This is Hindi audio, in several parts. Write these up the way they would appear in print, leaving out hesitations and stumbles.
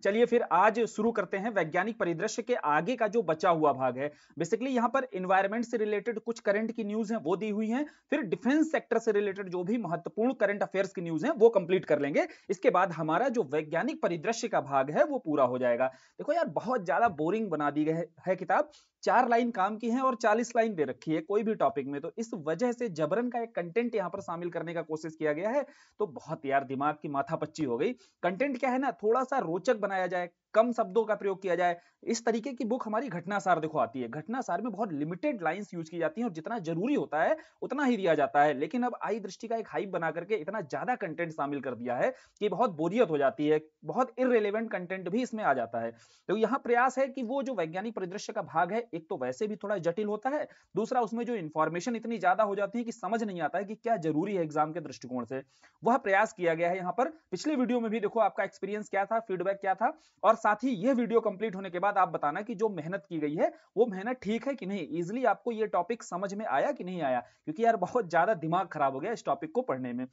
चलिए फिर आज शुरू करते हैं वैज्ञानिक परिदृश्य के आगे का जो बचा हुआ भाग है। बेसिकली यहां पर एनवायरनमेंट से रिलेटेड कुछ करंट की न्यूज हैं वो दी हुई हैं, फिर डिफेंस सेक्टर से रिलेटेड जो भी महत्वपूर्ण करंट अफेयर्स की न्यूज हैं वो कंप्लीट कर लेंगे। इसके बाद हमारा जो वैज्ञानिक परिदृश्य का भाग है वो पूरा हो जाएगा। देखो यार, बहुत ज्यादा बोरिंग बना दी गई है किताब। 4 लाइन काम की है और 40 लाइन दे रखी है कोई भी टॉपिक में, तो इस वजह से जबरन का एक कंटेंट यहां पर शामिल करने का कोशिश किया गया है। तो बहुत यार दिमाग की माथापच्ची हो गई। कंटेंट क्या है ना, थोड़ा सा रोचक बनाया जाए, कम शब्दों का प्रयोग किया जाए। इस तरीके की बुक हमारी घटनासार देखो आती है। घटनासार में बहुत लिमिटेड लाइंस यूज की जाती हैं और जितना जरूरी होता है उतना ही दिया जाता है। लेकिन अब आई दृष्टि का एक हाइप बना करके इतना ज्यादा कंटेंट शामिल कर दिया है कि बहुत बोरियत हो जाती है, बहुत इररिलेवेंट कंटेंट भी इसमें आ जाता है। तो यहाँ प्रयास है कि वो जो वैज्ञानिक परिदृश्य का भाग है, एक तो वैसे भी थोड़ा जटिल होता है, दूसरा उसमें जो इंफॉर्मेशन इतनी ज्यादा हो जाती है कि समझ नहीं आता है कि क्या जरूरी है एग्जाम के दृष्टिकोण से, वह प्रयास किया गया है यहाँ पर। पिछले वीडियो में भी देखो आपका एक्सपीरियंस क्या था, फीडबैक क्या था, और साथ ही ये वीडियो कंप्लीट होने के बाद आप बताना कि जो मेहनत की गई है वो मेहनत ठीक है कि नहीं, इजीली आपको ये टॉपिक समझ में आया कि नहीं आया, क्योंकि यार बहुत ज्यादा दिमाग खराब हो गया इस टॉपिक को पढ़ने में।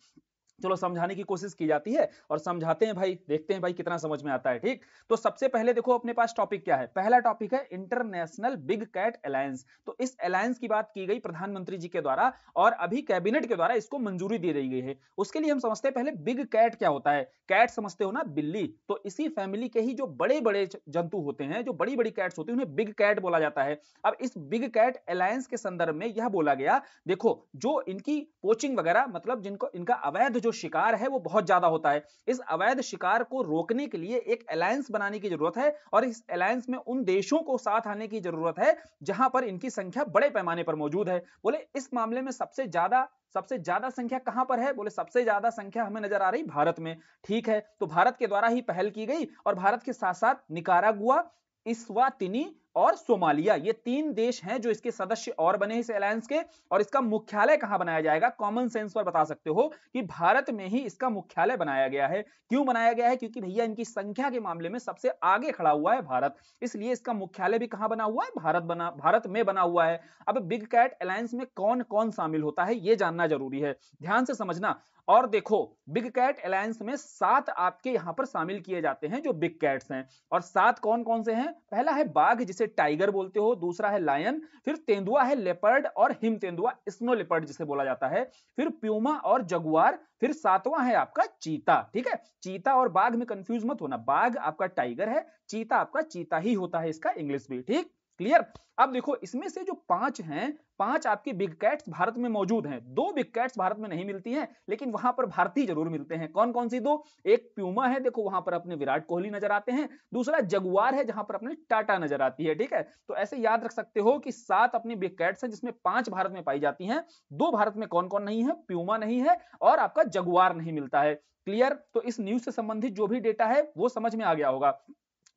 चलो समझाने की कोशिश की जाती है और समझाते हैं भाई, देखते हैं भाई कितना समझ में आता है। ठीक, तो सबसे पहले देखो अपने पास टॉपिक क्या है। पहला टॉपिक है इंटरनेशनल बिग कैट अलायंस। तो इस अलायंस की बात की गई प्रधानमंत्री जी के द्वारा और अभी कैबिनेट के द्वारा इसको मंजूरी दे दी गई है। उसके लिए हम समझते हैं पहले बिग कैट क्या होता है। कैट समझते हो ना, बिल्ली, तो इसी फैमिली के ही जो बड़े बड़े जंतु होते हैं, जो बड़ी बड़ी कैट्स होती है, उन्हें बिग कैट बोला जाता है। अब इस बिग कैट अलायंस के संदर्भ में यह बोला गया, देखो जो इनकी पोचिंग वगैरह, मतलब जिनको इनका अवैध जो शिकार है वो बहुत ज्यादा होता है, इस अवैध शिकार को रोकने के लिए एक अलायंस बनाने की जरूरत है और इस अलायंस में उन देशों को साथ आने की जरूरत है जहां पर इनकी संख्या बड़े पैमाने पर मौजूद है। बोले इस मामले में सबसे ज्यादा संख्या कहां पर है, बोले सबसे ज्यादा संख्या हमें नजर आ रही भारत में। ठीक है, तो भारत के द्वारा ही पहल की गई और भारत के साथ साथ निकारागुआ, इस्वातिनी और सोमालिया, ये 3 देश हैं जो इसके सदस्य और बने इस अलायंस के। और इसका मुख्यालय कहां बनाया जाएगा, कॉमन सेंस पर बता सकते हो कि भारत में ही इसका मुख्यालय बनाया गया है। क्यों बनाया गया है, क्योंकि भैया इनकी संख्या के मामले में सबसे आगे खड़ा हुआ है भारत, इसलिए इसका मुख्यालय भी कहां बना हुआ है, भारत में बना हुआ है। अब बिग कैट अलायंस में कौन कौन शामिल होता है ये जानना जरूरी है, ध्यान से समझना। और देखो बिग कैट अलायंस में 7 आपके यहां पर शामिल किए जाते हैं जो बिग कैट्स हैं। और 7 कौन कौन से हैं, पहला है बाघ जिसे टाइगर बोलते हो, दूसरा है लायन, फिर तेंदुआ है लेपर्ड और हिम तेंदुआ, स्नो लेपर्ड जिसे बोला जाता है, फिर प्यूमा और जगुआर, फिर 7वां है आपका चीता। ठीक है, चीता और बाघ में कंफ्यूज मत होना, बाघ आपका टाइगर है, चीता आपका चीता ही होता है, इसका इंग्लिश भी। ठीक, क्लियर। अब देखो इसमें से जो 5 हैं, 5 आपके बिग कैट्स भारत में मौजूद हैं। 2 बिग कैट्स भारत में नहीं मिलती हैं, लेकिन वहां पर भारतीय जरूर मिलते हैं। कौन कौन सी 2, एक प्यूमा है, देखो वहां पर अपने विराट कोहली नजर आते हैं, दूसरा जगुआर है जहां पर अपने टाटा नजर आती है। ठीक है, तो ऐसे याद रख सकते हो कि 7 अपनी बिग कैट्स हैं जिसमें 5 भारत में पाई जाती हैं, 2 भारत में कौन कौन नहीं है, प्यूमा नहीं है और आपका जगुआर नहीं मिलता है। क्लियर, तो इस न्यूज से संबंधित जो भी डेटा है वो समझ में आ गया होगा।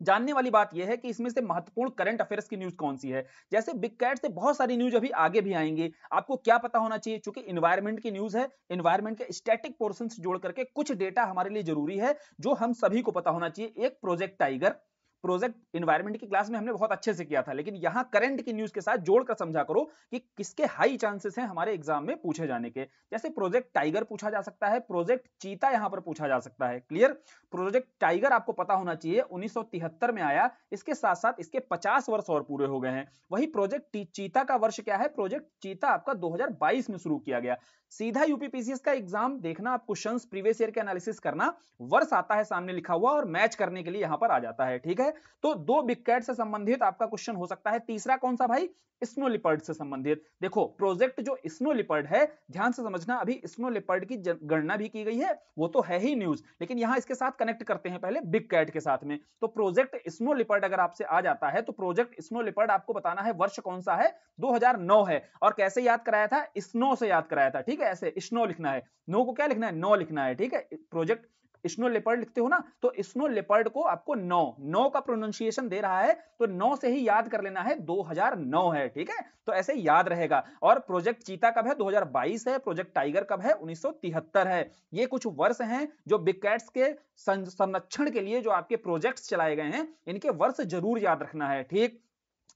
जानने वाली बात यह है कि इसमें से महत्वपूर्ण करंट अफेयर्स की न्यूज कौन सी है। जैसे बिग कैट से बहुत सारी न्यूज अभी आगे भी आएंगी, आपको क्या पता होना चाहिए, क्योंकि एनवायरनमेंट की न्यूज है, एनवायरनमेंट के स्टैटिक पोर्शन से जोड़ करके कुछ डेटा हमारे लिए जरूरी है जो हम सभी को पता होना चाहिए। एक प्रोजेक्ट टाइगर, प्रोजेक्ट एनवायरनमेंट की क्लास में हमने बहुत अच्छे से किया था, लेकिन यहां करंट की न्यूज के साथ जोड़कर समझा करो कि किसके हाई चांसेस हैं हमारे एग्जाम में पूछे जाने के। जैसे प्रोजेक्ट टाइगर पूछा जा सकता है, प्रोजेक्ट चीता यहां पर पूछा जा सकता है। क्लियर, प्रोजेक्ट टाइगर आपको पता होना चाहिए 1973 में आया, इसके साथ साथ इसके 50 वर्ष और पूरे हो गए हैं। वही प्रोजेक्ट चीता का वर्ष क्या है, प्रोजेक्ट चीता आपका 2022 में शुरू किया गया। सीधा यूपीपीसीएस का एग्जाम देखना, आप क्वेश्चंस प्रीवियस ईयर के एनालिसिस करना, वर्ष आता है सामने लिखा हुआ और मैच करने के लिए यहां पर आ जाता है। ठीक है, तो 2 बिग कैट से संबंधित आपका क्वेश्चन हो सकता है। तीसरा कौन सा भाई, स्नो लिपर्ड से संबंधित। देखो प्रोजेक्ट जो स्नो लिपर्ड है, ध्यान से समझना, अभी स्नो लिपर्ड की गणना भी की गई है, वो तो है ही न्यूज, लेकिन यहां इसके साथ कनेक्ट करते हैं पहले बिग कैट के साथ में। तो प्रोजेक्ट स्नो लिपर्ड अगर आपसे आ जाता है तो प्रोजेक्ट स्नो लिपर्ड आपको बताना है वर्ष कौन सा है, 2009 है। और कैसे याद कराया था, स्नो से याद कराया था। ठीक है, ऐसे स्नो लिखना है, नो को क्या लिखना है, नो लिखना है। ठीक है, प्रोजेक्ट स्नो लेपर्ड लिखते हो ना, तो स्नो लेपर्ड को आपको 9 का प्रोनाउंसिएशन दे रहा है, तो 9 से ही याद कर लेना है 2009 है। ठीक है, तो ऐसे याद रहेगा। और प्रोजेक्ट चीता कब है, 2022 है। प्रोजेक्ट टाइगर कब है, 1973 है। ये कुछ वर्ष हैं जो बिग कैट्स के संरक्षण के लिए जो आपके प्रोजेक्ट्स चलाए गए हैं, इनके वर्ष जरूर याद रखना है। ठीक,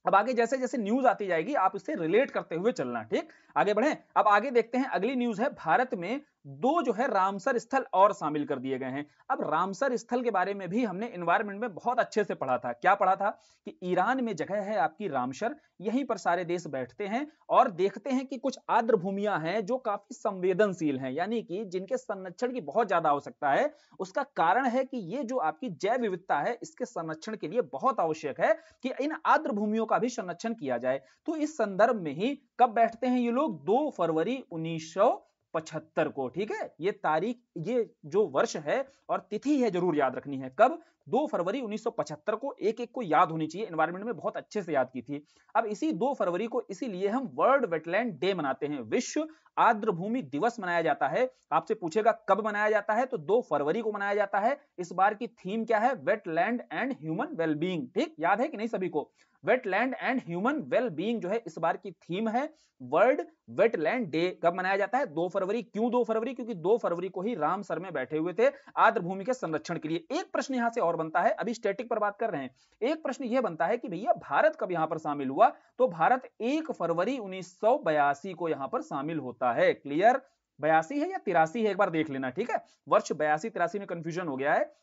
अब आगे जैसे जैसे न्यूज आती जाएगी आप इससे रिलेट करते हुए चलना। ठीक, आगे बढ़ें। अब आगे देखते हैं, अगली न्यूज है भारत में दो जो है रामसर स्थल और शामिल कर दिए गए हैं। अब रामसर स्थल के बारे में भी हमने एनवायरमेंट में बहुत अच्छे से पढ़ा था। क्या पढ़ा था कि ईरान में जगह है आपकी रामसर, यहीं पर सारे देश बैठते हैं और देखते हैं कि कुछ आर्द्र भूमियां हैं जो काफी संवेदनशील हैं, यानी कि जिनके संरक्षण की बहुत ज्यादा आवश्यकता है। उसका कारण है कि ये जो आपकी जैव विविधता है, इसके संरक्षण के लिए बहुत आवश्यक है कि इन आर्द्र भूमियों का भी संरक्षण किया जाए। तो इस संदर्भ में ही कब बैठते हैं ये लोग? 2 फरवरी 1975 को। ठीक है, ये तारीख, ये जो वर्ष है और तिथि है, जरूर याद रखनी है। कब? 2 फरवरी 1975 को। एक एक को याद होनी चाहिए, एनवायरमेंट में बहुत अच्छे से याद की थी। अब इसी 2 फरवरी को इसीलिए हम वर्ल्ड वेटलैंड डे मनाते हैं, विश्व आर्द्र भूमि दिवस मनाया जाता है। आपसे पूछेगा कब मनाया जाता है, तो 2 फरवरी को मनाया जाता है। इस बार की थीम क्या है? Wetland and human wellbeing. ठीक, याद है कि नहीं सभी को? वेटलैंड एंड ह्यूमन वेलबींग जो है इस बार की थीम है। वर्ल्ड वेटलैंड डे कब मनाया जाता है? 2 फरवरी। क्यों 2 फरवरी? क्योंकि 2 फरवरी को ही रामसर में बैठे हुए थे आर्द्र भूमि के संरक्षण के लिए। एक प्रश्न यहां से और बनता है, अभी स्टैटिक पर बात कर रहे हैं। एक प्रश्न यह बनता है कि भैया भारत कब यहां पर शामिल हुआ? तो भारत 1 फरवरी 1982 को यहां पर शामिल होता है। क्लियर? 82 है या 83 है, एक बार देख लेना। ठीक है, वर्ष 82-83 में कंफ्यूजन हो गया है,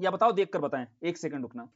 या बताओ, देखकर बताएं। एक सेकंड रुकना।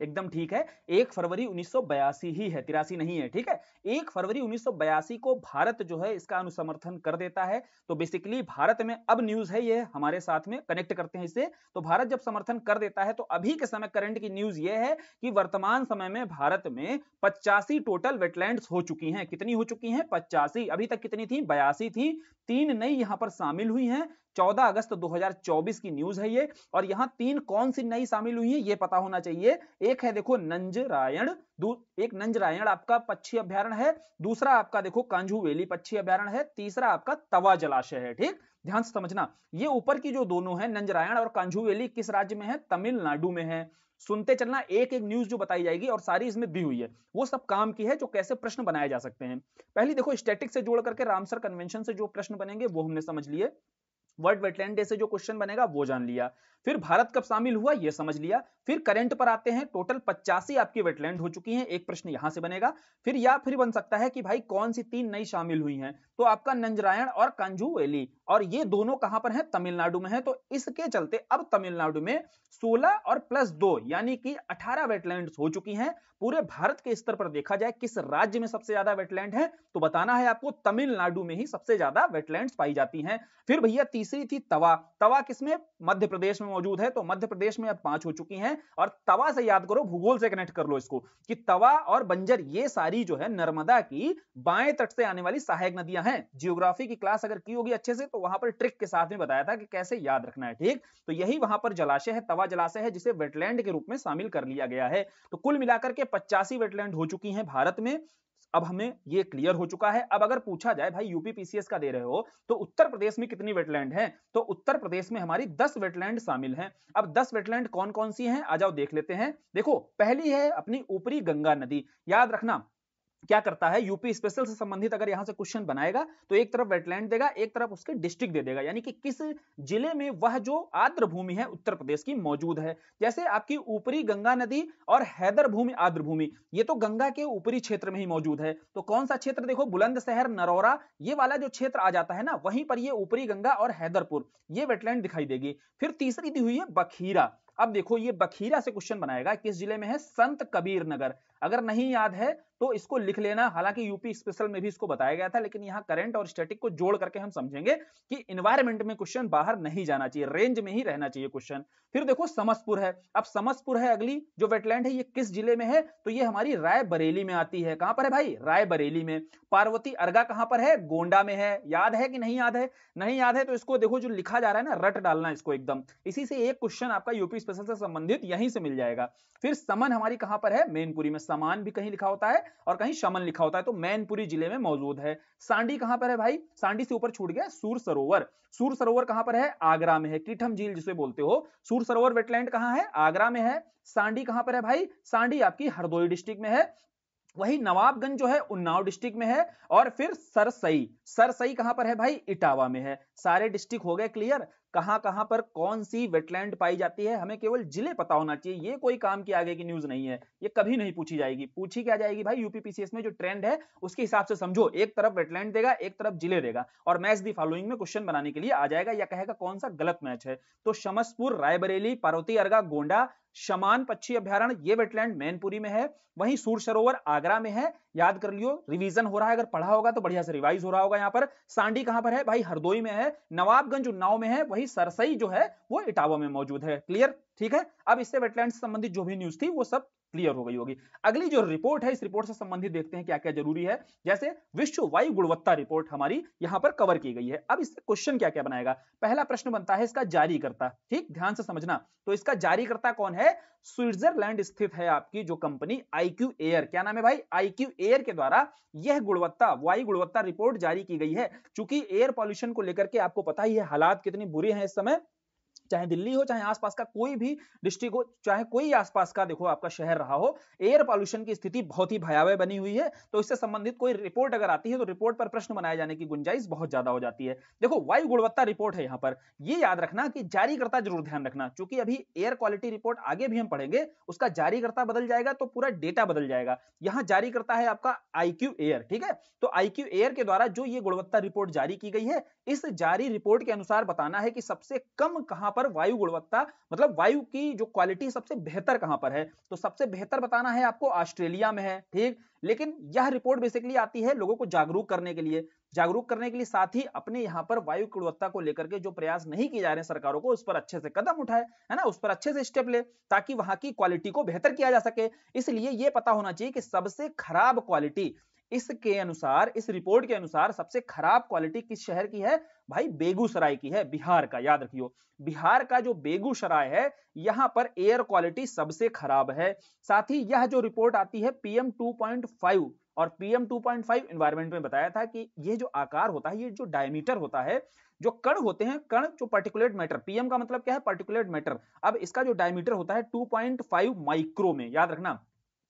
एकदम ठीक है, 1 फरवरी 1982 ही है, 83 नहीं है। ठीक है, 1 फरवरी 1982 को भारत जो है इसका अनुसमर्थन कर देता है। तो बेसिकली भारत में अब न्यूज है, ये हमारे साथ में कनेक्ट करते हैं इसे। तो भारत जब समर्थन कर देता है तो अभी के समय करंट की न्यूज ये है कि वर्तमान समय में भारत में 85 टोटल वेटलैंड्स हो चुकी हैं। कितनी हो चुकी हैं? 85। अभी तक कितनी थी? 82 थी। 3 नई यहां पर शामिल हुई हैं। 14 अगस्त 2024 की न्यूज है ये। और यहां 3 कौन सी नई शामिल हुई है ये पता होना चाहिए। एक है देखो नंजरायण, एक नंजरायण आपका पक्षी अभ्यारण्य है। दूसरा आपका देखो कांझू वैली पक्षी अभ्यारण्य है। तीसरा आपका तवा जलाशय है। ठीक, ध्यान से समझना, ये ऊपर की जो दोनों है नंजरायण और कांझू वैली, किस राज्य में है? तमिलनाडु में है। सुनते चलना, एक एक न्यूज जो बताई जाएगी और सारी इसमें दी हुई है, वो सब काम की है, जो कैसे प्रश्न बनाए जा सकते हैं। पहली देखो स्टैटिक से जोड़ करके रामसर कन्वेंशन से जो प्रश्न बनेंगे वो हमने समझ लिए। वर्ल्ड वेटलैंड डे से जो क्वेश्चन बनेगा वो जान लिया। फिर भारत कब शामिल हुआ ये समझ लिया। फिर करंट पर आते हैं, टोटल 85 आपकी वेटलैंड हो चुकी हैं, एक प्रश्न यहां से बनेगा। फिर या फिर बन सकता है कि भाई कौन सी 3 नई शामिल हुई हैं, तो आपका नंजरायण और कांझू वैली, और ये दोनों कहां पर हैं? तमिलनाडु में है। तो इसके चलते अब तमिलनाडु में 16 और प्लस 2 यानी कि 18 वेटलैंड्स हो चुकी हैं। पूरे भारत के स्तर पर देखा जाए किस राज्य में सबसे ज्यादा वेटलैंड है, तो बताना है आपको तमिलनाडु में ही सबसे ज्यादा वेटलैंड्स पाई जाती हैं। फिर भैया तीसरी थी तवा। तवा किसमें? मध्य प्रदेश में मौजूद है। तो मध्य प्रदेश में अब 5 हो चुकी हैं। और तवा से याद करो, भूगोल से कनेक्ट कर लो इसको, कि तवा और बंजर ये सारी जो है नर्मदा की बाएं तट से आने वाली सहायक नदियां हैं। जियोग्राफी की क्लास अगर की होगी अच्छे से तो वहां पर ट्रिक के साथ में बताया था कि कैसे याद रखना है। ठीक, तो यही वहां पर जलाशय है, तवा जलाशय है, जिसे वेटलैंड के रूप में शामिल कर लिया गया है। तो कुल मिलाकर के 85 वेटलैंड हो चुकी हैं भारत में। अब हमें ये क्लियर हो चुका है। अब अगर पूछा जाए भाई यूपी पीसीएस का दे रहे हो तो उत्तर प्रदेश में कितनी वेटलैंड है, तो उत्तर प्रदेश में हमारी 10 वेटलैंड शामिल हैं। अब 10 वेटलैंड कौन कौन सी हैं, आ जाओ देख लेते हैं। देखो पहली है अपनी ऊपरी गंगा नदी। याद रखना क्या करता है, यूपी स्पेशल से संबंधित अगर यहां से क्वेश्चन बनाएगा तो एक तरफ वेटलैंड देगा, एक तरफ उसके डिस्ट्रिक्ट दे देगा, यानी कि किस जिले में वह जो आर्द्र भूमि है उत्तर प्रदेश की मौजूद है। जैसे आपकी ऊपरी गंगा नदी और हैदर भूमि, आर्द्र भूमि, ये तो गंगा के ऊपरी क्षेत्र में ही मौजूद है। तो कौन सा क्षेत्र? देखो बुलंदशहर, नरौरा, ये वाला जो क्षेत्र आ जाता है ना, वहीं पर ये ऊपरी गंगा और हैदरपुर, ये वेटलैंड दिखाई देगी। फिर तीसरी दी हुई है बखीरा। अब देखो ये बखीरा से क्वेश्चन बनाएगा, किस जिले में है? संत कबीर नगर। अगर नहीं याद है तो इसको लिख लेना, हालांकि यूपी स्पेशल में भी इसको बताया गया था, लेकिन यहां करंट और स्टैटिक को जोड़ करके हम समझेंगे कि एनवायरमेंट में क्वेश्चन बाहर नहीं जाना चाहिए, रेंज में ही रहना चाहिए क्वेश्चन। फिर देखो समसपुर है। अब समसपुर है अगली जो वेटलैंड है, ये किस जिले में है? तो ये हमारी रायबरेली में आती है। कहां पर है भाई? रायबरेली में। पार्वती अर्गा कहां पर है? गोंडा में है। याद है कि नहीं याद है? नहीं याद है तो इसको देखो जो लिखा जा रहा है ना, रट डालना इसको एकदम, इसी से एक क्वेश्चन आपका यूपी स्पेशल से संबंधित यहीं से मिल जाएगा। फिर समन हमारी कहां पर है? मैनपुरी में। समान भी कहीं लिखा होता है और कहीं शमन लिखा होता है, तो मैनपुरी जिले में मौजूद है। सांडी कहां पर है भाई? सांडी से ऊपर छूट गया सूर सरोवर। सूर सरोवर कहां पर है? आगरा में है। कीठम झील जिसे बोलते हो, सूर सरोवर वेटलैंड कहां है? आगरा में है। सांडी कहां पर है भाई? सांडी आपकी हरदोई डिस्ट्रिक्ट में है। वही नवाबगंज जो है उन्नाव डिस्ट्रिक्ट में है। और फिर सरसई, सरसई कहां पर है भाई? इटावा में है। सारे डिस्ट्रिक्ट हो गए क्लियर। कहां कहां पर कौन सी वेटलैंड पाई जाती है, हमें केवल जिले पता होना चाहिए। ये कोई काम के आगे की न्यूज नहीं है, ये कभी नहीं पूछी जाएगी। पूछी क्या जाएगी भाई, यूपीपीसीएस में जो ट्रेंड है उसके हिसाब से समझो, एक तरफ वेटलैंड देगा, एक तरफ जिले देगा, और मैच दी फॉलोइंग में क्वेश्चन बनाने के लिए आ जाएगा, या कहेगा कौन सा गलत मैच है। तो शमसपुर, रायबरेली, पार्वती अर्गा, गोंडा, शमान पक्षी अभ्यारण्य, ये वेटलैंड मैनपुरी में है। वहीं सूर सरोवर आगरा में है, याद कर लियो, रिवीजन हो रहा है, अगर पढ़ा होगा तो बढ़िया से रिवाइज हो रहा होगा। यहाँ पर सांडी कहां पर है भाई, हरदोई में है। नवाबगंज उन्नाव में है। वही सरसई जो है वो इटावा में मौजूद है। क्लियर, ठीक है। अब इससे वेटलैंड से संबंधित जो भी न्यूज थी वो सब क्लियर हो गई होगी। अगली जो रिपोर्ट है, इस रिपोर्ट से संबंधित देखते हैं क्या क्या जरूरी है। जैसे विश्व वायु गुणवत्ता रिपोर्ट हमारी यहां पर कवर की गई है। अब इससे क्वेश्चन क्या क्या बनाएगा। पहला प्रश्न बनता है इसका जारीकर्ता, ठीक, ध्यान से समझना। तो इसका जारीकर्ता कौन है, स्विट्जरलैंड स्थित है आपकी जो कंपनी आईक्यू एयर, क्या नाम है भाई, आईक्यू एयर के द्वारा यह गुणवत्ता, वायु गुणवत्ता रिपोर्ट जारी की गई है। चूंकि एयर पॉल्यूशन को लेकर के आपको पता ही है हालात कितनी बुरी हैं इस समय, चाहे दिल्ली हो, चाहे आसपास का कोई भी डिस्ट्रिक्ट हो, चाहे कोई आसपास का देखो आपका शहर रहा हो, एयर पॉल्यूशन की स्थिति बहुत ही भयावह बनी हुई है। तो इससे संबंधित कोई रिपोर्ट अगर आती है तो रिपोर्ट पर प्रश्न बनाए जाने की गुंजाइश बहुत ज्यादा हो जाती है। देखो वायु गुणवत्ता रिपोर्ट है यहाँ पर, ये याद रखना कि जारीकर्ता जरूर ध्यान रखना, क्योंकि अभी एयर क्वालिटी रिपोर्ट आगे भी हम पढ़ेंगे, उसका जारीकर्ता बदल जाएगा तो पूरा डेटा बदल जाएगा। यहाँ जारीकर्ता है आपका आईक्यू एयर, ठीक है। तो आईक्यू एयर के द्वारा जो ये गुणवत्ता रिपोर्ट जारी की गई है, इस जारी रिपोर्ट के अनुसार बताना है कि सबसे कम कहां पर वायु गुणवत्ता, मतलब वायु की जो क्वालिटी सबसे बेहतर कहां पर है। तो सबसे बेहतर बताना है आपको ऑस्ट्रेलिया में है, ठीक। लेकिन यह रिपोर्ट बेसिकली आती है लोगों को जागरूक करने के लिए, साथ ही अपने यहां पर वायु गुणवत्ता को लेकर के जो प्रयास नहीं किए जा रहे हैं सरकारों को, उस पर अच्छे से कदम उठाए, है ना, उस पर अच्छे से स्टेप ले, ताकि वहां की क्वालिटी को बेहतर किया जा सके। इसलिए यह पता होना चाहिए कि सबसे खराब क्वालिटी, इसके अनुसार, इस रिपोर्ट के अनुसार सबसे खराब क्वालिटी किस शहर की है भाई, बेगूसराय की है, बिहार का। याद रखियो, बिहार का जो बेगूसराय है, यहां पर एयर क्वालिटी सबसे खराब है। साथ ही यह जो रिपोर्ट आती है PM 2.5, और PM 2.5 एनवायरमेंट में बताया था कि ये जो आकार होता है, ये जो डायमीटर होता है, जो कण होते हैं, कण जो पार्टिकुलेट मैटर, पीएम का मतलब क्या है, पार्टिकुलेट मैटर। अब इसका जो डायमीटर होता है 2.5 माइक्रो में, याद रखना,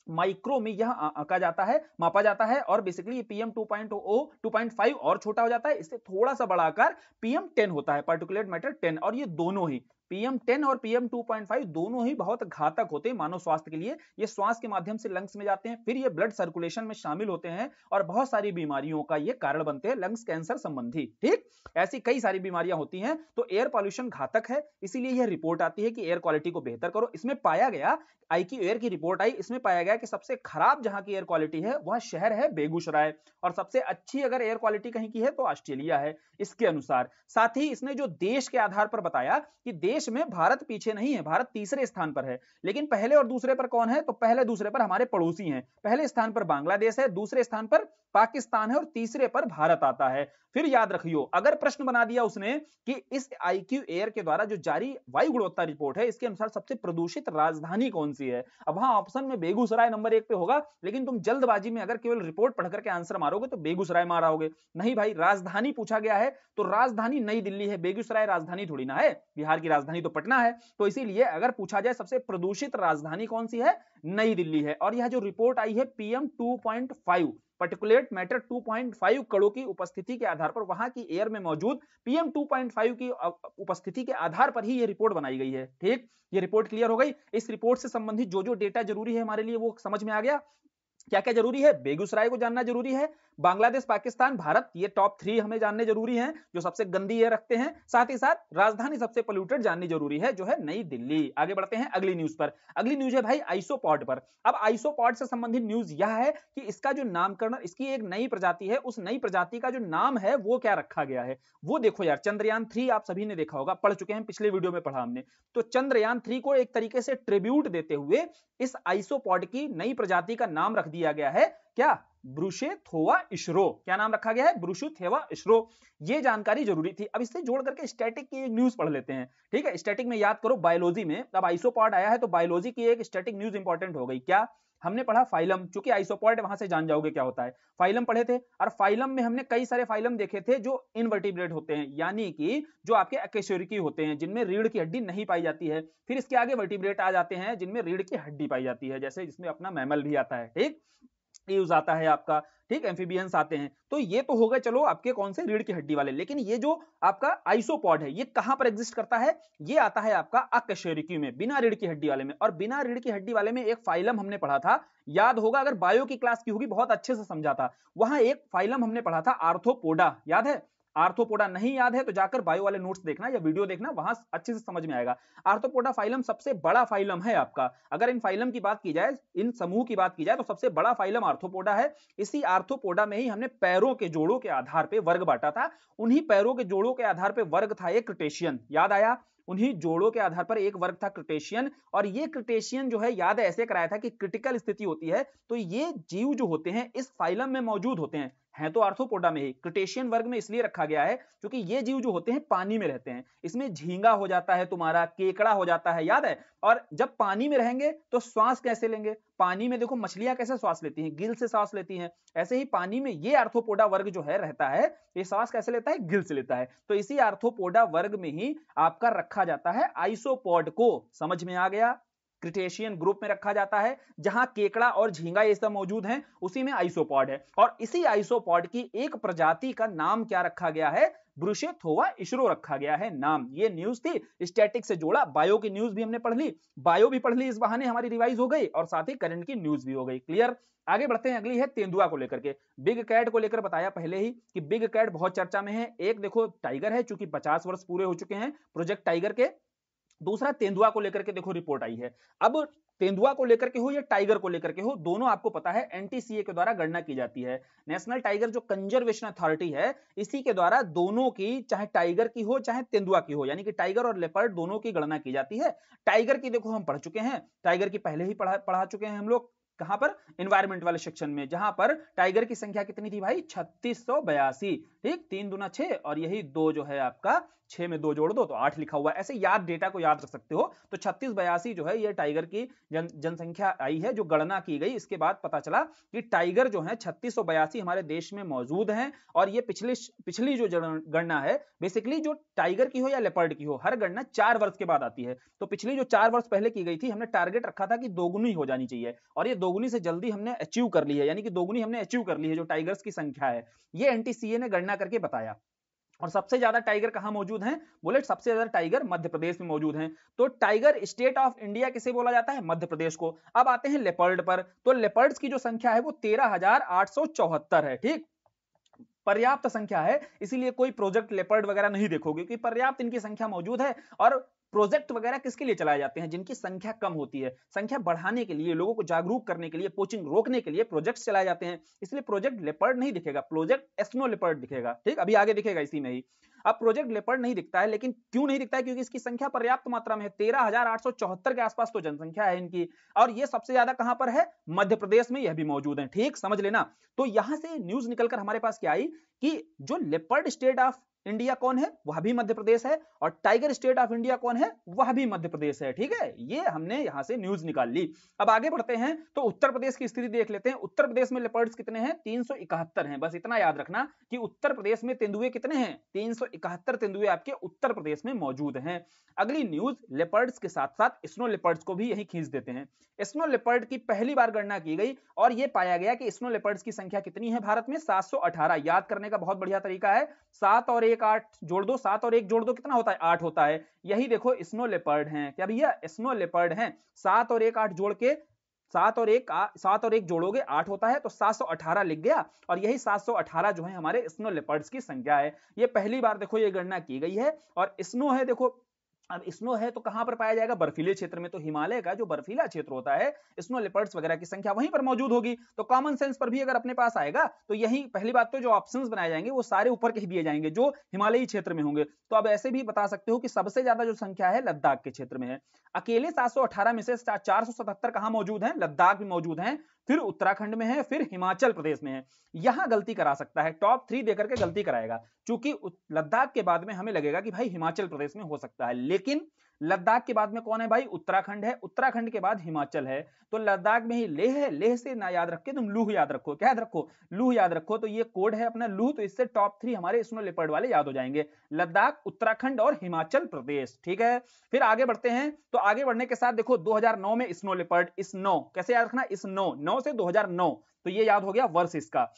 माइक्रो में यह आंका जाता है, मापा जाता है। और बेसिकली PM 2.5 और छोटा हो जाता है, इससे थोड़ा सा बड़ा आकार PM 10 होता है, पार्टिकुलेट मैटर 10। और ये दोनों ही PM 10 और PM 2.5 दोनों ही बहुत घातक होते हैं मानव स्वास्थ्य के लिए। ये श्वास के माध्यम से लंग्स में जाते हैं, फिर ये ब्लड सर्कुलेशन में शामिल होते हैं, और बहुत सारी बीमारियों का ये कारण बनते हैं, लंग्स कैंसर संबंधी, ठीक। ऐसी कई सारी बीमारियां होती हैं। तो एयर पॉल्यूशन घातक है, इसीलिए यह रिपोर्ट आती है कि एयर क्वालिटी को बेहतर करो। इसमें पाया गया, आईक्यू एयर की रिपोर्ट आई, इसमें पाया गया कि सबसे खराब जहां की एयर क्वालिटी है वह शहर है बेगूसराय, और सबसे अच्छी अगर एयर क्वालिटी कहीं की है तो ऑस्ट्रेलिया है इसके अनुसार। साथ ही इसने जो देश के आधार पर बताया कि देश में भारत पीछे नहीं है, भारत तीसरे स्थान पर है। लेकिन पहले और दूसरे पर कौन है, तो पहले दूसरे पर हमारे पड़ोसी हैं। पहले स्थान पर बांग्लादेश है, दूसरे स्थान पर पाकिस्तान है, और तीसरे पर भारत आता है। फिर याद रखियो, अगर प्रश्न बना दिया उसने कि इस आईक्यू एयर के द्वारा जो जारी वायु गुणवत्ता रिपोर्ट है, इसके अनुसार सबसे प्रदूषित राजधानी कौन सी है, अब वहां ऑप्शन में बेगूसराय नंबर 1 पे होगा, लेकिन तुम जल्दबाजी में अगर केवल रिपोर्ट पढ़ करके आंसर मारोगे तो बेगूसराय मारोगे। नहीं भाई, राजधानी पूछा गया है तो राजधानी नई दिल्ली है, बेगूसराय राजधानी थोड़ी ना है, बिहार की राजधानी तो पटना है। तो इसीलिए अगर पूछा जाए सबसे प्रदूषित राजधानी कौन सी है, नई दिल्ली है। और यह जो रिपोर्ट आई है PM 2.5, पार्टिकुलेट मैटर 2.5 कणों की उपस्थिति के आधार पर, वहां की एयर में मौजूद PM 2.5 की उपस्थिति के आधार पर ही यह रिपोर्ट बनाई गई है, ठीक। ये रिपोर्ट क्लियर हो गई। इस रिपोर्ट से संबंधित जो जो डेटा जरूरी है हमारे लिए वो समझ में आ गया। क्या क्या जरूरी है, बेगूसराय को जानना जरूरी है, बांग्लादेश, पाकिस्तान, भारत, ये टॉप 3 हमें जानने जरूरी हैं, जो सबसे गंदी एयर रखते हैं। साथ ही साथ राजधानी सबसे पोल्यूटेड जाननी जरूरी है, जो है नई दिल्ली। आगे बढ़ते हैं अगली न्यूज पर। अगली न्यूज है भाई आइसोपॉड पर। अब आइसोपॉड से संबंधित न्यूज यह है कि इसका जो नामकरण, इसकी एक नई प्रजाति है, उस नई प्रजाति का जो नाम है वो क्या रखा गया है, वो देखो यार। चंद्रयान 3 आप सभी ने देखा होगा, पढ़ चुके हैं, पिछले वीडियो में पढ़ा हमने। तो चंद्रयान 3 को एक तरीके से ट्रिब्यूट देते हुए इस आइसोपॉड की नई प्रजाति का नाम रख दिया गया है, क्या, ब्रुशेथोवा इशरो। क्या नाम रखा गया है, ब्रुशेथोवा इशरो। ये जानकारी जरूरी थी। अब इससे जोड़ करके स्टैटिक की एक न्यूज पढ़ लेते हैं, ठीक है। स्टैटिक में याद करो, बायोलॉजी में अब आइसोपॉड आया है तो बायोलॉजी की एक स्टैटिक न्यूज इंपॉर्टेंट हो गई। क्या, हमने पढ़ा फाइलम, चूंकि आइसोपॉड वहां से जान जाओगे क्या होता है, फाइलम पढ़े थे। और फाइलम में हमने कई सारे फाइलम देखे थे जो इनवर्टिब्रेट होते हैं, यानी कि जो आपके अकेशोरिकी होते हैं, जिनमें रीढ़ की हड्डी नहीं पाई जाती है। फिर इसके आगे वर्टिब्रेट आ जाते हैं जिनमें रीढ़ की हड्डी पाई जाती है, जैसे जिसमें अपना मैमल भी आता है, ठीक। यूज आता है आपका, ठीक, एम्फीबियंस आते हैं। तो ये तो हो गए चलो आपके कौन से, रीढ़ की हड्डी वाले। लेकिन ये जो आपका आइसोपॉड है, ये कहां पर एग्जिस्ट करता है? ये आता है आपका अकशेरुकी में, बिना रीढ़ की हड्डी वाले में। और बिना रीढ़ की हड्डी वाले में एक फाइलम हमने पढ़ा था, याद होगा अगर बायो की क्लास की होगी, बहुत अच्छे से समझा था। वहां एक फाइलम हमने पढ़ा था आर्थ्रोपोडा, याद है? आर्थ्रोपोडा नहीं याद है तो जाकर बायो वाले नोट्स देखना या वीडियो देखना, वहां अच्छे से समझ में आएगा। आर्थ्रोपोडा फाइलम सबसे बड़ा फाइलम है आपका। अगर इन फाइलम की बात की जाए, इन समूह की बात की जाए, तो सबसे बड़ा फाइलम आर्थ्रोपोडा है। इसी आर्थ्रोपोडा में ही हमने पैरों के जोड़ों के आधार पर वर्ग बांटा था। उन्हीं पैरों के जोड़ों के आधार पर वर्ग था एक क्रिटेशियन, याद आया? उन्हीं जोड़ों के आधार पर एक वर्ग था क्रिटेशियन। और ये क्रिटेशियन जो है, याद है ऐसे कराया था कि क्रिटिकल स्थिति होती है तो ये जीव जो होते हैं इस फाइलम में मौजूद होते हैं तो आर्थ्रोपोडा में ही। क्रिटेशियन वर्ग में इसलिए रखा गया है क्योंकि ये जीव जो होते हैं पानी में रहते हैं। इसमें झींगा हो जाता है तुम्हारा, केकड़ा हो जाता है, याद है? और जब पानी में रहेंगे तो श्वास कैसे लेंगे? पानी में देखो मछलियां कैसे श्वास लेती हैं, गिल से श्वास लेती हैं। ऐसे ही पानी में ये आर्थ्रोपोडा वर्ग जो है रहता है, ये श्वास कैसे लेता है? गिल से लेता है। तो इसी आर्थ्रोपोडा वर्ग में ही आपका रखा जाता है आइसोपॉड को। समझ में आ गया? क्रिटेशियन ग्रुप में रखा जाता है, जहां केकड़ा और झींगा ये सब मौजूद हैं, उसी में आइसोपॉड है। और इसी आइसोपॉड की एक प्रजाति का नाम क्या रखा गया है? ब्रुशेथोवा इशरो रखा गया है नाम। ये न्यूज थी, स्टैटिक से जोड़ा, बायो की न्यूज भी हमने पढ़ ली, बायो भी पढ़ ली, इस बहाने हमारी रिवाइज हो गई और साथ ही करंट की न्यूज भी हो गई। क्लियर? आगे बढ़ते हैं, अगली है तेंदुआ को लेकर के। बिग कैट को लेकर बताया पहले ही कि बिग कैट बहुत चर्चा में है। एक देखो टाइगर है, चूंकि 50 वर्ष पूरे हो चुके हैं प्रोजेक्ट टाइगर के। दूसरा तेंदुआ को लेकर के देखो रिपोर्ट आई है। अब तेंदुआ को लेकर के हो या टाइगर को लेकर के हो, दोनों आपको पता है एनटीसीए के द्वारा गणना की जाती है। नेशनल टाइगर जो कंजर्वेशन अथॉरिटी है, इसी के द्वारा दोनों की, चाहे टाइगर की हो चाहे तेंदुआ की हो, यानी कि टाइगर और लेपर्ड दोनों की गणना की जाती है। टाइगर की देखो हम पढ़ चुके हैं, टाइगर की पहले ही पढ़ा चुके हैं हम लोग। कहां पर? एनवायरमेंट वाले सेक्शन में, जहां पर टाइगर की संख्या कितनी थी भाई? 3682। ठीक, 3 दूना 6 और यही 2 जो है आपका, 6 में 2 जोड़ दो तो 8 लिखा हुआ है। ऐसे याद, डेटा को याद रख सकते हो। तो 3682 जो है ये टाइगर की जनसंख्या आई है जो गणना की गई। इसके बाद पता चला कि टाइगर जो है 3682 हमारे देश में मौजूद हैं। और ये पिछली जो गणना है, बेसिकली जो टाइगर की हो या लेपर्ड की हो, हर गणना 4 वर्ष के बाद आती है। तो पिछली जो 4 वर्ष पहले की गई थी, हमने टारगेट रखा था कि दोगुनी हो जानी चाहिए, और ये दोगुनी से जल्दी हमने अचीव कर ली है, यानी कि दोगुनी हमने अचीव कर ली है जो टाइगर्स की संख्या है। ये एनटीसीए ने गणना करके बताया। और सबसे ज्यादा टाइगर कहां मौजूद हैं? बोले सबसे ज्यादा टाइगर मध्य प्रदेश में मौजूद हैं। तो टाइगर स्टेट ऑफ इंडिया किसे बोला जाता है? मध्य प्रदेश को। अब आते हैं लेपर्ड पर। तो लेपर्ड्स की जो संख्या है वो 13,874 है। ठीक, पर्याप्त संख्या है, इसीलिए कोई प्रोजेक्ट लेपर्ड वगैरह नहीं देखोगे कि पर्याप्त इनकी संख्या मौजूद है। और प्रोजेक्ट वगैरह किसके लिए चलाए जाते हैं? जिनकी संख्या कम होती है, संख्या बढ़ाने के लिए, लोगों को जागरूक करने के लिए, पोचिंग रोकने के लिए प्रोजेक्ट चलाए जाते हैं। इसलिए प्रोजेक्ट लेपर्ड नहीं दिखेगा, प्रोजेक्ट एस्नो लेपर्ड दिखेगा। ठीक, अभी आगे दिखेगा इसी में ही। अब प्रोजेक्ट लेपर्ड नहीं दिखता है, लेकिन क्यों नहीं दिखता है? क्योंकि इसकी संख्या पर्याप्त मात्रा में है, 13,874 के आसपास तो जनसंख्या है इनकी। और ये सबसे ज्यादा कहां पर है? मध्य प्रदेश में, यह भी मौजूद है। ठीक, समझ लेना। तो यहां से न्यूज निकलकर हमारे पास क्या आई कि जो लेपर्ड स्टेट ऑफ इंडिया कौन है? वह भी मध्य प्रदेश है। और टाइगर स्टेट ऑफ इंडिया कौन है? वह भी मध्य प्रदेश है। ठीक है, ये हमने यहां से न्यूज निकाल ली। अब आगे बढ़ते हैं तो उत्तर प्रदेश की स्थिति देख लेते हैं। उत्तर प्रदेश में लेपर्ड्स कितने हैं? 371 हैं। बस इतना याद रखना कि उत्तर प्रदेश में तेंदुए कितने हैं? 371 तेंदुए आपके उत्तर प्रदेश में मौजूद हैं। अगली न्यूज, लेपर्ड्स के साथ साथ स्नो लेपर्ड्स को भी यही खींच देते हैं। स्नो लेपर्ड की पहली बार गणना की गई और यह पाया गया कि स्नो लेपर्ड्स की संख्या कितनी है भारत में? 718। याद करने का बहुत बढ़िया तरीका है, 7 और 1 8 जोड़ दो, 7 और 1 जोड़ दो, कितना होता है? 8 होता है। यही देखो स्नो लेपर्ड हैं। क्या भैया? स्नो लेपर्ड हैं। 7 और 1 8 जोड़ के, 7 और 1 जोड़ोगे 8 होता है, तो 718 लिख गया। और यही 718 जो है हमारे स्नो लेपर्ड्स की संख्या है। ये पहली बार देखो ये गणना की गई है। और स्नो है, देखो अब स्नो है तो कहां पर पाया जाएगा? बर्फीले क्षेत्र में। तो हिमालय का जो बर्फीला क्षेत्र होता है, स्नो लेपर्ड्स वगैरह की संख्या वहीं पर मौजूद होगी। तो कॉमन सेंस पर भी अगर अपने पास आएगा तो यही पहली बात, तो जो ऑप्शंस बनाए जाएंगे वो सारे ऊपर के ही दिए जाएंगे जो हिमालयी क्षेत्र में होंगे। तो अब ऐसे भी बता सकते हो कि सबसे ज्यादा जो संख्या है लद्दाख के क्षेत्र में है। अकेले 718 में से 477 कहां मौजूद है? लद्दाख में मौजूद है, फिर उत्तराखंड में है, फिर हिमाचल प्रदेश में है। यहां गलती करा सकता है, टॉप 3 देकर के गलती कराएगा, क्योंकि लद्दाख के बाद में हमें लगेगा कि भाई हिमाचल प्रदेश में हो सकता है। लेकिन लद्दाख के बाद में कौन है भाई? उत्तराखंड है, उत्तराखंड के बाद हिमाचल है, तो लद्दाख में ही लेह है, लेह से ना याद रख के तुम लूह याद रखो। क्या याद रखो? लूह याद रखो। तो ये कोड है अपना लूह, तो इससे टॉप 3 हमारे स्नो लेपर्ड वाले याद हो जाएंगे, लद्दाख, उत्तराखंड और हिमाचल प्रदेश। ठीक है, फिर आगे बढ़ते हैं। तो आगे बढ़ने के साथ देखो 2009 में स्नो लेपर्ड, स्नो कैसे याद रखना? स्नो, 9 से 2009, तो ये याद हो गया वर्ष इसका।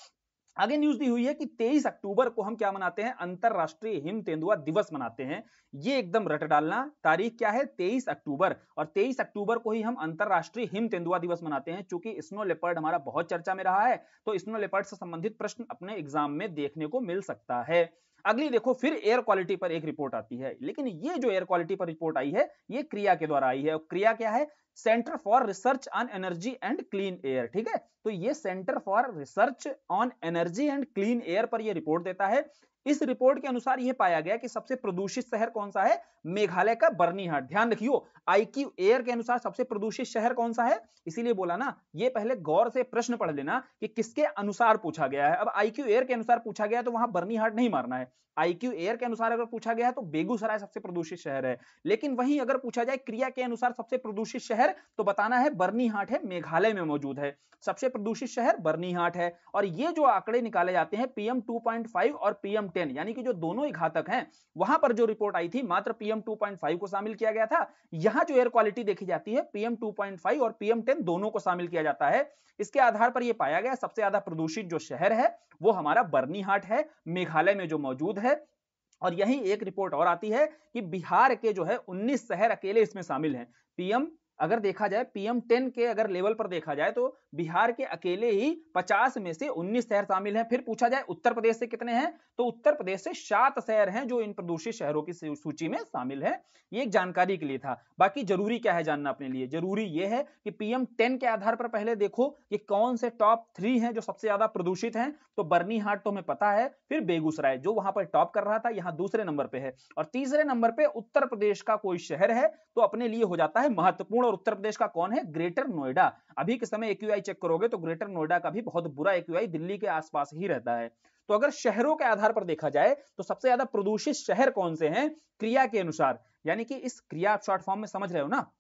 आगे न्यूज दी हुई है कि 23 अक्टूबर को हम क्या मनाते हैं? अंतरराष्ट्रीय हिम तेंदुआ दिवस मनाते हैं। ये एकदम रट डालना, तारीख क्या है? 23 अक्टूबर, और 23 अक्टूबर को ही हम अंतरराष्ट्रीय हिम तेंदुआ दिवस मनाते हैं। चूंकि स्नो लेपर्ड हमारा बहुत चर्चा में रहा है, तो स्नो लेपर्ड से संबंधित प्रश्न अपने एग्जाम में देखने को मिल सकता है। अगली देखो, फिर एयर क्वालिटी पर एक रिपोर्ट आती है, लेकिन ये जो एयर क्वालिटी पर रिपोर्ट आई है, ये क्रिया के द्वारा आई है। और क्रिया क्या है? Centre for research on energy and clean air. ठीक है, तो ये centre for research on energy and clean air पर ये रिपोर्ट देता है। इस रिपोर्ट के अनुसार यह पाया गया कि सबसे प्रदूषित शहर कौन सा है? मेघालय का बर्नीहाट। ध्यान रखियो, आईक्यू एयर के अनुसार सबसे प्रदूषित शहर कौन सा है, इसीलिए बोला ना, ये पहले गौर से प्रश्न पढ़ लेना कि किसके अनुसार पूछा गया है। अब आईक्यू एयर के अनुसार पूछा गया है, तो वहां बर्नीहाट नहीं मारना है। आईक्यू एयर के अनुसार अगर पूछा गया है तो बेगूसराय सबसे प्रदूषित शहर है। लेकिन वहीं अगर पूछा जाए क्रिया के अनुसार सबसे प्रदूषित शहर, तो बताना है बर्नीहाट है, मेघालय में मौजूद है। सबसे प्रदूषित शहर बर्नीहाट है। और ये जो आंकड़े निकाले जाते हैं पीएम 2.5 और पीएम 10, यानी कि जो दोनों ही घातक हैं, वहां पर जो रिपोर्ट आई थी मात्र पीएम 2.5 को शामिल किया गया था। यहां जो एयर क्वालिटी देखी जाती है पीएम 2.5 और पीएम 10 दोनों को शामिल किया जाता है। इसके आधार पर यह पाया गया सबसे ज्यादा प्रदूषित जो शहर है वो हमारा बर्नीहाट है, मेघालय में जो मौजूद है। और यही एक रिपोर्ट और आती है कि बिहार के जो है 19 शहर अकेले इसमें शामिल हैं। पीएम अगर देखा जाए पीएम 10 के अगर लेवल पर देखा जाए तो बिहार के अकेले ही 50 में से 19 शहर शामिल हैं। फिर पूछा जाए उत्तर प्रदेश से कितने हैं, तो उत्तर प्रदेश से 7 शहर हैं जो इन प्रदूषित शहरों की सूची में शामिल है। ये एक जानकारी के लिए था। बाकी जरूरी क्या है जानना अपने लिए? जरूरी यह है कि पीएम 10 के आधार पर पहले देखो कि कौन से टॉप 3 हैं जो सबसे ज्यादा प्रदूषित हैं। तो बर्नीहाट तो हमें पता है, फिर बेगूसराय जो वहां पर टॉप कर रहा था, यहां दूसरे नंबर पे है, और तीसरे नंबर पे उत्तर प्रदेश का कोई शहर है तो अपने लिए हो जाता है महत्वपूर्ण। और उत्तर प्रदेश का कौन है? ग्रेटर नोएडा। अभी के समय एक्यूआई चेक करोगे तो ग्रेटर नोएडा का भी बहुत बुरा एक्यूआई दिल्ली के आसपास ही रहता है। तो अगर शहरों के आधार पर देखा जाए तो सबसे ज्यादा प्रदूषित शहर कौन से हैं क्रिया के अनुसार, यानी कि इस क्रिया आप शॉर्ट फॉर्म में समझ रहे हो ना,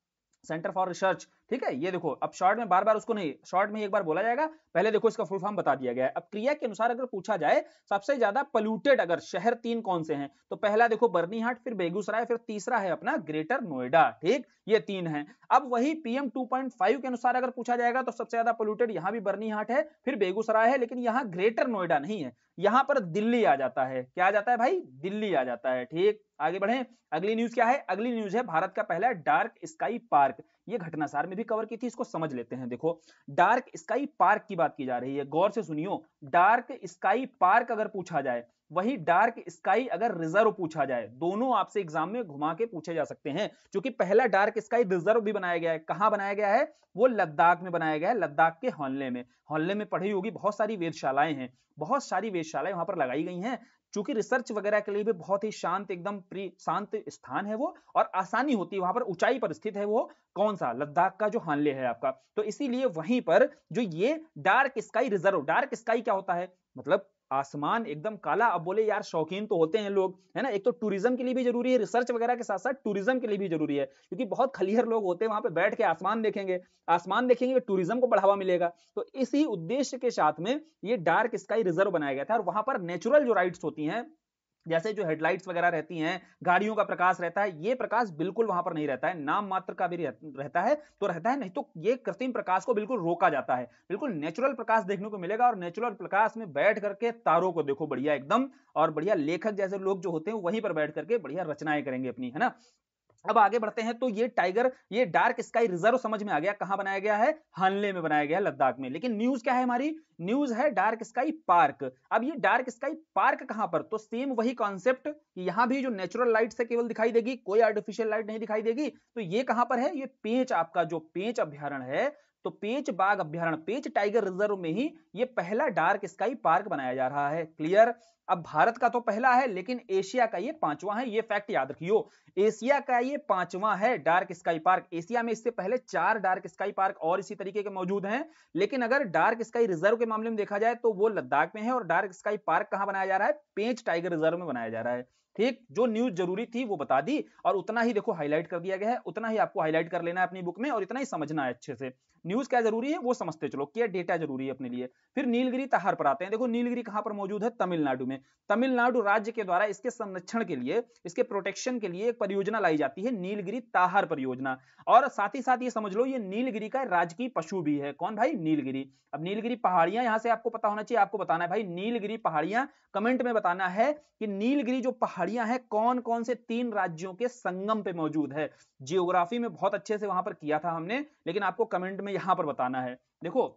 सेंटर फॉर रिसर्च। ठीक है, ये देखो अब शॉर्ट में बार बार उसको नहीं, शॉर्ट में एक बार बोला जाएगा, पहले देखो इसका फुल फॉर्म बता दिया गया है। अब क्रिया के अनुसार अगर पूछा जाए सबसे ज्यादा पोल्यूटेड अगर शहर 3 कौन से हैं, तो पहला देखो बर्नीहाट, फिर बेगूसराय, फिर तीसरा है अपना ग्रेटर नोएडा। ठीक, ये 3 हैं। अब वही पीएम 2.5 के अनुसार अगर पूछा जाएगा तो सबसे ज्यादा पोल्यूटेड यहां भी बर्नीहाट है, फिर बेगूसराय है, लेकिन यहां ग्रेटर नोएडा नहीं है, यहां पर दिल्ली आ जाता है। क्या आ जाता है भाई? दिल्ली आ जाता है। ठीक, आगे बढ़े। अगली न्यूज क्या है? अगली न्यूज है भारत का पहला डार्क स्काई पार्क। ये घटनासार में भी कवर की थी, इसको समझ लेते हैं। देखो डार्क स्काई पार्क की बात की जा रही है, गौर से सुनियो। डार्क स्काई पार्क अगर पूछा जाए, वही डार्क स्काई अगर रिजर्व पूछा जाए, दोनों आपसे एग्जाम में घुमा के पूछे जा सकते हैं। क्योंकि पहला डार्क स्काई रिजर्व भी बनाया गया है। कहां बनाया गया है? वो लद्दाख में बनाया गया है, लद्दाख के हॉनले में। हॉनले में पढ़ी होगी, बहुत सारी वेधशालाएं हैं, बहुत सारी वेधशालाएं वहां पर लगाई गई हैं। चूंकि रिसर्च वगैरह के लिए भी बहुत ही शांत, एकदम शांत स्थान है वो, और आसानी होती है वहां पर, ऊंचाई पर स्थित है वो। कौन सा? लद्दाख का जो हानले है आपका। तो इसीलिए वहीं पर जो ये dark sky reserve, dark sky क्या होता है? मतलब आसमान एकदम काला। अब बोले यार शौकीन तो होते हैं लोग, है ना, एक तो टूरिज्म के लिए भी जरूरी है, रिसर्च वगैरह के साथ साथ टूरिज्म के लिए भी जरूरी है, क्योंकि बहुत खलिहर लोग होते हैं वहां पे बैठ के आसमान देखेंगे, आसमान देखेंगे, टूरिज्म को बढ़ावा मिलेगा। तो इसी उद्देश्य के साथ में ये डार्क स्काई रिजर्व बनाया गया था। और वहां पर नेचुरल जो राइड्स होती हैं, जैसे जो हेडलाइट्स वगैरह रहती हैं, गाड़ियों का प्रकाश रहता है, ये प्रकाश बिल्कुल वहां पर नहीं रहता है। नाम मात्र का भी रहता है तो रहता है, नहीं तो ये कृत्रिम प्रकाश को बिल्कुल रोका जाता है। बिल्कुल नेचुरल प्रकाश देखने को मिलेगा। और नेचुरल प्रकाश में बैठ करके तारों को देखो बढ़िया एकदम, और बढ़िया लेखक जैसे लोग जो होते हैं वहीं पर बैठ करके बढ़िया रचनाएं करेंगे अपनी, है ना। अब आगे बढ़ते हैं। तो ये डार्क स्काई रिजर्व समझ में आ गया, कहां बनाया गया है? हानले में बनाया गया है, लद्दाख में। लेकिन न्यूज क्या है हमारी? न्यूज है डार्क स्काई पार्क। अब ये डार्क स्काई पार्क कहां पर? तो सेम वही कॉन्सेप्ट, यहां भी जो नेचुरल लाइट से केवल दिखाई देगी, कोई आर्टिफिशियल लाइट नहीं दिखाई देगी। तो ये कहां पर है? ये पेंच, आपका जो पेंच अभ्यारण्य है, तो पेंच बाघ अभ्यारण्य, पेंच टाइगर रिजर्व में ही ये पहला डार्क स्काई पार्क बनाया जा रहा है। क्लियर? अब भारत का तो पहला है, लेकिन एशिया का ये 5वां है। ये फैक्ट याद रखियो, एशिया का ये 5वां है डार्क स्काई पार्क। एशिया में इससे पहले 4 डार्क स्काई पार्क और इसी तरीके के मौजूद हैं। लेकिन अगर डार्क स्काई रिजर्व के मामले में देखा जाए तो वो लद्दाख में है, और डार्क स्काई पार्क कहां बनाया जा रहा है? पेंच टाइगर रिजर्व में बनाया जा रहा है। ठीक, जो न्यूज जरूरी थी वो बता दी और उतना ही देखो हाईलाइट कर दिया गया है, उतना ही आपको हाईलाइट कर लेना है अपनी बुक में और इतना ही समझना है अच्छे से। न्यूज क्या जरूरी है वो समझते चलो, क्या डेटा जरूरी है अपने लिए। फिर नीलगिरी तहार पर आते हैं। देखो नीलगिरी कहां पर मौजूद है? तमिलनाडु में। तमिलनाडु राज्य के द्वारा इसके संरक्षण के लिए, इसके प्रोटेक्शन के लिए एक परियोजना लाई जाती है, नीलगिरी ताहार परियोजना। और साथ ही साथ ये समझ लो ये नीलगिरी का राजकीय पशु भी है। कौन भाई? नीलगिरी। अब नीलगिरी पहाड़ियां यहां से आपको पता होना चाहिए, आपको बताना है भाई नीलगिरी पहाड़ियां, कमेंट में बताना है कि नीलगिरी जो पहाड़ियां हैं कौन कौन से 3 राज्यों के संगम पे मौजूद है। जियोग्राफी में बहुत अच्छे से वहां पर किया था हमने, लेकिन आपको कमेंट में यहां पर बताना है। देखो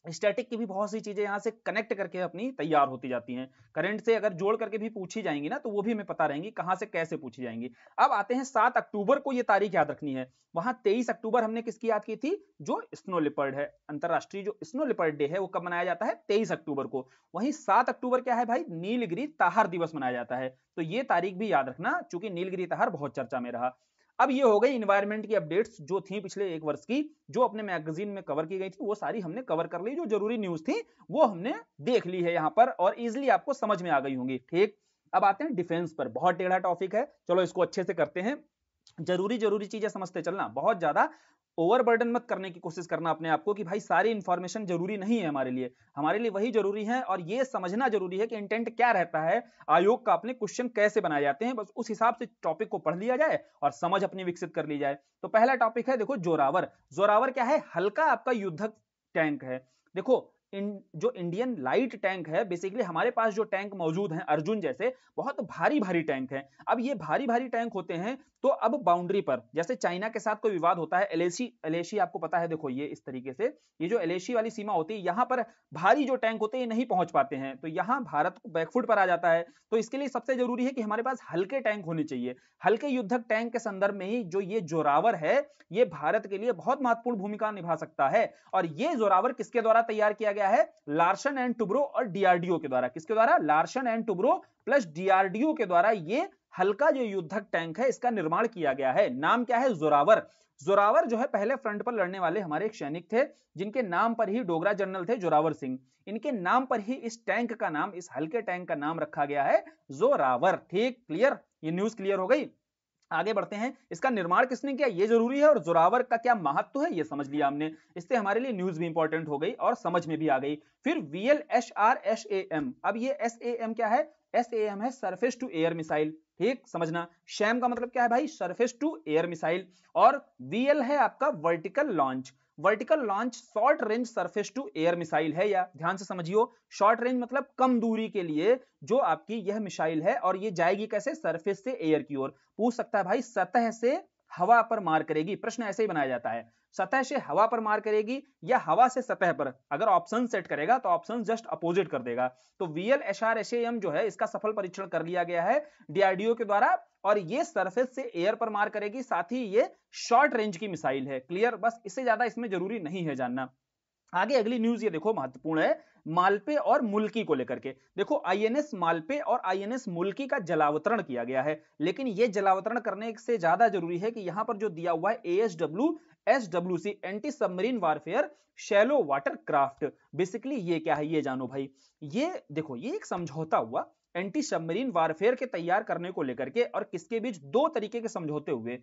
स्टैटिक की भी बहुत सी चीजें यहां से कनेक्ट करके अपनी तैयार होती जाती हैं, करंट से अगर जोड़ करके भी पूछी जाएंगी ना तो वो भी हमें पता रहेंगी कहां से कैसे पूछी जाएंगी। अब आते हैं 7 अक्टूबर को, ये तारीख याद रखनी है। वहां 23 अक्टूबर हमने किसकी याद की थी? जो स्नो लिपर्ड है, अंतरराष्ट्रीय जो स्नो लिपर्ड डे है वो कब मनाया जाता है? 23 अक्टूबर को। वहीं 7 अक्टूबर क्या है भाई? नीलगिरी ताहार दिवस मनाया जाता है। तो ये तारीख भी याद रखना, चूंकि नीलगिरी ताहार बहुत चर्चा में रहा। अब ये हो गई इन्वायरमेंट की अपडेट्स जो थी पिछले 1 वर्ष की, जो अपने मैगजीन में कवर की गई थी वो सारी हमने कवर कर ली। जो जरूरी न्यूज थी वो हमने देख ली है यहां पर और इजिली आपको समझ में आ गई होंगी। ठीक, अब आते हैं डिफेंस पर। बहुत टेढ़ा टॉपिक है, चलो इसको अच्छे से करते हैं। जरूरी जरूरी चीजें समझते चलना, बहुत ज्यादा ओवरबर्डन मत करने की कोशिश करना अपने आप को कि भाई सारी इंफॉर्मेशन जरूरी नहीं है हमारे लिए वही जरूरी है। और ये समझना जरूरी है कि इंटेंट क्या रहता है, आयोग का अपने क्वेश्चन कैसे बनाए जाते हैं, बस उस हिसाब से टॉपिक को पढ़ लिया जाए और समझ अपनी विकसित कर ली जाए। तो पहला टॉपिक है देखो जोरावर। जोरावर क्या है? हल्का आपका युद्धक टैंक है। देखो जो इंडियन लाइट टैंक है, बेसिकली हमारे पास जो टैंक मौजूद हैं अर्जुन जैसे बहुत भारी भारी टैंक हैं। अब ये भारी भारी टैंक होते हैं तो अब बाउंड्री पर जैसे चाइना के साथ कोई विवाद होता है, एलएसी आपको पता है, देखो ये इस तरीके से ये जो एलएसी वाली सीमा होती है यहां पर भारी जो टैंक होते हैं ये नहीं पहुंच पाते हैं, तो यहां भारत को बैकफुट पर आ जाता है। तो इसके लिए सबसे जरूरी है कि हमारे पास हल्के टैंक होने चाहिए। हल्के युद्धक टैंक के संदर्भ में ही जो ये जोरावर है ये भारत के लिए बहुत महत्वपूर्ण भूमिका निभा सकता है। और ये जोरावर किसके द्वारा तैयार किया गया है? लार्सन एंड टुब्रो और डीआरडीओ के द्वारा। किसके द्वारा? Larsen and Toubro plus DRDO के द्वारा ये हल्का जो युद्धक टैंक है इसका निर्माण किया गया है। नाम क्या है? जोरावर। जोरावर जो है पहले फ्रंट पर लड़ने वाले हमारे एक सैनिक थे जिनके नाम पर ही डोगरा जनरल थे जोरावर सिंह। इनके नाम पर ही इस टैंक का नाम, इस हल्के टैंक का नाम रखा गया है जोरावर। ठीक, क्लियर? ये न्यूज क्लियर हो गई। आगे बढ़ते हैं, इसका निर्माण किसने किया ये जरूरी है और जोरावर का क्या महत्व है ये समझ लिया हमने। इससे हमारे लिए न्यूज भी इंपॉर्टेंट हो गई और समझ में भी आ गई। फिर VLSRSAM। अब ये SAM क्या है? SAM है सरफेस टू एयर मिसाइल। ठीक, समझना। शैम का मतलब क्या है भाई? Surface to air missile. और VL है आपका vertical launch. Vertical launch short range surface to air missile है, या ध्यान से समझियो, शॉर्ट रेंज मतलब कम दूरी के लिए जो आपकी यह मिसाइल है और ये जाएगी कैसे? सरफेस से एयर की ओर। पूछ सकता है भाई सतह से हवा पर मार करेगी, प्रश्न ऐसे ही बनाया जाता है, सतह से हवा पर मार करेगी या हवा से सतह पर। अगर ऑप्शन सेट करेगा तो ऑप्शन जस्ट अपोजिट कर देगा। तो VLSRSAM जो है इसका सफल परीक्षण कर लिया गया है डीआरडीओ के द्वारा और ये सरफेस से एयर पर मार करेगी, साथ ही ये शॉर्ट रेंज की मिसाइल है। क्लियर? बस इससे ज्यादा इसमें जरूरी नहीं है जानना। आगे अगली न्यूज ये देखो महत्वपूर्ण है, मालपे और मुल्की को लेकर के। देखो INS मालपे और INS मुल्की का जलावतरण किया गया है, लेकिन ये जलावतरण करने से ज्यादा जरूरी है कि यहां पर जो दिया हुआ है ASWC anti submarine warfare shallow water craft. Basically ये क्या है ये जानो भाई। ये देखो ये एक समझौता हुआ एंटी सबमरीन वारफेयर के तैयार करने को लेकर के, और किसके बीच? 2 तरीके के समझौते हुए।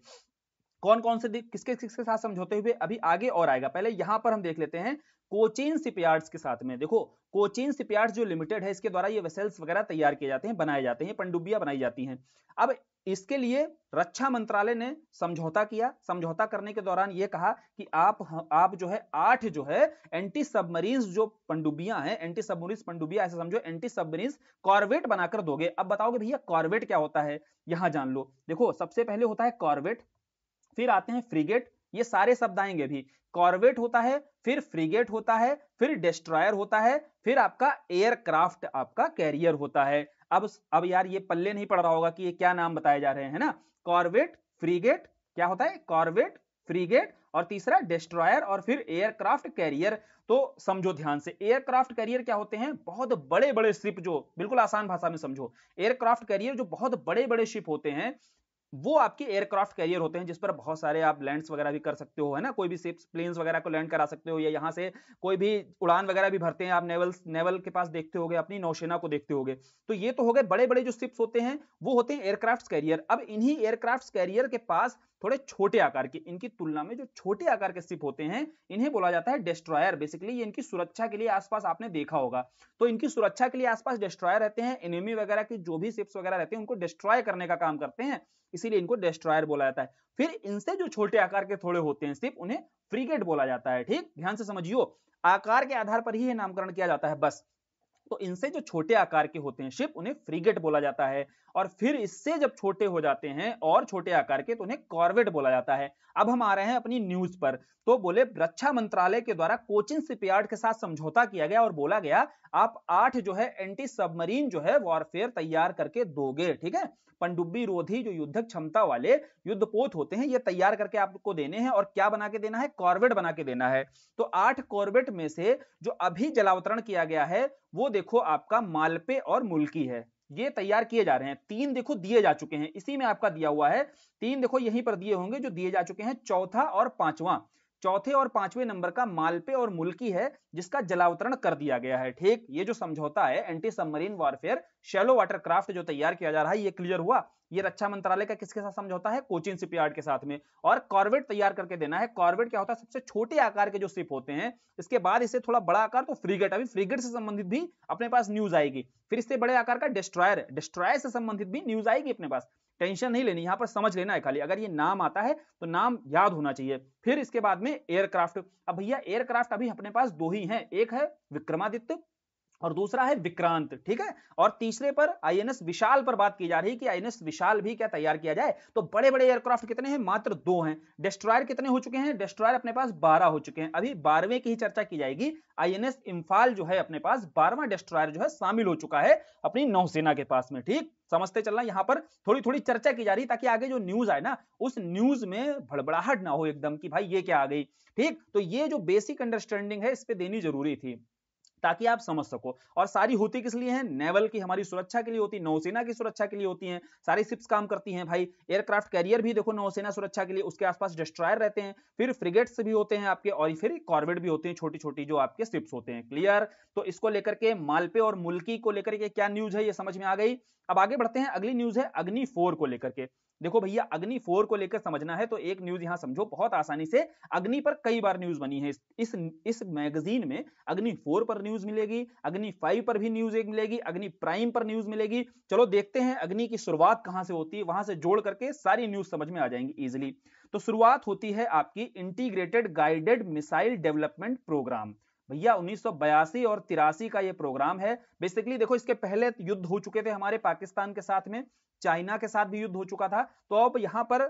कौन कौन से किसके किसके साथ समझौते हुए अभी आगे और आएगा, पहले यहां पर हम देख लेते हैं कोचीन शिपयार्ड्स के साथ में। देखो कोचीन शिपयार्ड्स जो लिमिटेड है इसके द्वारा ये वेसल्स वगैरह तैयार किए जाते हैं, बनाए जाते हैं, पनडुब्बियां बनाई जाती हैं। अब इसके लिए रक्षा मंत्रालय ने समझौता किया। समझौता करने के दौरान ये कहा कि आप जो है 8 जो है एंटी सबमरीन जो पनडुब्बियां हैं, एंटी सबमरीन पनडुब्बियां ऐसे समझो, एंटी सबमरीन कॉर्वेट बनाकर दोगे। अब बताओगे भैया कॉर्वेट क्या होता है, यहां जान लो। देखो सबसे पहले होता है कॉर्वेट, फिर आते हैं फ्रिगेट, ये सारे शब्द आएंगे भी। कॉर्वेट होता है, फिर फ्रिगेट होता है, फिर डिस्ट्रॉयर होता है, फिर आपका एयरक्राफ्ट आपका कैरियर होता है। अब यार ये पल्ले नहीं पड़ रहा होगा कि ये क्या नाम बताए जा रहे हैं ना। कॉर्वेट, फ्रिगेट, क्या होता है? कॉर्वेट, फ्रिगेट, और तीसरा डिस्ट्रॉयर, और फिर एयरक्राफ्ट कैरियर। तो समझो ध्यान से, एयरक्राफ्ट कैरियर क्या होते हैं? बहुत बड़े बड़े शिप, जो बिल्कुल आसान भाषा में समझो, एयरक्राफ्ट कैरियर जो बहुत बड़े बड़े शिप होते हैं वो आपके एयरक्राफ्ट कैरियर होते हैं जिस पर बहुत सारे आप लैंड्स वगैरह भी कर सकते हो, है ना, कोई भी शिप्स प्लेन्स वगैरह को लैंड करा सकते हो, या यहाँ से कोई भी उड़ान वगैरह भी भरते हैं आप, नेवल नेवल के पास देखते होगे, अपनी नौसेना को देखते होगे। तो ये तो हो गए बड़े बड़े जो शिप्स होते हैं, वो होते हैं एयरक्राफ्ट कैरियर। अब इन्हीं एयरक्राफ्ट कैरियर के पास थोड़े छोटे आकार की, इनकी तुलना में जो छोटे आकार के शिप होते हैं, इन्हें बोला जाता है डिस्ट्रॉयर। बेसिकली ये इनकी सुरक्षा के लिए आसपास आपने देखा होगा, तो इनकी सुरक्षा के लिए आसपास डिस्ट्रॉयर रहते हैं, एनिमी वगैरह की जो भी शिप्स वगैरह रहते हैं उनको डिस्ट्रॉय करने का काम करते हैं, इसीलिए इनको डिस्ट्रॉयर बोला जाता है। फिर इनसे जो छोटे आकार के थोड़े होते हैं शिप, उन्हें फ्रीगेट बोला जाता है। ठीक, ध्यान से समझियो, आकार के आधार पर ही ये नामकरण किया जाता है बस। तो इनसे जो छोटे आकार के होते हैं शिप, उन्हें फ्रीगेट बोला जाता है, और फिर इससे जब छोटे हो जाते हैं और छोटे आकार के, तो उन्हें कॉर्वेट बोला जाता है। अब हम आ रहे हैं अपनी न्यूज पर, तो बोले रक्षा मंत्रालय के द्वारा कोचिन शिपयार्ड के साथ समझौता किया गया और बोला गया आप 8 जो है एंटी सबमरीन जो है वॉरफेयर तैयार करके दोगे। ठीक है, पनडुब्बी रोधी जो युद्धक क्षमता वाले युद्धपोत होते हैं, ये तैयार करके आपको देने हैं, और क्या बना के देना है, कॉर्वेट बना के देना है। तो 8 कॉर्वेट में से जो अभी जलावतरण किया गया है, वो देखो आपका मालपे और मुल्की है, ये तैयार किए जा रहे हैं। 3 देखो दिए जा चुके हैं, इसी में आपका दिया हुआ है, 3 देखो यहीं पर दिए होंगे जो दिए जा चुके हैं, चौथा और पांचवा। चौथे और पांचवें नंबर का मालपे और मुल्की है, जिसका जलावतरण कर दिया गया है। ठीक, ये जो समझौता है anti submarine warfare shallow water craft जो तैयार किया जा रहा है, ये क्लियर हुआ। ये रक्षा मंत्रालय का किसके साथ समझौता है, कोचिन शिपयार्ड के साथ में, और कॉर्वेट तैयार करके देना है। कॉर्वेट क्या होता है, सबसे छोटे आकार के जो शिप होते हैं, इसके बाद इससे थोड़ा बड़ा आकार तो फ्रीगेट, अभी फ्रीगेट से संबंधित भी अपने पास न्यूज आएगी। फिर इससे बड़े आकार का डिस्ट्रॉयर, डिस्ट्रॉयर से संबंधित भी न्यूज आएगी अपने पास, टेंशन नहीं लेनी, यहां पर समझ लेना है खाली, अगर ये नाम आता है तो नाम याद होना चाहिए। फिर इसके बाद में एयरक्राफ्ट। अब भैया एयरक्राफ्ट अभी अपने पास 2 ही हैं, एक है विक्रमादित्य और दूसरा है विक्रांत। ठीक है, और तीसरे पर आईएनएस विशाल पर बात की जा रही है कि आईएनएस विशाल भी क्या तैयार किया जाए। तो बड़े बड़े एयरक्राफ्ट कितने हैं, मात्र 2 हैं। डिस्ट्रॉयर कितने हो चुके हैं, डिस्ट्रॉयर अपने पास 12 हो चुके हैं, अभी 12वें की ही चर्चा की जाएगी। आईएनएस इंफाल जो है अपने पास 12वां डिस्ट्रॉयर जो है शामिल हो चुका है अपनी नौसेना के पास में। ठीक, समझते चलना, यहां पर थोड़ी थोड़ी चर्चा की जा रही ताकि आगे जो न्यूज आए ना, उस न्यूज में भड़बड़ाहट ना हो एकदम कि भाई ये क्या आ गई। ठीक, तो ये जो बेसिक अंडरस्टैंडिंग है इस पे देनी जरूरी थी ताकि आप समझ सको। और सारी होती किस लिए है, नेवल की हमारी सुरक्षा के लिए होती है, नौसेना की सुरक्षा के लिए होती हैं, सारी शिप्स काम करती हैं भाई। एयरक्राफ्ट कैरियर भी देखो नौसेना सुरक्षा के लिए, उसके आसपास डिस्ट्रॉयर रहते हैं, फिर फ्रिगेट्स भी होते हैं आपके, और फिर कॉर्वेट भी होते हैं, छोटी छोटी जो आपके शिप्स होते हैं। क्लियर, तो इसको लेकर के मालपे और मुल्की को लेकर के क्या न्यूज है ये समझ में आ गई। अब आगे बढ़ते हैं, अगली न्यूज है अग्नि 4 को लेकर के। देखो भैया अग्नि 4 को लेकर समझना है तो एक न्यूज यहां समझो बहुत आसानी से। अग्नि पर कई बार न्यूज बनी है, इस मैगजीन में अग्नि 4 पर न्यूज मिलेगी, अग्नि 5 पर भी न्यूज एक मिलेगी, अग्नि प्राइम पर न्यूज मिलेगी। चलो देखते हैं अग्नि की शुरुआत कहां से होती है, वहां से जोड़ करके सारी न्यूज समझ में आ जाएंगी इजिली। तो शुरुआत होती है आपकी integrated guided missile development program. भैया 1982 और 83 का ये प्रोग्राम है। बेसिकली देखो इसके पहले युद्ध हो चुके थे हमारे पाकिस्तान के साथ में, चाइना के साथ भी युद्ध हो चुका था। तो अब यहां पर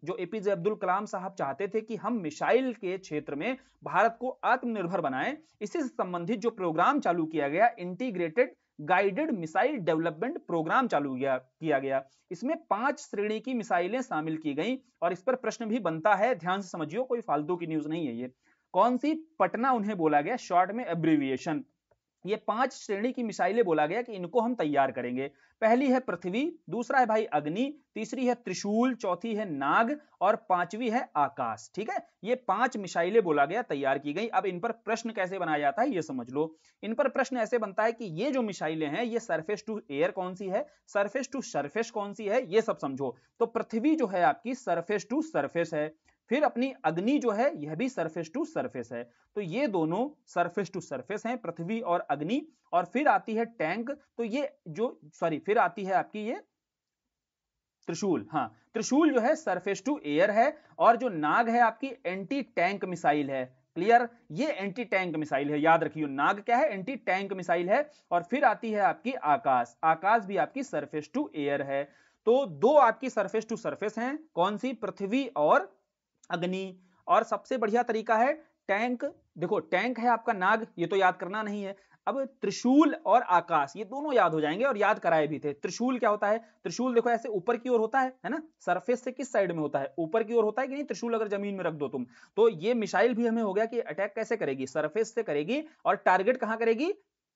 जो एपीजे अब्दुल कलाम साहब चाहते थे कि हम मिसाइल के क्षेत्र में भारत को आत्मनिर्भर बनाएं, इसी से संबंधित जो प्रोग्राम चालू किया गया integrated guided missile development program चालू किया गया। इसमें 5 श्रेणी की मिसाइलें शामिल की गई, और इस पर प्रश्न भी बनता है, ध्यान से समझियो, कोई फालतू की न्यूज नहीं है ये। कौन सी, पटना उन्हें बोला गया, शॉर्ट में एब्रीविएशन। ये 5 श्रेणी की मिसाइलें बोला गया कि इनको हम तैयार करेंगे। पहली है पृथ्वी, दूसरा है भाई अग्नि, तीसरी है त्रिशूल, चौथी है नाग, और पांचवी है आकाश। ठीक है, ये 5 मिसाइलें बोला गया तैयार की गई। अब इन पर प्रश्न कैसे बनाया जाता है ये समझ लो। इन पर प्रश्न ऐसे बनता है कि ये जो मिसाइलें हैं ये सरफेस टू एयर कौन सी है, सरफेस टू सरफेस कौन सी है, ये सब समझो। तो पृथ्वी जो है आपकी सरफेस टू सरफेस है, फिर अपनी अग्नि जो है यह भी सरफेस टू सरफेस है। तो ये दोनों सरफेस टू सरफेस हैं, पृथ्वी और अग्नि। और फिर आती है टैंक, तो ये फिर आती है आपकी ये त्रिशूल। हाँ, त्रिशूल जो है सरफेस टू एयर है, और जो नाग है आपकी एंटी टैंक मिसाइल है। क्लियर, ये एंटी टैंक मिसाइल है, याद रखियो नाग क्या है, एंटी टैंक मिसाइल है। और फिर आती है आपकी आकाश, आकाश भी आपकी सरफेस टू एयर है। तो 2 आपकी सरफेस टू सरफेस हैं, कौन सी, पृथ्वी और अग्नि। और सबसे बढ़िया तरीका है टैंक। देखो टैंक है आपका नाग, ये तो याद करना नहीं है। अब त्रिशूल और आकाश ये दोनों याद हो जाएंगे, और याद कराए भी थे। त्रिशूल क्या होता है, त्रिशूल देखो ऐसे ऊपर की ओर होता है ना, सरफेस से किस साइड में होता है, ऊपर की ओर होता है कि नहीं त्रिशूल, अगर जमीन में रख दो तुम। तो ये मिसाइल भी हमें हो गया कि अटैक कैसे करेगी, सरफेस से करेगी, और टारगेट कहां करेगी,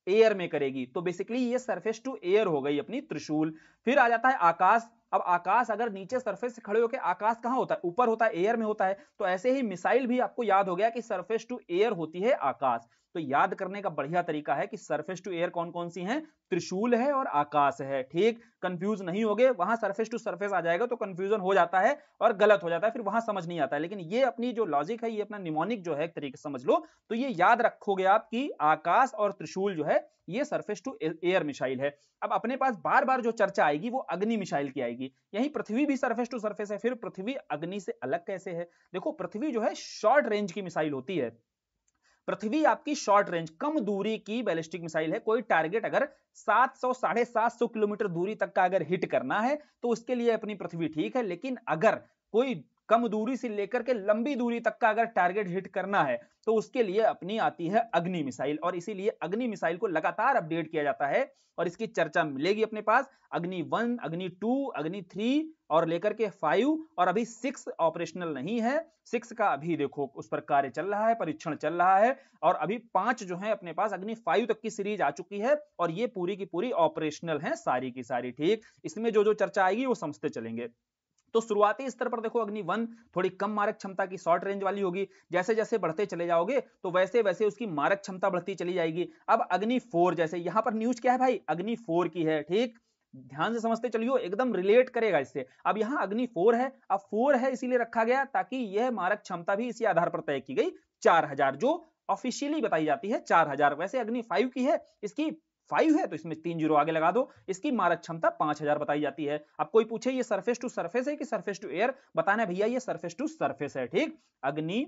एयर में करेगी। तो बेसिकली ये सरफेस टू एयर हो गई अपनी त्रिशूल। फिर आ जाता है आकाश। अब आकाश अगर नीचे सरफेस से खड़े होकर, आकाश कहां होता है, ऊपर होता है, एयर में होता है, तो ऐसे ही मिसाइल भी आपको याद हो गया कि सरफेस टू एयर होती है आकाश। तो याद करने का बढ़िया तरीका है कि सरफेस टू एयर कौन कौन सी हैं, त्रिशूल है और आकाश है। ठीक, कंफ्यूज नहीं होगे, वहां सरफेस टू सरफेस आ जाएगा तो कंफ्यूजन हो जाता है और गलत हो जाता है, फिर वहां समझ नहीं आता है। लेकिन ये अपनी जो लॉजिक है, ये अपना निमोनिक जो है एक तरीके से समझ लो, तो ये याद रखोगे आप कि आकाश और त्रिशूल जो है ये सरफेस टू एयर मिसाइल है। अब अपने पास बार बार जो चर्चा आएगी वो अग्नि मिसाइल की आएगी। यही पृथ्वी भी सरफेस टू सरफेस है, फिर पृथ्वी अग्नि से अलग कैसे है? देखो, पृथ्वी जो है शॉर्ट रेंज की मिसाइल होती है। पृथ्वी आपकी शॉर्ट रेंज, कम दूरी की बैलिस्टिक मिसाइल है। कोई टारगेट अगर 700 750 किलोमीटर दूरी तक का अगर हिट करना है तो उसके लिए अपनी पृथ्वी ठीक है, लेकिन अगर कोई कम दूरी से लेकर के लंबी दूरी तक का अगर टारगेट हिट करना है तो उसके लिए अपनी आती है अग्नि मिसाइल। और इसीलिए अग्नि मिसाइल को लगातार अपडेट किया जाता है और इसकी चर्चा मिलेगी अपने पास। अग्नि 1, अग्नि 2, अग्नि 3 और लेकर के 5, और अभी 6 ऑपरेशनल नहीं है। 6 का अभी देखो उस पर कार्य चल रहा है, परीक्षण चल रहा है, और अभी 5 जो है अपने पास अग्नि 5 तक की सीरीज आ चुकी है और ये पूरी की पूरी ऑपरेशनल है सारी की सारी। ठीक, इसमें जो जो चर्चा आएगी वो समझते चलेंगे। तो शुरुआती स्तर पर देखो अग्नि 1 थोड़ी कम मारक क्षमता की शॉर्ट रेंज वाली होगी। जैसे जैसे बढ़ते चले जाओगे तो वैसे वैसे उसकी मारक क्षमता बढ़ती चली जाएगी। अब अग्नि 4, जैसे यहां पर न्यूज क्या है भाई, अग्नि 4 की है। ठीक, ध्यान से समझते चलियो, एकदम रिलेट करेगा इससे। अब यहां अग्नि 4 है, अब 4 है इसीलिए रखा गया ताकि यह मारक क्षमता भी इसी आधार पर तय की गई 4000, जो ऑफिशियली बताई जाती है 4000। वैसे अग्नि 5 की है, इसकी 5 है तो इसमें 3 जीरो आगे लगा दो, इसकी मारक क्षमता 5000 बताई जाती है। अब कोई पूछे ये सरफेस टू सरफेस है कि सरफेस टू एयर, बताना है भैया ये सरफेस टू सरफेस है। ठीक, अग्नि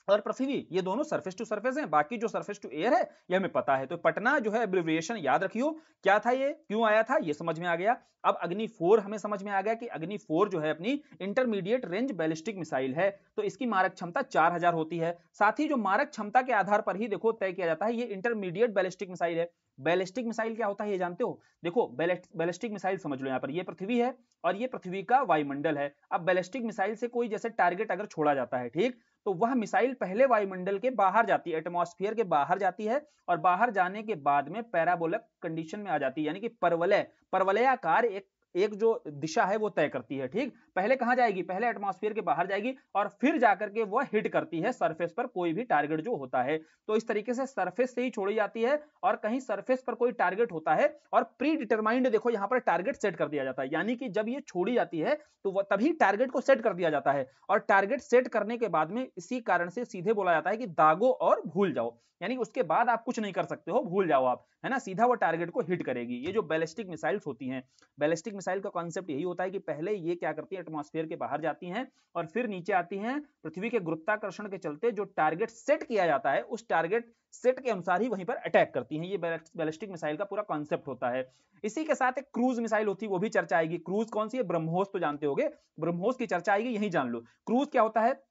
और पृथ्वी ये दोनों सरफेस टू सरफेस हैं, बाकी जो सरफेस टू एयर है ये हमें पता है। तो पटना जो है एब्रिविएशन याद रखियो, क्या था ये, क्यों आया था, ये समझ में आ गया। अब अग्नि 4 हमें समझ में आ गया कि अग्नि 4 जो है अपनी इंटरमीडिएट रेंज बैलिस्टिक मिसाइल है, तो इसकी मारक क्षमता 4000 होती है। साथ ही जो मारक क्षमता के आधार पर ही देखो तय किया जाता है ये इंटरमीडिएट बैलिस्टिक मिसाइल है। बैलिस्टिक मिसाइल क्या होता है ये जानते हो? देखो बैलिस्टिक मिसाइल समझ लो, यहाँ पर ये पृथ्वी है और ये पृथ्वी का वायुमंडल है। अब बैलिस्टिक मिसाइल से कोई जैसे टारगेट अगर छोड़ा जाता है, ठीक, तो वह मिसाइल पहले वायुमंडल के बाहर जाती है, एटमॉस्फेयर के बाहर जाती है, और बाहर जाने के बाद में पैराबोलिक कंडीशन में आ जाती है, यानी कि परवलयाकार एक जो दिशा है वो तय करती है। ठीक, पहले कहां जाएगी, पहले एटमॉस्फेयर के बाहर जाएगी और फिर जाकर के वो हिट करती है सरफेस पर कोई भी टारगेट जो होता है। तो इस तरीके से सरफेस से ही छोड़ी जाती है, और कहीं सरफेस पर कोई टारगेट होता है और प्री डिटरमाइंड देखो यहां पर टारगेट सेट कर दिया जाता है, यानी कि जब ये छोड़ी जाती है तो वह तभी टारगेट को सेट कर दिया जाता है। और टारगेट सेट करने के बाद में इसी कारण से सीधे बोला जाता है कि दागो और भूल जाओ, यानी उसके बाद आप कुछ नहीं कर सकते हो, भूल जाओ आप, है ना, सीधा वो टारगेट को हिट करेगी। ये जो बैलिस्टिक मिसाइल्स होती हैं, बैलिस्टिक मिसाइल का कॉन्सेप्ट यही होता है कि पहले ये क्या करती है, एटमॉस्फेयर के बाहर जाती हैं और फिर नीचे आती हैं, पृथ्वी के गुरुत्वाकर्षण के चलते जो टारगेट सेट किया जाता है उस टारगेट सेट के अनुसार ही वहीं पर अटैक करती हैं। ये बैलिस्टिक मिसाइल का पूरा कॉन्सेप्ट होता है। इसी के साथ एक क्रूज मिसाइल होती है, वो भी चर्चा आएगी। क्रूज कौन सी है, ब्रह्मोस तो जानते होगे, ब्रह्मोस की चर्चा आएगी, यही जान लो। क्रूज क्या होता है,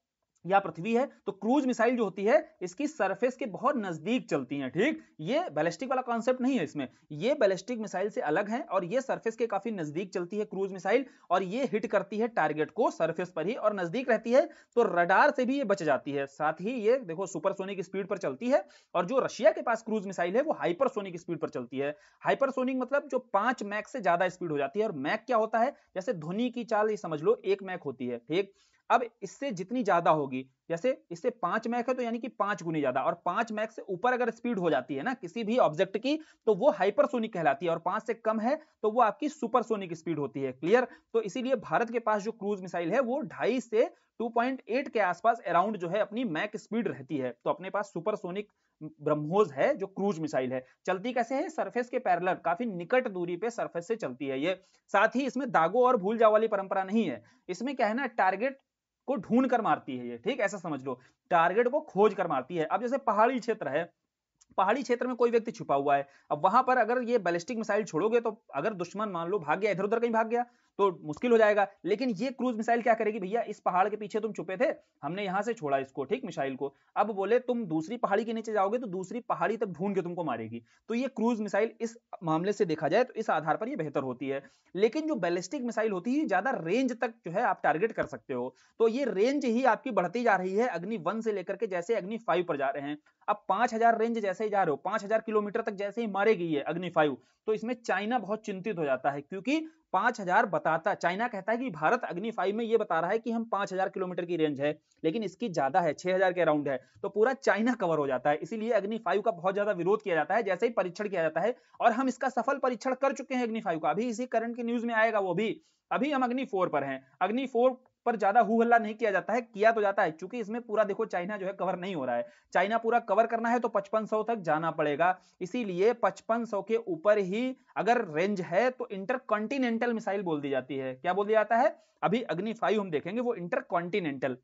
या पृथ्वी है तो क्रूज मिसाइल जो होती है इसकी सरफेस के बहुत नजदीक चलती हैं। ठीक, ये बैलिस्टिक वाला कॉन्सेप्ट नहीं है इसमें, ये बैलिस्टिक मिसाइल से अलग है और ये सरफेस के काफी नजदीक चलती है क्रूज मिसाइल, और ये हिट करती है टारगेट को सरफेस पर ही, और नजदीक रहती है तो रडार से भी ये बच जाती है। साथ ही ये देखो सुपरसोनिक स्पीड पर चलती है, और जो रशिया के पास क्रूज मिसाइल है वो हाइपरसोनिक स्पीड पर चलती है। हाइपरसोनिक मतलब जो 5 मैक से ज्यादा स्पीड हो जाती है, और मैक क्या होता है, जैसे ध्वनि की चाल ये समझ लो 1 मैक होती है। ठीक, अब इससे जितनी ज्यादा होगी, जैसे इससे 5 मैक है तो यानी कि 5 गुनी ज्यादा, और 5 मैक से ऊपर अगर स्पीड हो जाती है ना किसी भी ऑब्जेक्ट की तो वो हाइपरसोनिक कहलाती है, और 5 से कम है तो वो आपकी सुपरसोनिक स्पीड होती है। क्लियर? तो इसीलिए भारत के पास जो क्रूज मिसाइल है वो 2.5 से 2.8 के आसपास अराउंड जो है अपनी मैक स्पीड रहती है। तो अपने पास सुपरसोनिक ब्रह्मोस है जो क्रूज मिसाइल है। चलती कैसे है, सरफेस के पैरेलल, काफी निकट दूरी पे सरफेस से चलती है ये। साथ ही इसमें दागो और भूल जाओ वाली परंपरा नहीं है, इसमें क्या है ना, टारगेट को ढूंढ कर मारती है ये। ठीक, ऐसा समझ लो, टारगेट को खोज कर मारती है। अब जैसे पहाड़ी क्षेत्र है, पहाड़ी क्षेत्र में कोई व्यक्ति छुपा हुआ है, अब वहां पर अगर ये बैलिस्टिक मिसाइल छोड़ोगे तो अगर दुश्मन मान लो भाग गया, इधर उधर कहीं भाग गया तो मुश्किल हो जाएगा। लेकिन ये क्रूज मिसाइल क्या करेगी, भैया इस पहाड़ के पीछे तुम छुपे थे, हमने यहां से छोड़ा इसको, ठीक, मिसाइल को, अब बोले तुम दूसरी पहाड़ी के नीचे जाओगे तो दूसरी पहाड़ी तक ढूंढ के तुमको मारेगी। तो ये क्रूज मिसाइल इस मामले से देखा जाए तो इस आधार पर ये बेहतर होती है। लेकिन जो बैलिस्टिक मिसाइल होती है ज्यादा रेंज तक जो है आप टारगेट कर सकते हो, तो ये रेंज ही आपकी बढ़ती जा रही है अग्नि 1 से लेकर के जैसे अग्नि 5 पर जा रहे हैं। अब 5000 रेंज जैसे ही जा रहे हो, 5000 किलोमीटर तक जैसे ही मारेगी ये अग्नि 5, तो इसमें चाइना बहुत चिंतित हो जाता है, क्योंकि 5000 बताता, चाइना कहता है कि भारत अग्नि 5 में ये बता रहा है कि हम 5000 किलोमीटर की रेंज है, लेकिन इसकी ज्यादा है, 6000 के अराउंड है, तो पूरा चाइना कवर हो जाता है। इसीलिए अग्नि 5 का बहुत ज्यादा विरोध किया जाता है जैसे ही परीक्षण किया जाता है, और हम इसका सफल परीक्षण कर चुके हैं अग्नि 5 का, अभी इसी करंट की न्यूज में आएगा वो भी। अभी हम अग्नि 4 पर हैं, अग्नि 4 पर ज्यादा हू हल्ला नहीं किया जाता है, किया तो जाता है क्योंकि इसमें पूरा देखो चाइना जो है कवर नहीं हो रहा है, चाइना पूरा कवर करना है तो 5500 तक जाना पड़ेगा, इसीलिए 5500 के ऊपर ही अगर रेंज है तो इंटरकॉन्टिनेंटल मिसाइल बोल दी जाती है। क्या बोल दिया जाता है? अभी अग्नि 5 हम देखेंगे वो इंटरकॉन्टिनेंटल,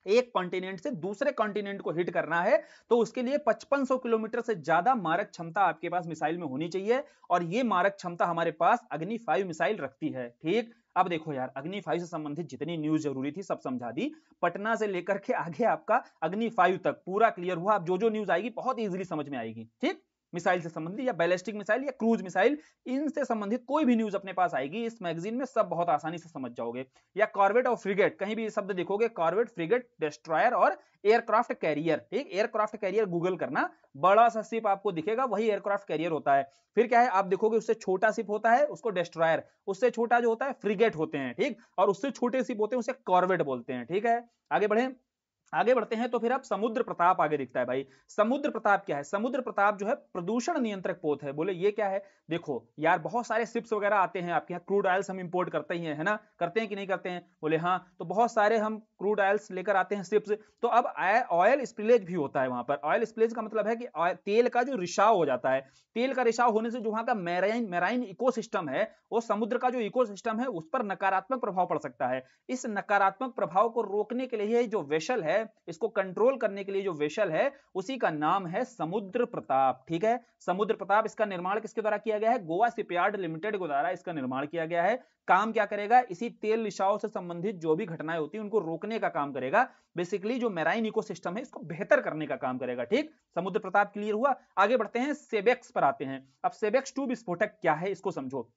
एक कॉन्टिनेंट से दूसरे कॉन्टिनेंट को हिट करना है, तो उसके लिए 5500 किलोमीटर से ज्यादा मारक क्षमता आपके पास मिसाइल में होनी चाहिए, और ये मारक क्षमता हमारे पास अग्नि 5 मिसाइल रखती है। ठीक, अब देखो यार, अग्नि 5 से संबंधित जितनी न्यूज जरूरी थी सब समझा दी, पटना से लेकर के आगे आपका अग्नि 5 तक पूरा क्लियर हुआ। अब जो जो न्यूज आएगी बहुत इजीली समझ में आएगी। ठीक, मिसाइल से संबंधित या बैलिस्टिक मिसाइल या क्रूज मिसाइल, इनसे संबंधित कोई भी न्यूज अपने पास आएगी इस मैगजीन में, सब बहुत आसानी से समझ जाओगे। या कॉर्वेट और फ्रिगेट, कहीं भी ये शब्द देखोगे, कॉर्वेट, फ्रिगेट, डिस्ट्रॉयर और एयरक्राफ्ट कैरियर। ठीक, एयरक्राफ्ट कैरियर गूगल करना, बड़ा सा शिप आपको दिखेगा वही एयरक्राफ्ट कैरियर होता है। फिर क्या है, आप देखोगे उससे छोटा शिप होता है उसको डिस्ट्रॉयर, उससे छोटा जो होता है फ्रिगेट होते हैं। ठीक, और उससे छोटे शिप होते हैं उसे कॉर्वेट बोलते हैं। ठीक है, आगे बढ़े, आगे बढ़ते हैं तो फिर अब समुद्र प्रताप आगे दिखता है भाई। समुद्र प्रताप क्या है? समुद्र प्रताप जो है प्रदूषण नियंत्रक पोत है। बोले ये क्या है? देखो यार, बहुत सारे शिप्स वगैरह आते हैं आपके यहाँ, क्रूड ऑयल्स हम इंपोर्ट करते ही हैं, है ना, करते हैं कि नहीं करते हैं? बोले हाँ, तो बहुत सारे हम क्रूड ऑयल्स लेकर आते हैं शिप्स, तो अब ऑयल स्पिलेज भी होता है वहां पर। ऑयल स्पिलेज का मतलब है कि तेल का जो रिसाव हो जाता है, तेल का रिसाव होने से जो वहां का मैराइन इकोसिस्टम है, वो समुद्र का जो इकोसिस्टम है उस पर नकारात्मक प्रभाव पड़ सकता है। इस नकारात्मक प्रभाव को रोकने के लिए जो वेसल है, इसको कंट्रोल करने के लिए जो वेसल है, उसी का नाम है समुद्र प्रताप। ठीक है, समुद्र प्रताप, इसका निर्माण किसके द्वारा किया गया है? गोवा शिपयार्ड लिमिटेड के द्वारा इसका निर्माण किया गया है। काम क्या करेगा? इसी तेल रिसाव से संबंधित जो भी घटनाएं होती हैं उनको रोकने का काम करेगा। बेसिकली जो मैराइन इकोसिस्टम है इसको बेहतर करने का काम करेगा। ठीक, समुद्र प्रताप क्लियर हुआ। आगे बढ़ते हैं, सेबेक्स पर आते हैं। अब सेबेक्स 2 विस्फोटक क्या है इसको समझो।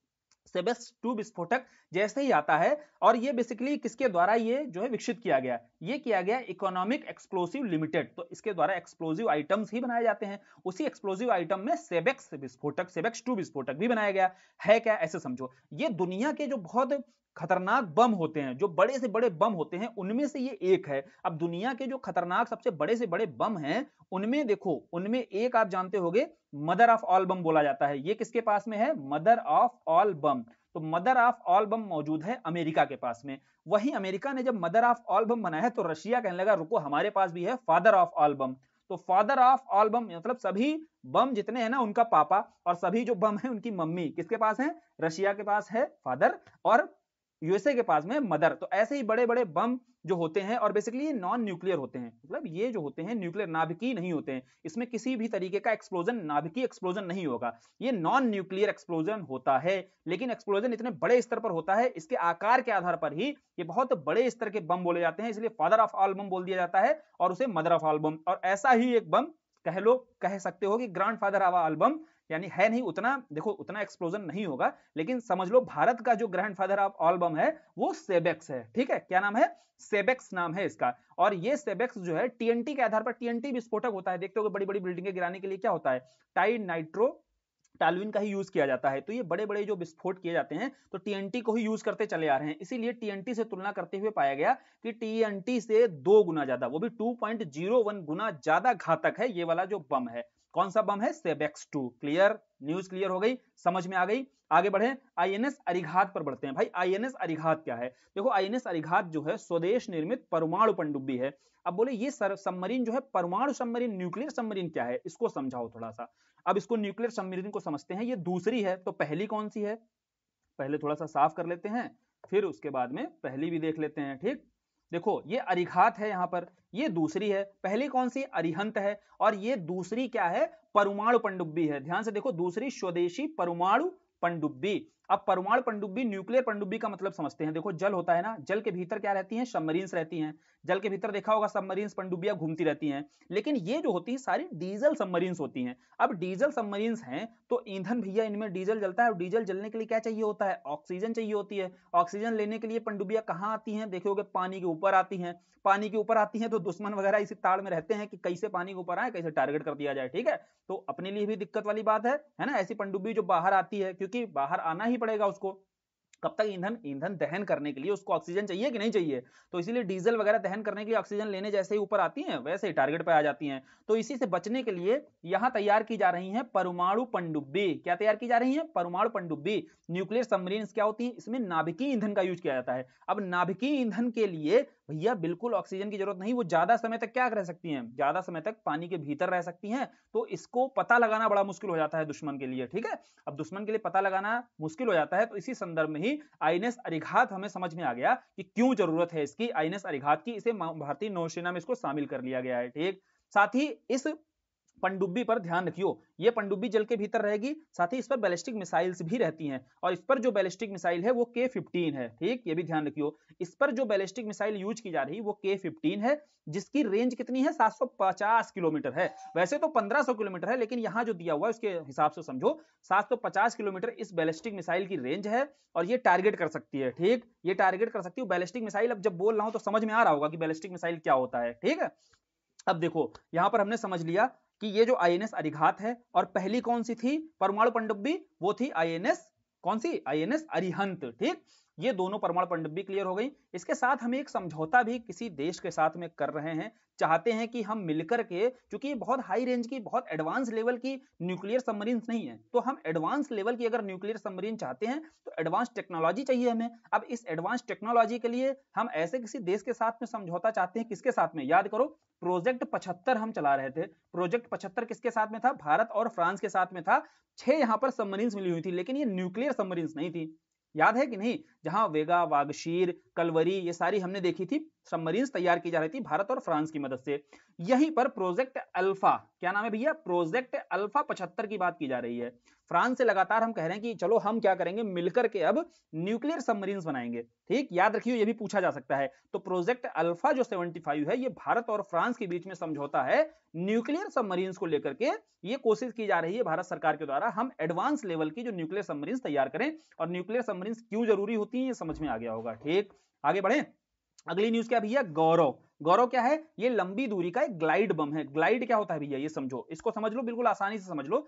सेबेक्स 2 विस्फोटक जैसे ही आता है, और ये बेसिकली किसके द्वारा ये जो है विकसित किया गया? ये किया गया इकोनॉमिक एक्सप्लोसिव लिमिटेड, तो इसके द्वारा एक्सप्लोसिव आइटम्स ही बनाए जाते हैं। उसी एक्सप्लोसिव आइटम में सेबेक्स विस्फोटक, सेबेक्स 2 विस्फोटक भी बनाया गया है। क्या? ऐसे समझो, ये दुनिया के जो बहुत खतरनाक बम होते हैं, जो बड़े से बड़े बम होते हैं, उनमें से ये एक है। अब दुनिया के जो खतरनाक सबसे बड़े से बड़े बम हैं, उनमें देखो, उनमें एक आप जानते होंगे, मदर ऑफ ऑल बम बोला जाता है। ये किसके पास में है? मदर ऑफ ऑल बम। तो मदर ऑफ ऑल बम मौजूद है अमेरिका के पास में। वहीं अमेरिका ने जब मदर ऑफ ऑल बम बनाया तो रशिया कहने लगा रुको, हमारे पास भी है फादर ऑफ ऑल बम। तो फादर ऑफ ऑल बम मतलब सभी बम जितने हैं ना उनका पापा, और सभी जो बम है उनकी मम्मी किसके पास है? रशिया के पास है फादर, और यूएसए के पास में मदर। तो ऐसे ही बड़े बड़े बम जो होते हैं, और बेसिकली ये नॉन न्यूक्लियर होते हैं, मतलब ये जो होते हैं न्यूक्लियर, नाभिकीय नहीं होते हैं, इसमें किसी भी तरीके का एक्सप्लोजन, नाभिकीय एक्सप्लोजन नहीं होगा, ये नॉन न्यूक्लियर एक्सप्लोजन होता है। लेकिन एक्सप्लोजन इतने बड़े स्तर पर होता है, इसके आकार के आधार पर ही ये बहुत बड़े स्तर के बम बोले जाते हैं, इसलिए फादर ऑफ ऑल बम बोल दिया जाता है, और उसे मदर ऑफ ऑल बम। और ऐसा ही एक बम कह लो, कह सकते हो कि ग्रैंड फादर ऑफ ऑल बम, यानी है नहीं उतना, देखो उतना एक्सप्लोजन नहीं होगा, लेकिन समझ लो भारत का जो ग्रैंड फादर ऑफ ऑल बम है वो सेबेक्स है। ठीक है, क्या नाम है? सेबेक्स नाम है इसका। और ये सेबेक्स जो है टीएनटी के आधार पर, टीएनटी विस्फोटक होता है, देखते हो बड़ी बड़ी बिल्डिंगें गिराने के लिए क्या होता है? टाई नाइट्रो टालुइन का ही यूज किया जाता है। तो ये बड़े बड़े जो विस्फोट किए जाते हैं तो टीएनटी को ही यूज करते चले आ रहे हैं, इसीलिए टीएनटी से तुलना करते हुए पाया गया कि टीएनटी से 2 गुना ज्यादा, वो भी 2.01 गुना ज्यादा घातक है ये वाला जो बम है। कौन सा बम है? सेबेक्स 2। क्लियर, न्यूज क्लियर हो गई, समझ में आ गई। आगे बढ़े, आईएनएस अरिघात पर बढ़ते हैं। भाई आईएनएस अरिघात क्या है? देखो आईएनएस अरिघात जो है स्वदेश निर्मित परमाणु पनडुब्बी है। अब बोले ये सबमरीन जो है परमाणु सबमरीन, न्यूक्लियर सबमरीन क्या है इसको समझाओ थोड़ा सा। अब इसको न्यूक्लियर सबमरीन को समझते हैं, ये दूसरी है, तो पहली कौन सी है? पहले थोड़ा सा साफ कर लेते हैं, फिर उसके बाद में पहली भी देख लेते हैं। ठीक, देखो ये अरिघात है, यहां पर ये दूसरी है, पहली कौन सी? अरिहंत है, और ये दूसरी क्या है? परमाणु पनडुब्बी है। ध्यान से देखो, दूसरी स्वदेशी परमाणु पनडुब्बी। अब परमाणु पनडुब्बी, न्यूक्लियर पनडुब्बी का मतलब समझते हैं। देखो जल होता है ना, जल के भीतर क्या रहती हैं? सबमरीन्स रहती हैं। जल के भीतर देखा होगा सबमरीन्स, पनडुब्बियां घूमती रहती हैं, लेकिन ये जो होती है सारी डीजल सबमरीन्स होती हैं। अब डीजल सबमरीन्स हैं तो ईंधन भैया इनमें डीजल जलता है, और डीजल जलने के लिए क्या चाहिए होता है? ऑक्सीजन चाहिए होती है। ऑक्सीजन लेने के लिए पनडुब्बियां कहाँ आती हैं? देखोगे पानी के ऊपर आती हैं। पानी के ऊपर आती हैं तो दुश्मन वगैरह इसी ताड़ में रहते हैं कि कैसे पानी के ऊपर आए, कैसे टारगेट कर दिया जाए। ठीक है, तो अपने लिए भी दिक्कत वाली बात है ना, ऐसी पनडुब्बी जो बाहर आती है, क्योंकि बाहर आना ही पड़ेगा उसको। कब तक? ईंधन दहन करने के लिए उसको ऑक्सीजन चाहिए कि नहीं चाहिए, तो इसीलिए डीजल वगैरह दहन करने के लिए ऑक्सीजन लेने जैसे ही ऊपर आती हैं वैसे ही टारगेट पे आ जाती हैं। तो इसी से बचने के लिए यहां तैयार की जा रही हैं परमाणु पनडुब्बी। क्या तैयार की जा रही है? परमाणु पनडुब्बी। न्यूक्लियर सबमरीन क्या होती है? इसमें नाभिकीय ईंधन का यूज किया जाता है। अब नाभिकीय ईंधन के लिए भैया बिल्कुल ऑक्सीजन की जरूरत नहीं, वो ज्यादा समय तक क्या रह सकती हैं? ज्यादा समय तक पानी के भीतर रह सकती हैं। तो इसको पता लगाना बड़ा मुश्किल हो जाता है दुश्मन के लिए, ठीक है। अब दुश्मन के लिए पता लगाना मुश्किल हो जाता है, तो इसी संदर्भ में ही आईएनएस अरिघात हमें समझ में आ गया कि क्यों जरूरत है इसकी आईएनएस अरिघात की। इसे भारतीय नौसेना में इसको शामिल कर लिया गया है, ठीक। साथ ही इस पनडुब्बी पर ध्यान रखियो, ये पनडुब्बी जल के भीतर रहेगी, साथ ही इस पर बैलिस्टिक मिसाइल्स भी रहती हैं, और इस पर जो बैलिस्टिक मिसाइल है वो K-15 है, ठीक। ये भी ध्यान रखियो, इस पर जो बैलिस्टिक मिसाइल यूज की जा रही वो K-15 है, जिसकी रेंज कितनी है? 750 किलोमीटर है। वैसे तो 1500 किलोमीटर है, लेकिन यहां जो दिया हुआ है उसके हिसाब से समझो 750 किलोमीटर इस बैलिस्टिक मिसाइल की रेंज है, और ये टारगेट कर सकती है, ठीक। ये टारगेट कर सकती है बैलिस्टिक मिसाइल। अब जब बोल रहा हूं तो समझ में आ रहा होगा कि बैलिस्टिक मिसाइल क्या होता है, ठीक है। अब देखो यहां पर हमने समझ लिया कि ये जो आईएनएस अरिघात है, और पहली कौन सी थी परमाणु पनडुब्बी? वो थी आईएनएस, कौन सी? आईएनएस अरिहंत, ठीक। ये दोनों परमाणु पनडुब्बी क्लियर हो गई। इसके साथ हम एक समझौता भी किसी देश के साथ में कर रहे हैं, चाहते हैं कि हम मिलकर के, क्योंकि ये बहुत हाई रेंज की, बहुत एडवांस लेवल की न्यूक्लियर सबमरीन नहीं है, तो हम एडवांस लेवल की अगर न्यूक्लियर सबमरीन चाहते हैं तो एडवांस टेक्नोलॉजी चाहिए हमें। अब इस एडवांस टेक्नोलॉजी के लिए हम ऐसे किसी देश के साथ में समझौता चाहते हैं। किसके साथ में? याद करो, प्रोजेक्ट 75 हम चला रहे थे। प्रोजेक्ट 75 किसके साथ में था? भारत और फ्रांस के साथ में था। 6 यहां पर सबमरीन्स मिली हुई थी, लेकिन ये न्यूक्लियर सबमरीन्स नहीं थी, याद है कि नहीं? जहां वेगा, वागशीर, कलवरी, ये सारी हमने देखी थी सबमरीन्स तैयार की जा रही थी भारत और फ्रांस की मदद से। यहीं पर प्रोजेक्ट अल्फा, क्या नाम है भैया? प्रोजेक्ट अल्फा 75 की बात की जा रही है। फ्रांस से लगातार हम कह रहे हैं कि चलो हम क्या करेंगे, मिलकर के अब न्यूक्लियर सबमरीन्स बनाएंगे, ठीक। याद रखिए, ये भी पूछा जा सकता है। तो प्रोजेक्ट अल्फा जो 75 है, ये भारत और फ्रांस के बीच में समझौता है न्यूक्लियर सबमरीन्स को लेकर के। ये कोशिश की जा रही है भारत सरकार के द्वारा, हम एडवांस लेवल की जो न्यूक्लियर सबमरीन्स तैयार करें। और न्यूक्लियर सबमरीन्स क्यों जरूरी होती है ये समझ में आ गया होगा, ठीक। आगे बढ़े। अगली न्यूज क्या भैया? गौरव। गौरव क्या है? ये लंबी दूरी का एक ग्लाइड बम है। ग्लाइड क्या होता है भैया? ये समझो, इसको समझ लो, बिल्कुल आसानी से समझ लो,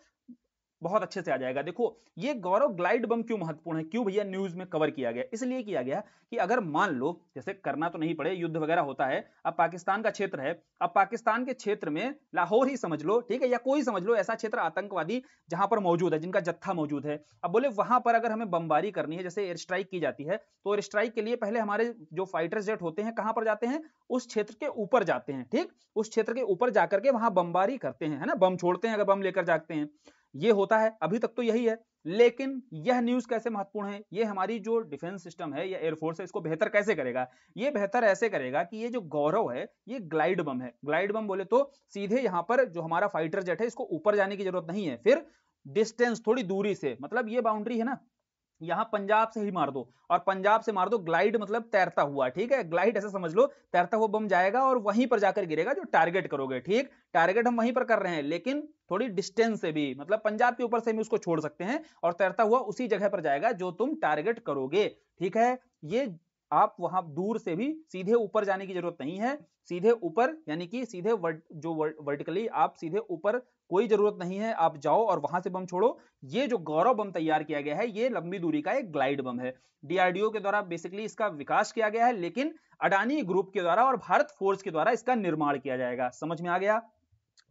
बहुत अच्छे से आ जाएगा। देखो ये गौरव ग्लाइड बम क्यों महत्वपूर्ण है, क्यों भैया न्यूज में कवर किया गया? इसलिए किया गया कि अगर मान लो, जैसे करना तो नहीं पड़े, युद्ध वगैरह होता है, अब पाकिस्तान का क्षेत्र है, अब पाकिस्तान के क्षेत्र में लाहौर ही समझ लो, ठीक है, या कोई समझ लो ऐसा क्षेत्र आतंकवादी जहां पर मौजूद है, जिनका जत्था मौजूद है। अब बोले वहां पर अगर हमें बमबारी करनी है, जैसे एयर स्ट्राइक की जाती है, तो एयर स्ट्राइक के लिए पहले हमारे जो फाइटर जेट होते हैं कहां पर जाते हैं? उस क्षेत्र के ऊपर जाते हैं, ठीक। उस क्षेत्र के ऊपर जाकर के वहां बमबारी करते हैं, है ना, बम छोड़ते हैं, अगर बम लेकर जाते हैं, ये होता है। अभी तक तो यही है, लेकिन यह न्यूज कैसे महत्वपूर्ण है? ये हमारी जो डिफेंस सिस्टम है या एयरफोर्स है, इसको बेहतर कैसे करेगा? ये बेहतर ऐसे करेगा कि ये जो गौरव है, ये ग्लाइड बम है। ग्लाइड बम बोले तो सीधे यहां पर जो हमारा फाइटर जेट है, इसको ऊपर जाने की जरूरत नहीं है, फिर डिस्टेंस, थोड़ी दूरी से, मतलब ये बाउंड्री है ना, यहां पंजाब से ही मार दो, और पंजाब से मार दो। ग्लाइड मतलब तैरता हुआ, ठीक है। ग्लाइड ऐसे समझ लो, तैरता हुआ बम जाएगा और वहीं पर जाकर गिरेगा जो टारगेट करोगे, ठीक। टारगेट हम वहीं पर कर रहे हैं, लेकिन थोड़ी डिस्टेंस से भी, मतलब पंजाब के ऊपर से भी उसको छोड़ सकते हैं, और तैरता हुआ उसी जगह पर जाएगा जो तुम टारगेट करोगे, ठीक है। ये आप वहां दूर से भी सीधे ऊपर जाने की जरूरत नहीं है। सीधे ऊपर यानी कि सीधे वर्टिकली आप सीधे ऊपर कोई जरूरत नहीं है, आप जाओ और वहां से बम छोड़ो। ये जो गौरव बम तैयार किया गया है, ये लंबी दूरी का एक ग्लाइड बम है। डीआरडीओ के द्वारा बेसिकली इसका विकास किया गया है, लेकिन अडानी ग्रुप के द्वारा और भारत फोर्स के द्वारा इसका निर्माण किया जाएगा। समझ में आ गया?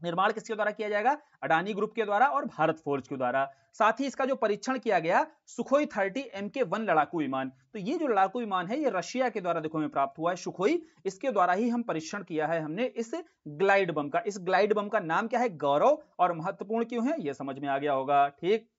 निर्माण किसके द्वारा किया जाएगा? अडानी ग्रुप के द्वारा और भारत फोर्स के द्वारा। साथ ही इसका जो परीक्षण किया गया, सुखोई 30 MK1 लड़ाकू विमान, तो ये जो लड़ाकू विमान है, ये रशिया के द्वारा देखो हमें प्राप्त हुआ है, सुखोई, इसके द्वारा ही हम परीक्षण किया है हमने इस ग्लाइड बम का। इस ग्लाइड बम का नाम क्या है? गौरव। और महत्वपूर्ण क्यों है ये समझ में आ गया होगा, ठीक।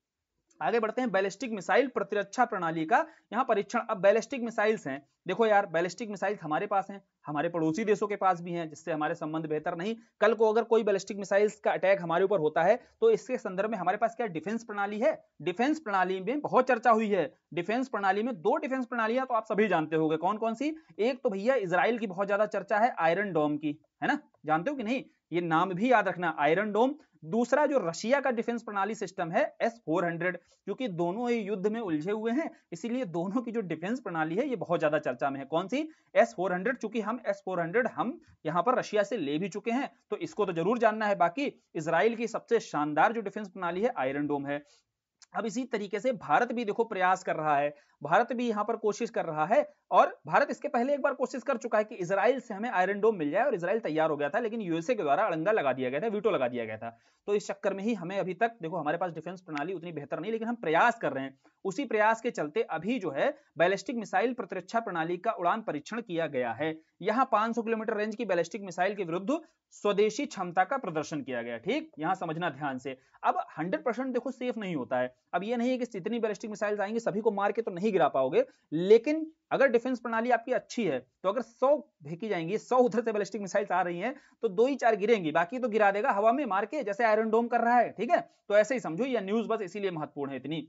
आगे बढ़ते हैं। बैलिस्टिक मिसाइल प्रतिरक्षा प्रणाली का यहां परीक्षण। अब बैलिस्टिक मिसाइल्स हैं, देखो यार, बैलिस्टिक मिसाइल्स हमारे पास हैं, हमारे पड़ोसी देशों के पास भी हैं, जिससे हमारे संबंध बेहतर नहीं। कल को अगर कोई बैलिस्टिक मिसाइल्स का अटैक हमारे ऊपर होता है, तो इसके संदर्भ में हमारे पास क्या डिफेंस प्रणाली है? डिफेंस प्रणाली में बहुत चर्चा हुई है। डिफेंस प्रणाली में दो डिफेंस प्रणालियां तो आप सभी जानते होंगे, कौन कौन सी? एक तो भैया इजराइल की बहुत ज्यादा चर्चा है, आयरन डोम की, है ना, जानते हो कि नहीं? ये नाम भी याद रखना, आयरन डोम। दूसरा जो रशिया का डिफेंस प्रणाली सिस्टम है, S-400, क्योंकि दोनों ही युद्ध में उलझे हुए हैं, इसीलिए दोनों की जो डिफेंस प्रणाली है ये बहुत ज्यादा चर्चा में है। कौन सी? S-400, चूंकि हम S-400 हम यहां पर रशिया से ले भी चुके हैं, तो इसको तो जरूर जानना है। बाकी इजराइल की सबसे शानदार जो डिफेंस प्रणाली है, आयरन डोम है। अब इसी तरीके से भारत भी देखो प्रयास कर रहा है। भारत भी यहां पर कोशिश कर रहा है, और भारत इसके पहले एक बार कोशिश कर चुका है कि इजराइल से हमें आयरन डोम मिल जाए, और इजराइल तैयार हो गया था, लेकिन यूएसए के द्वारा अड़ंगा लगा दिया गया था, वीटो लगा दिया गया था। तो इस चक्कर में ही हमें अभी तक देखो, हमारे पास डिफेंस प्रणाली उतनी बेहतर नहीं, लेकिन हम प्रयास कर रहे हैं। उसी प्रयास के चलते अभी जो है बैलिस्टिक मिसाइल प्रतिरक्षा प्रणाली का उड़ान परीक्षण किया गया है। यहां 500 किलोमीटर रेंज की बैलिस्टिक मिसाइल के विरुद्ध स्वदेशी क्षमता का प्रदर्शन किया गया। ठीक, यहां समझना ध्यान से। अब 100% देखो सेफ नहीं होता है। अब ये नहीं है कि जितनी बैलिस्टिक मिसाइल्स आएंगी सभी को मार के तो नहीं गिरा पाओगे, लेकिन अगर डिफेंस प्रणाली आपकी अच्छी है तो अगर 100 फेंकी जाएंगी, 100 उधर से बैलिस्टिक मिसाइल्स आ रही हैं, तो 2 ही 4 गिरेंगी, बाकी तो गिरा देगा हवा में मार के, जैसे आयरन डोम कर रहा है। ठीक है, तो ऐसे ही समझो, यह न्यूज बस इसीलिए महत्वपूर्ण है इतनी।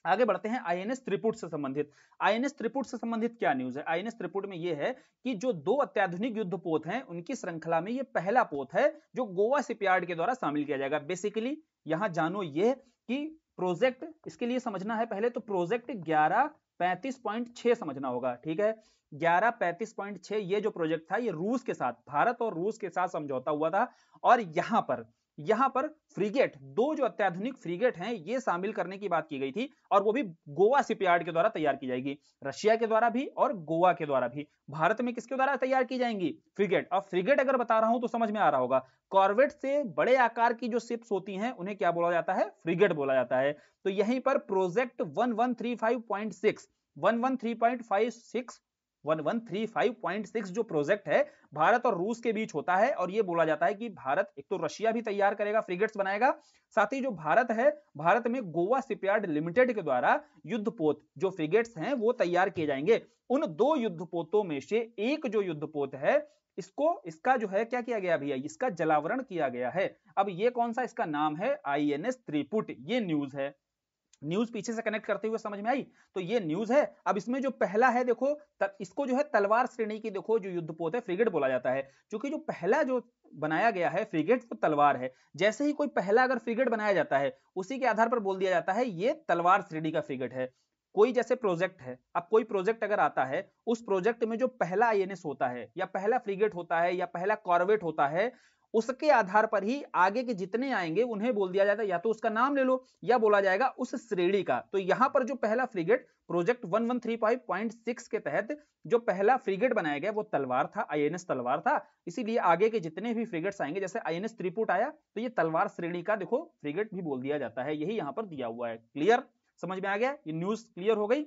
आगे बढ़ते हैं आईएनएस त्रिपुट से संबंधित। आईएनएस त्रिपुट से संबंधित क्या न्यूज है? आईएनएस त्रिपुट में यह है कि जो 2 अत्याधुनिक युद्ध पोत हैं, उनकी श्रृंखला में यह पहला पोत है जो गोवा शिपयार्ड के द्वारा शामिल किया जाएगा। बेसिकली यहां जानो ये कि प्रोजेक्ट, इसके लिए समझना है पहले तो प्रोजेक्ट 1135.6 समझना होगा। ठीक है, 1135.6 ये जो प्रोजेक्ट था, ये रूस के साथ, भारत और रूस के साथ समझौता हुआ था, और यहां पर फ्रीगेट, 2 जो अत्याधुनिक फ्रीगेट हैं, ये शामिल करने की बात की गई थी, और वो भी गोवा शिपयार्ड के द्वारा तैयार की जाएगी। रशिया के द्वारा भी और गोवा के द्वारा भी। भारत में किसके द्वारा तैयार की जाएंगी? फ्रीगेट। और फ्रीगेट अगर बता रहा हूं तो समझ में आ रहा होगा, कॉर्वेट से बड़े आकार की जो शिप्स होती हैं उन्हें क्या बोला जाता है? फ्रीगेट बोला जाता है। तो यहीं पर प्रोजेक्ट 1135.6 1135.6 जो प्रोजेक्ट है, भारत और रूस के बीच होता है, और यह बोला जाता है कि भारत, एक तो रशिया भी तैयार करेगा, फ्रिगेट्स बनाएगा, साथ ही जो भारत है, भारत में गोवा शिपयार्ड लिमिटेड के द्वारा युद्धपोत जो फ्रिगेट्स हैं वो तैयार किए जाएंगे। उन 2 युद्धपोतों में से एक जो युद्धपोत है, इसका जो है क्या किया गया भैया? इसका जलावरण किया गया है। अब ये कौन सा इसका नाम है? आईएनएस त्रिपुट। ये न्यूज है। न्यूज पीछे से कनेक्ट करते हुए समझ में आई? तो ये न्यूज है। अब इसमें जो पहला है देखो, इसको जो है तलवार श्रेणी की देखो जो युद्धपोत है, फ्रिगेट बोला जाता है, क्योंकि जो पहला जो बनाया गया है फ्रिगेट वो तलवार है। जैसे ही कोई पहला अगर फ्रिगेट बनाया जाता है, उसी के आधार पर बोल दिया जाता है ये तलवार श्रेणी का फ्रिगेट है। कोई जैसे प्रोजेक्ट है, अब कोई प्रोजेक्ट अगर आता है, उस प्रोजेक्ट में जो पहला आईएनएस होता है, या पहला फ्रिगेट होता है, या पहला कॉर्वेट होता है, उसके आधार पर ही आगे के जितने आएंगे उन्हें बोल दिया जाता है, या तो उसका नाम ले लो या बोला जाएगा उस श्रेणी का। तो यहां पर जो पहला फ्रिगेट प्रोजेक्ट 1135.6 के तहत जो पहला फ्रिगेट बनाया गया वो तलवार था, आईएनएस तलवार था। इसीलिए आगे के जितने भी फ्रिगेट्स आएंगे, जैसे आईएनएस त्रिपुट आया तो ये तलवार श्रेणी का देखो फ्रिगेट भी बोल दिया जाता है। यही यहां पर दिया हुआ है। क्लियर? समझ में आ गया? ये न्यूज क्लियर हो गई।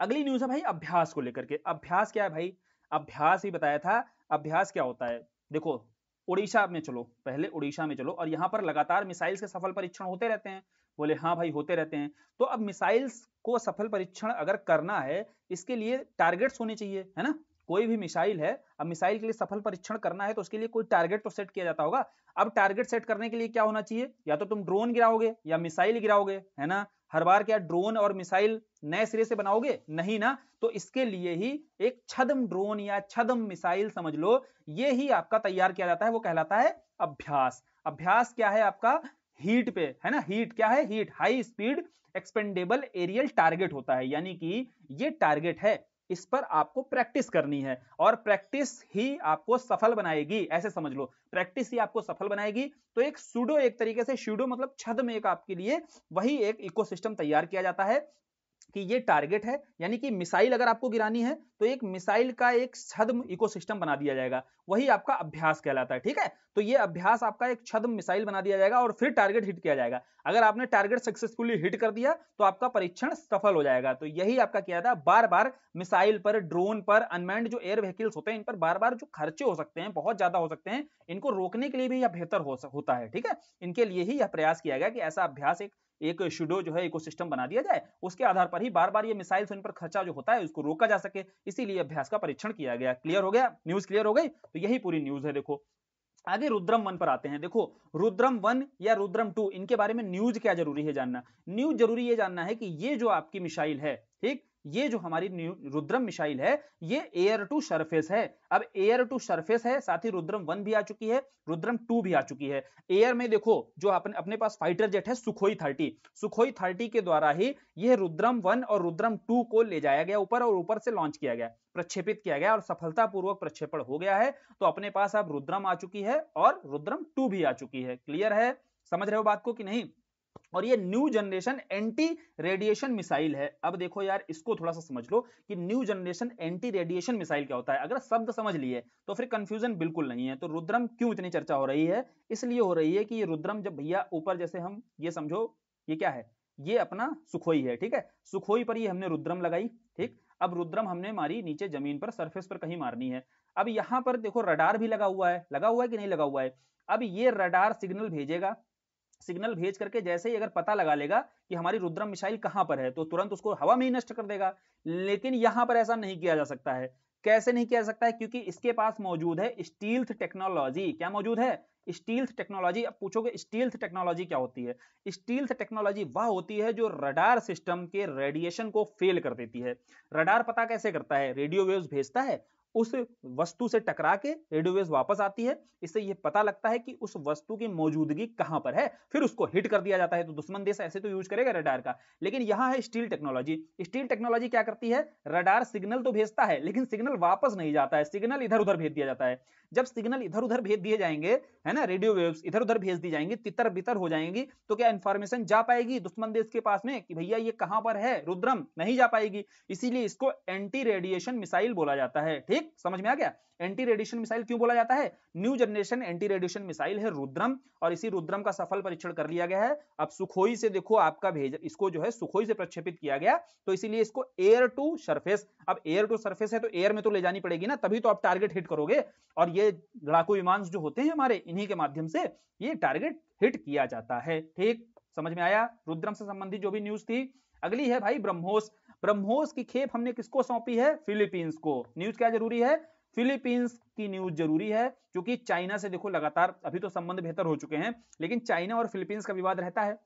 अगली न्यूज है भाई अभ्यास को लेकर के। अभ्यास क्या है भाई? अभ्यास ही बताया था। अभ्यास क्या होता है? देखो, उड़ीसा में चलो, पहले उड़ीसा में चलो, और यहां पर लगातार मिसाइल्स के सफल परीक्षण होते रहते हैं। बोले हाँ भाई होते रहते हैं। तो अब मिसाइल्स को सफल परीक्षण अगर करना है, इसके लिए टारगेट्स होने चाहिए, है ना? कोई भी मिसाइल है, अब मिसाइल के लिए सफल परीक्षण करना है तो उसके लिए कोई टारगेट तो सेट किया जाता होगा। अब टारगेट सेट करने के लिए क्या होना चाहिए? या तो तुम ड्रोन गिराओगे या मिसाइल गिराओगे, है ना? हर बार क्या ड्रोन और मिसाइल नए सिरे से बनाओगे? नहीं ना। तो इसके लिए ही एक छद्म ड्रोन या छद्म मिसाइल समझ लो, ये ही आपका तैयार किया जाता है, वो कहलाता है अभ्यास। अभ्यास क्या है आपका? हीट पे, है ना? हीट क्या है? HEAT, high speed expendable aerial target होता है, यानी कि ये टारगेट है, इस पर आपको प्रैक्टिस करनी है, और प्रैक्टिस ही आपको सफल बनाएगी। ऐसे समझ लो, प्रैक्टिस ही आपको सफल बनाएगी। तो एक सूडो, एक तरीके से सूडो मतलब छद्म, एक आपके लिए वही एक इकोसिस्टम तैयार किया जाता है कि ये टारगेट है, यानी कि मिसाइल अगर आपको गिरानी है तो एक मिसाइल का एक छद्म इकोसिस्टम बना दिया जाएगा, वही आपका अभ्यास कहलाता है। ठीक है, तो ये अभ्यास आपका एक छद्म मिसाइल बना दिया जाएगा और फिर टारगेट हिट किया जाएगा। अगर आपने टारगेट सक्सेसफुली हिट कर दिया तो आपका परीक्षण सफल हो जाएगा। तो यही आपका किया था, बार बार मिसाइल पर, ड्रोन पर, अनमैन्ड जो एयर व्हीकल्स होते हैं, इन पर बार बार जो खर्चे हो सकते हैं, बहुत ज्यादा हो सकते हैं, इनको रोकने के लिए भी यह बेहतर होता है। ठीक है, इनके लिए ही यह प्रयास किया गया कि ऐसा अभ्यास एक शूडो जो है इकोसिस्टम बना दिया जाए, उसके आधार पर ही बार बार ये मिसाइल्स इन पर खर्चा जो होता है उसको रोका जा सके, इसीलिए अभ्यास का परीक्षण किया गया। क्लियर हो गया? न्यूज क्लियर हो गई? तो यही पूरी न्यूज है। देखो आगे रुद्रम 1 पर आते हैं। देखो रुद्रम 1 या रुद्रम 2, इनके बारे में न्यूज क्या जरूरी है जानना? न्यूज जरूरी ये जानना है कि ये जो आपकी मिसाइल है, ठीक, ये जो हमारी रुद्रम मिसाइल है, ये एयर टू सरफेस है। अब एयर टू सरफेस है, साथ ही रुद्रम 1 भी आ चुकी है, रुद्रम 2 भी आ चुकी है। एयर में देखो जो अपने पास फाइटर जेट है सुखोई 30, सुखोई 30 के द्वारा ही यह रुद्रम 1 और रुद्रम 2 को ले जाया गया ऊपर, और ऊपर से लॉन्च किया गया, प्रक्षेपित किया गया, और सफलतापूर्वक प्रक्षेपण हो गया है। तो अपने पास अब रुद्रम आ चुकी है और रुद्रम 2 भी आ चुकी है। क्लियर है? समझ रहे हो बात को कि नहीं? और ये new generation anti radiation missile है। अब देखो यार, इसको थोड़ा सा समझ लो कि new generation anti radiation missile क्या होता है। अगर शब्द समझ लिए तो फिर कंफ्यूजन बिल्कुल नहीं है। तो रुद्रम क्यों इतनी चर्चा हो रही है? इसलिए हो रही है कि ये रुद्रम, जब भैया ऊपर जैसे हम ये समझो, ये क्या है, ये अपना सुखोई है, ठीक है, सुखोई पर ये हमने रुद्रम लगाई, ठीक। अब रुद्रम हमने मारी नीचे जमीन पर, सरफेस पर कहीं मारनी है। अब यहां पर देखो रडार भी लगा हुआ है, लगा हुआ है कि नहीं लगा हुआ है। अब ये रडार सिग्नल भेजेगा, सिग्नल भेज करके जैसे ही अगर पता लगा लेगा कि हमारी रुद्रम मिसाइल कहां पर है, तो तुरंत उसको हवा में ही नष्ट कर देगा। लेकिन यहां पर ऐसा नहीं किया जा सकता है। कैसे नहीं किया जा सकता है? क्योंकि इसके पास मौजूद है स्टील्थ टेक्नोलॉजी। क्या मौजूद है? Stealth technology. अब पूछोगे स्टील्थ टेक्नोलॉजी क्या होती है? स्टील्थ टेक्नोलॉजी वह होती है जो रडार सिस्टम के रेडिएशन को फेल कर देती है। रडार पता कैसे करता है? रेडियो वेव्स भेजता है, उस वस्तु से टकरा के रेडियो वेव्स वापस आती है, इससे यह पता लगता है कि उस वस्तु की मौजूदगी कहां पर है, फिर उसको हिट कर दिया जाता है। तो दुश्मन देश ऐसे तो यूज करेगा रडार का। लेकिन यहां है स्टील टेक्नोलॉजी। स्टील टेक्नोलॉजी क्या करती है? रडार सिग्नल तो भेजता है, लेकिन सिग्नल वापस नहीं जाता है, सिग्नल इधर उधर भेज दिया जाता है। जब सिग्नल इधर उधर भेज दिए जाएंगे, है ना, रेडियो वेव्स इधर उधर भेज दी जाएंगी, तितर बितर हो जाएंगी, तो क्या इंफॉर्मेशन जा पाएगी दुश्मन देश के पास में कि भैया ये कहां पर है रुद्रम? नहीं जा पाएगी। इसीलिए इसको एंटी रेडिएशन मिसाइल बोला जाता है। ठीक, समझ में आ गया? एंटी रेडिएशन मिसाइल क्यों बोला जाता है? New generation anti radiation missile है रुद्रम, और इसी रुद्रम का सफल परीक्षण कर लिया गया है। अब सुखोई से देखो आपका भेज, इसको जो है सुखोई से प्रक्षेपित किया गया, तो इसीलिए इसको एयर टू सरफेस। अब एयर टू सरफेस है तो एयर में तो ले जानी पड़ेगी ना, तभी तो आप टारगेट हिट करोगे। और ये लड़ाकू विमान जो होते हैं हमारे, इन्हीं के माध्यम से ये टारगेट हिट किया जाता है। ठीक, समझ में आया रुद्रम से संबंधित जो भी न्यूज थी। अगली है भाई ब्रह्मोस। ब्रह्मोस की खेप हमने किसको सौंपी है? फिलीपींस को। न्यूज क्या जरूरी है? फिलीपींस की न्यूज जरूरी है, क्योंकि चाइना से देखो लगातार, अभी तो संबंध बेहतर हो चुके हैं, लेकिन चाइना और फिलीपींस का विवाद रहता है।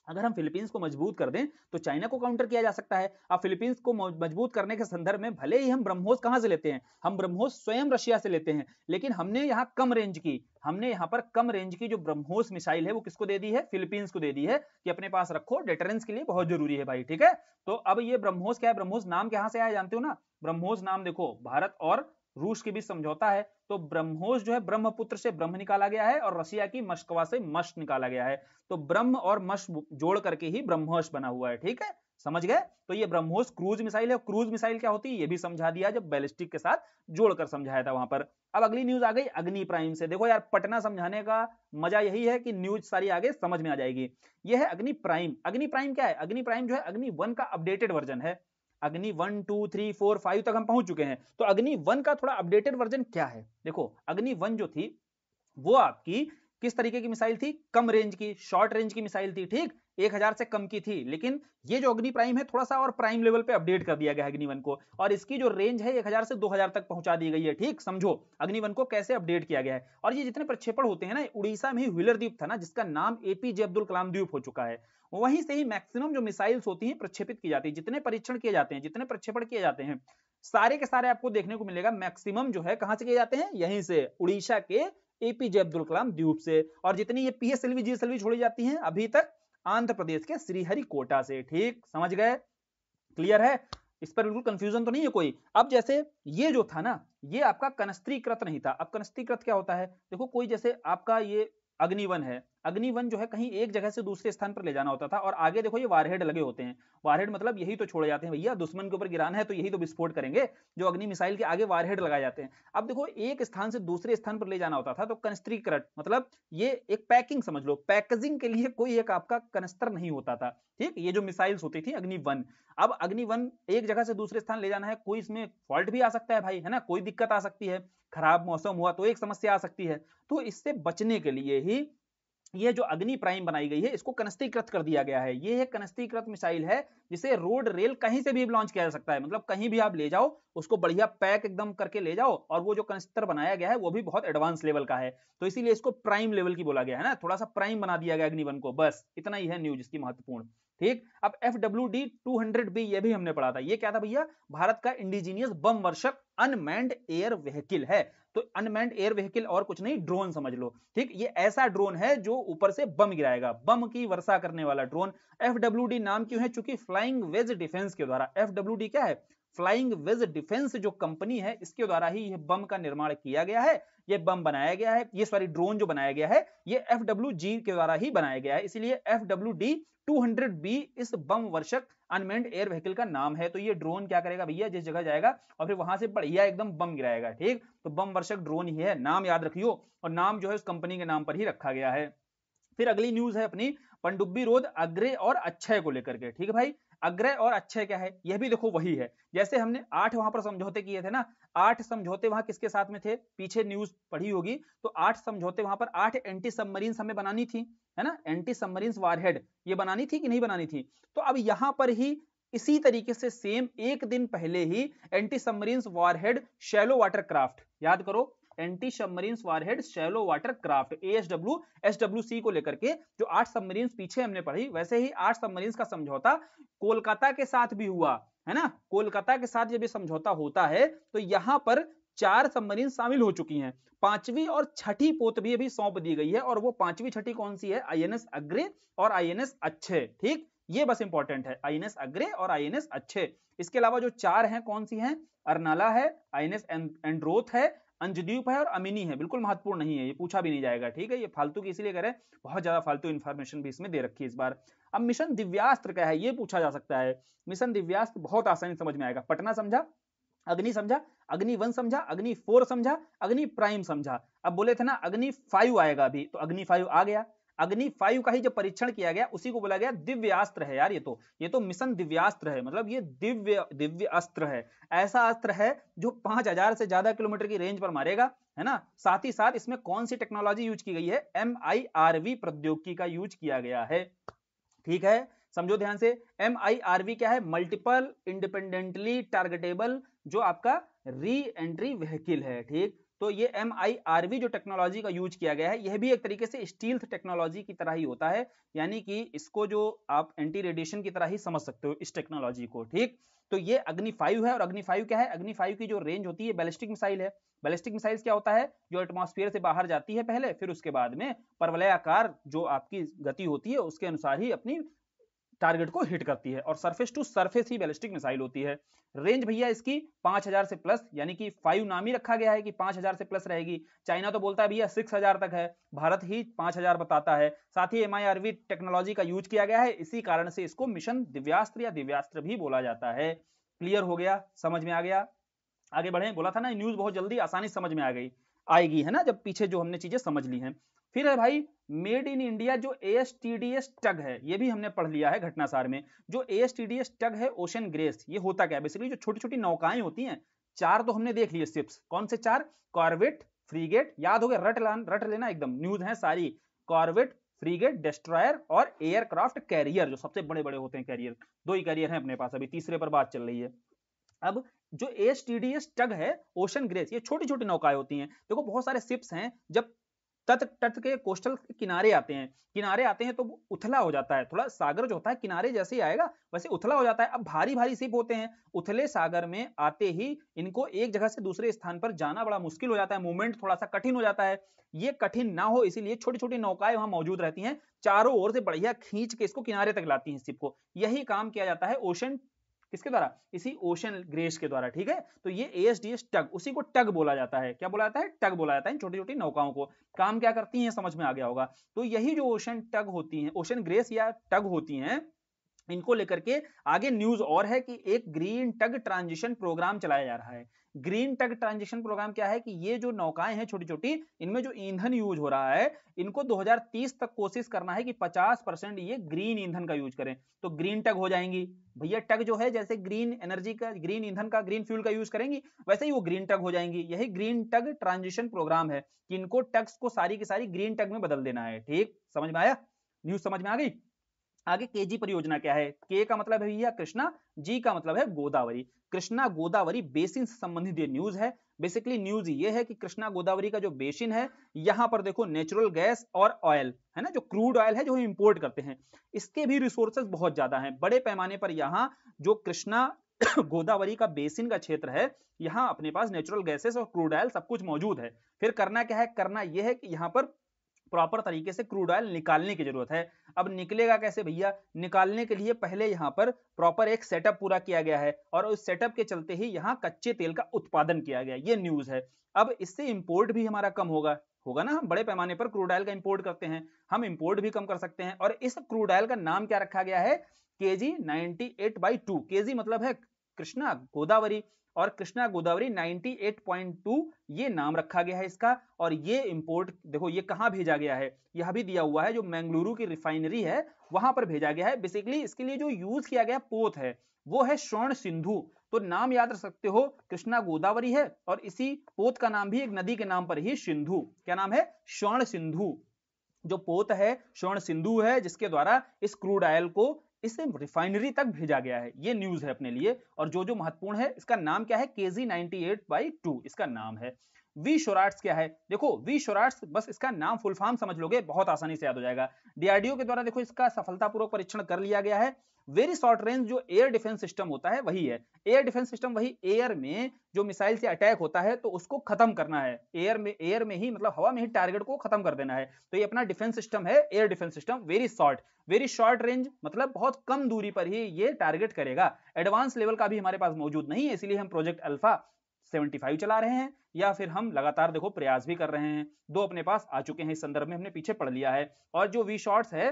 अगर हम फिलीपींस को मजबूत कर दें तो चाइना को काउंटर किया जा सकता है। अब फिलीपींस को मजबूत करने के संदर्भ में भले ही हम ब्रह्मोस कहां से लेते हैं, हम ब्रह्मोस स्वयं रशिया से लेते हैं, लेकिन हमने यहां कम रेंज की, हमने यहां पर कम रेंज की जो ब्रह्मोस मिसाइल है वो किसको दे दी है? फिलीपींस को दे दी है कि अपने पास रखो, डेटरेंस के लिए बहुत जरूरी है भाई। ठीक है, तो अब ये ब्रह्मोस क्या है? ब्रह्मोस नाम कहां से आया जानते हो ना? ब्रह्मोस नाम देखो भारत और रूस के बीच समझौता है, तो ब्रह्मोस जो है ब्रह्मपुत्र से ब्रह्म निकाला गया है और रशिया की मस्कवा से मस्ट निकाला गया है, तो ब्रह्म और मस्ट जोड़ करके ही ब्रह्मोस बना हुआ है। ठीक है, समझ गए? तो ये ब्रह्मोस क्रूज मिसाइल है। क्रूज मिसाइल क्या होती है ये भी समझा दिया जब बैलिस्टिक के साथ जोड़कर समझाया था वहां पर। अब अगली न्यूज आ गई अग्नि प्राइम से। देखो यार, पटना समझाने का मजा यही है कि न्यूज सारी आगे समझ में आ जाएगी। ये है अग्नि प्राइम। अग्नि प्राइम क्या है? अग्नि प्राइम जो है अग्नि 1 का अपडेटेड वर्जन है। अग्नि 1 2 3 4 5 तक हम पहुंच चुके हैं, तो अग्नि 1 का थोड़ा अपडेटेड वर्जन क्या है? देखो, अग्नि 1 जो थी वो आपकी किस तरीके की मिसाइल थी? कम रेंज की, शॉर्ट रेंज की मिसाइल थी। ठीक, 1000 से कम की थी। लेकिन ये जो अग्नि प्राइम है थोड़ा सा और प्राइम लेवल पे अपडेट कर दिया गया है अग्नि 1 को, और इसकी जो रेंज है 1000 से 2000 तक पहुंचा दी गई है। ठीक, समझो अग्नि 1 को कैसे अपडेट किया गया है। और ये जितने प्रक्षेपण होते हैं ना, उड़ीसा में ही व्हीलर द्वीप था ना, जिसका नाम एपीजे अब्दुल कलाम द्वीप हो चुका है, वहीं से ही मैक्सिमम जो मिसाइल्स होती हैं प्रक्षेपित की जाती है। जितने परीक्षण किए जाते हैं, जितने प्रक्षेपण किए जाते हैं, सारे के सारे आपको देखने को मिलेगा मैक्सिमम जो है कहां से किए जाते हैं? यहीं से, उड़ीसा के एपीजे अब्दुल कलाम द्वीप से। और जितनी ये पीएसएलवी जीएसएलवी छोड़ी जाती हैं अभी तक आंध्र प्रदेश के श्रीहरिकोटा से। ठीक, समझ गए? क्लियर है? इस पर बिल्कुल कंफ्यूजन तो नहीं है कोई? अब जैसे ये जो था ना, ये आपका कनस्त्रीकृत नहीं था। अब कनस्त्रीकृत क्या होता है? देखो, कोई जैसे आपका ये अग्नि 1 है, अग्नि 1 जो है कहीं एक जगह से दूसरे स्थान पर ले जाना होता था, और आगे देखो ये वारहेड लगे होते हैं। वारहेड मतलब यही तो छोड़े जाते हैं भैया, दुश्मन के ऊपर गिराना है तो यही तो विस्फोट करेंगे, जो अग्नि मिसाइल के आगे वारहेड लगाए जाते हैं। अब देखो, एक स्थान से दूसरे स्थान पर ले जाना होता था, तो कनस्त्रीकृत मतलब ये एक पैकिंग समझ लो, पैकेजिंग के लिए कोई एक आपका कनस्तर नहीं होता था। ठीक, ये जो मिसाइल्स होती थी अग्नि 1। अब अग्नि 1 एक जगह से दूसरे स्थान ले जाना है, कोई इसमें फॉल्ट भी आ सकता है भाई, है ना, कोई दिक्कत आ सकती है, खराब मौसम हुआ तो एक समस्या आ सकती है। तो इससे बचने के लिए ही ये जो अग्नि प्राइम बनाई गई है, इसको कनस्तीकृत कर दिया गया है। ये एक कनस्तीकृत मिसाइल है जिसे रोड रेल कहीं से भी लॉन्च किया जा सकता है, मतलब कहीं भी आप ले जाओ उसको बढ़िया पैक एकदम करके ले जाओ, और वो जो कनस्तर बनाया गया है वो भी बहुत एडवांस लेवल का है, तो इसीलिए इसको प्राइम लेवल की बोला गया है ना, थोड़ा सा प्राइम बना दिया गया अग्नि 1 को। बस इतना ही है न्यूज इसकी महत्वपूर्ण। ठीक, अब FWD 200B ये भी हमने पढ़ा था। ये क्या था भैया? भारत का इंडिजीनियस बम वर्षक अनमैन्ड एयर व्हीकल है। तो अनमैन्ड एयर व्हीकल और कुछ नहीं, ड्रोन समझ लो। ठीक, ये ऐसा ड्रोन है जो ऊपर से बम गिराएगा, बम की वर्षा करने वाला ड्रोन। FWD नाम क्यों है? चूंकि फ्लाइंग वेज डिफेंस के द्वारा। FWD क्या है? फ्लाइंग वेज डिफेंस जो कंपनी है इसके द्वारा ही यह बम का निर्माण किया गया है, ये बम बनाया गया है, ये सॉरी ड्रोन जो बनाया गया है ये FWG के द्वारा ही बनाया गया है, इसलिए FWD 200B इस बम वर्षक अनमेन्ड एयर व्हीकल का नाम है। तो ये ड्रोन क्या करेगा भैया, जिस जगह जाएगा और फिर वहां से बढ़िया एकदम बम गिराएगा। ठीक, तो बम वर्षक ड्रोन ही है, नाम याद रखियो, और नाम जो है उस कंपनी के नाम पर ही रखा गया है। फिर अगली न्यूज है अपनी पनडुब्बी रोध अग्रे और अक्षय को लेकर के। ठीक है भाई, अग्रय और अक्षय क्या है, यह भी देखो वही है जैसे हमने 8 वहां पर समझौते किए थे ना, 8 समझौते वहां किसके साथ में थे, पीछे न्यूज पढ़ी होगी तो 8 समझौते वहां पर 8 एंटी सबमरीन हमें बनानी थी, है ना, एंटी सबमरीन वारहेड ये बनानी थी कि नहीं बनानी थी। तो अब यहां पर ही इसी तरीके से सेम एक दिन पहले ही anti submarine warhead shallow water craft, याद करो anti submarine warhead shallow water craft ASW SWC को लेकर के जो 8 सबमरीन पीछे हमने पढ़ी, वैसे ही 8 सबमरीन का समझौता कोलकाता के साथ भी हुआ है ना। कोलकाता के साथ जब ये समझौता होता है तो यहां पर 4 सबमरीन शामिल हो चुकी हैं, 5वीं और 6ठी पोत भी अभी सौंप दी गई है, और वो 5वीं 6ठी कौन सी है, INS अग्रे और INS अक्षय। ठीक, ये बस इंपॉर्टेंट है, INS अग्रे और INS अक्षय। इसके अलावा जो 4 हैं कौन सी हैं, अर्नाला है, INS एंड्रोथ है, अंजदीप है और अमिनी है, बिल्कुल महत्वपूर्ण नहीं है, ये पूछा भी नहीं जाएगा। ठीक है, ये फालतू की इसलिए करें, बहुत ज्यादा फालतू इंफॉर्मेशन भी इसमें दे रखी है इस बार। अब मिशन दिव्यास्त्र क्या है ये पूछा जा सकता है। मिशन दिव्यास्त्र बहुत आसानी समझ में आएगा, पटना समझा, अग्नि समझा, अग्नि 1 समझा, अग्नि 4 समझा, अग्नि प्राइम समझा। अब बोले थे ना अग्नि 5 आएगा अभी, तो अग्नि 5 आ गया। अग्नि 5 का ही जब परीक्षण किया गया उसी को बोला गया दिव्यास्त्र है यार, ये तो मिशन दिव्यास्त्र है, मतलब ये दिव्य अस्त्र है, ऐसा अस्त्र है जो 5000 से ज्यादा किलोमीटर की रेंज पर मारेगा, है ना। साथ ही साथ इसमें कौन सी टेक्नोलॉजी यूज की गई है, MIRV प्रौद्योगिकी का यूज किया गया है। ठीक है, समझो ध्यान से, MIRV क्या है, मल्टीपल इंडिपेंडेंटली टारगेटेबल जो आपका री एंट्री व्हीकल है। ठीक, तो ये MIRV जो टेक्नोलॉजी का यूज किया गया है यह भी एक तरीके से स्टील्थ टेक्नोलॉजी की तरह ही होता है, यानी कि इसको जो आप एंटी रेडिएशन की तरह ही समझ सकते हो इस टेक्नोलॉजी को। ठीक, तो ये अग्नि 5 है, और अग्नि 5 क्या है, अग्नि 5 की जो रेंज होती है बैलिस्टिक मिसाइल है। बैलिस्टिक मिसाइल क्या होता है, जो एटमॉस्फेयर से बाहर जाती है पहले, फिर उसके बाद में परवलयाकार जो आपकी गति होती है उसके अनुसार ही अपनी टारगेट को हिट करती है, और सरफेस टू सरफेस ही बैलिस्टिक मिसाइल होती है। रेंज भैया इसकी 5000 से प्लस, यानी कि 5 नाम ही रखा गया है कि 5000 से प्लस रहेगी। चाइना तो बोलता है भैया 6000 तक है, भारत ही 5000 बताता है। साथ ही MIRV टेक्नोलॉजी का यूज किया गया है, इसी कारण से इसको मिशन दिव्यास्त्र या दिव्यास्त्र भी बोला जाता है। क्लियर हो गया, समझ में आ गया, आगे बढ़े। बोला था ना न्यूज बहुत जल्दी आसानी समझ में आएगी, है ना, जब पीछे जो हमने चीजें समझ ली हैं। फिर है भाई मेड इन इंडिया जो ASTDS टग है, ये भी हमने पढ़ लिया है घटनासार में। जो ASTDS टग है ओशन ग्रेस, ये होता क्या है, बेसिकली जो छोटी छोटी नौकाएं होती हैं, 4 तो हमने देख लिए शिप्स, कौन से 4, कॉर्वेट, फ्रीगेट, याद हो गया, रट लेना एकदम, न्यूज है सारी, कॉर्वेट, फ्रीगेट, डिस्ट्रॉयर और एयरक्राफ्ट कैरियर, जो सबसे बड़े बड़े होते हैं कैरियर, 2 ही कैरियर हैं अपने पास, अभी तीसरे पर बात चल रही है। अब जो ASTDS टग है ओशन ग्रेस, ये छोटी छोटी नौकाएं होती हैं। देखो बहुत सारे शिप्स हैं, जब तट के कोस्टल किनारे आते हैं तो उथला हो जाता है, थोड़ा सागर जो होता है किनारे जैसे ही आएगा वैसे उथला हो जाता है। अब भारी भारी शिप होते हैं, उथले सागर में आते ही इनको एक जगह से दूसरे स्थान पर जाना बड़ा मुश्किल हो जाता है, मूवमेंट थोड़ा सा कठिन हो जाता है। ये कठिन ना हो इसीलिए छोटी छोटी नौकाएं वहां मौजूद रहती हैं, चारों ओर से बढ़िया खींच के इसको किनारे तक लाती हैं शिप को। यही काम किया जाता है ओशन किसके द्वारा, इसी ओशन ग्रेस के द्वारा। ठीक है, तो ये ASDS टग, उसी को टग बोला जाता है, क्या बोला जाता है, टग बोला जाता है। छोटी छोटी नौकाओं को काम क्या करती हैं समझ में आ गया होगा। तो यही जो ओशन टग होती हैं, ओशन ग्रेस या टग होती हैं, इनको लेकर के आगे न्यूज और है कि एक ग्रीन टग ट्रांजिशन प्रोग्राम चलाया जा रहा है। ग्रीन टग ट्रांजिशन प्रोग्राम क्या है कि ये जो नौकाएं हैं छोटी छोटी, इनमें जो ईंधन यूज हो रहा है, इनको 2030 तक कोशिश करना है कि 50% ये ग्रीन ईंधन का यूज करें, तो ग्रीन टग हो जाएंगी। भैया टग जो है जैसे ग्रीन एनर्जी का, ग्रीन ईंधन का, ग्रीन फ्यूल का यूज करेंगी, वैसे ही वो ग्रीन टग हो जाएंगी। यही ग्रीन टग ट्रांजिशन प्रोग्राम है कि इनको टग्स को सारी की सारी ग्रीन टग में बदल देना है। ठीक, समझ में आया, न्यूज समझ में आ गई। आगे KG परियोजना क्या है, के का मतलब है भैया कृष्णा, जी का मतलब है गोदावरी। कृष्णा गोदावरी बेसिन से संबंधित ये न्यूज है। बेसिकली न्यूज ये है कि कृष्णा गोदावरी का जो बेसिन है, यहां पर देखो नेचुरल गैस और ऑयल है ना, जो क्रूड ऑयल है जो हम इंपोर्ट करते हैं, इसके भी रिसोर्सेज बहुत ज्यादा हैं। बड़े पैमाने पर यहाँ जो कृष्णा गोदावरी का बेसिन का क्षेत्र है, यहाँ अपने पास नेचुरल गैसेस और क्रूड ऑयल सब कुछ मौजूद है। फिर करना क्या है, करना यह है कि यहाँ पर प्रॉपर तरीके से क्रूड ऑयल निकालने की जरूरत है। अब निकलेगा कैसे भैया? निकालने के लिए पहले यहाँ पर प्रॉपर एक सेटअप पूरा किया गया है और उस सेटअप के चलते ही यहाँ कच्चे तेल का उत्पादन किया गया, ये न्यूज है। अब इससे इंपोर्ट भी हमारा कम होगा होगा ना, हम बड़े पैमाने पर क्रूड ऑयल का इंपोर्ट करते हैं, हम इंपोर्ट भी कम कर सकते हैं। और इस क्रूड ऑयल का नाम क्या रखा गया है? KG 98/2। KG मतलब है कृष्णा गोदावरी, और कृष्णा गोदावरी 98.2 ये नाम रखा गया है इसका। और ये इंपोर्ट देखो ये कहां भेजा गया है, यह भी दिया हुआ है, जो मंगलुरु की रिफाइनरी है वहां पर भेजा गया है। बेसिकली इसके लिए जो यूज किया गया पोत है वो है स्वर्ण सिंधु। तो नाम याद रख सकते हो, कृष्णा गोदावरी है और इसी पोत का नाम भी एक नदी के नाम पर ही सिंधु। क्या नाम है? स्वर्ण सिंधु। जो पोत है स्वर्ण सिंधु है, जिसके द्वारा इस क्रूड ऑयल को इस रिफाइनरी तक भेजा गया है। ये न्यूज है अपने लिए। और जो जो महत्वपूर्ण है, इसका नाम क्या है? KG 98/2 इसका नाम है। वी शोराट्स क्या है? देखो वी शोराट्स, बस इसका नाम फुल फॉर्म समझ लोगे, बहुत आसानी से याद हो जाएगा। DRDO के द्वारा देखो इसका सफलतापूर्वक परीक्षण कर लिया गया है। वेरी शॉर्ट रेंज जो एयर डिफेंस सिस्टम होता है वही है। एयर डिफेंस सिस्टम वही एयर में जो मिसाइल से अटैक होता है तो उसको खत्म करना है, एयर में ही, मतलब हवा में ही टारगेट को खत्म कर देना है। तो ये अपना डिफेंस सिस्टम है, air defence system. Very short range मतलब बहुत कम दूरी पर ही ये टारगेट करेगा। एडवांस लेवल का भी हमारे पास मौजूद नहीं है, इसलिए हम प्रोजेक्ट अल्फा 75 चला रहे हैं, या फिर हम लगातार देखो प्रयास भी कर रहे हैं। 2 अपने पास आ चुके हैं, इस संदर्भ में हमने पीछे पढ़ लिया है। और जो वी शॉट्स है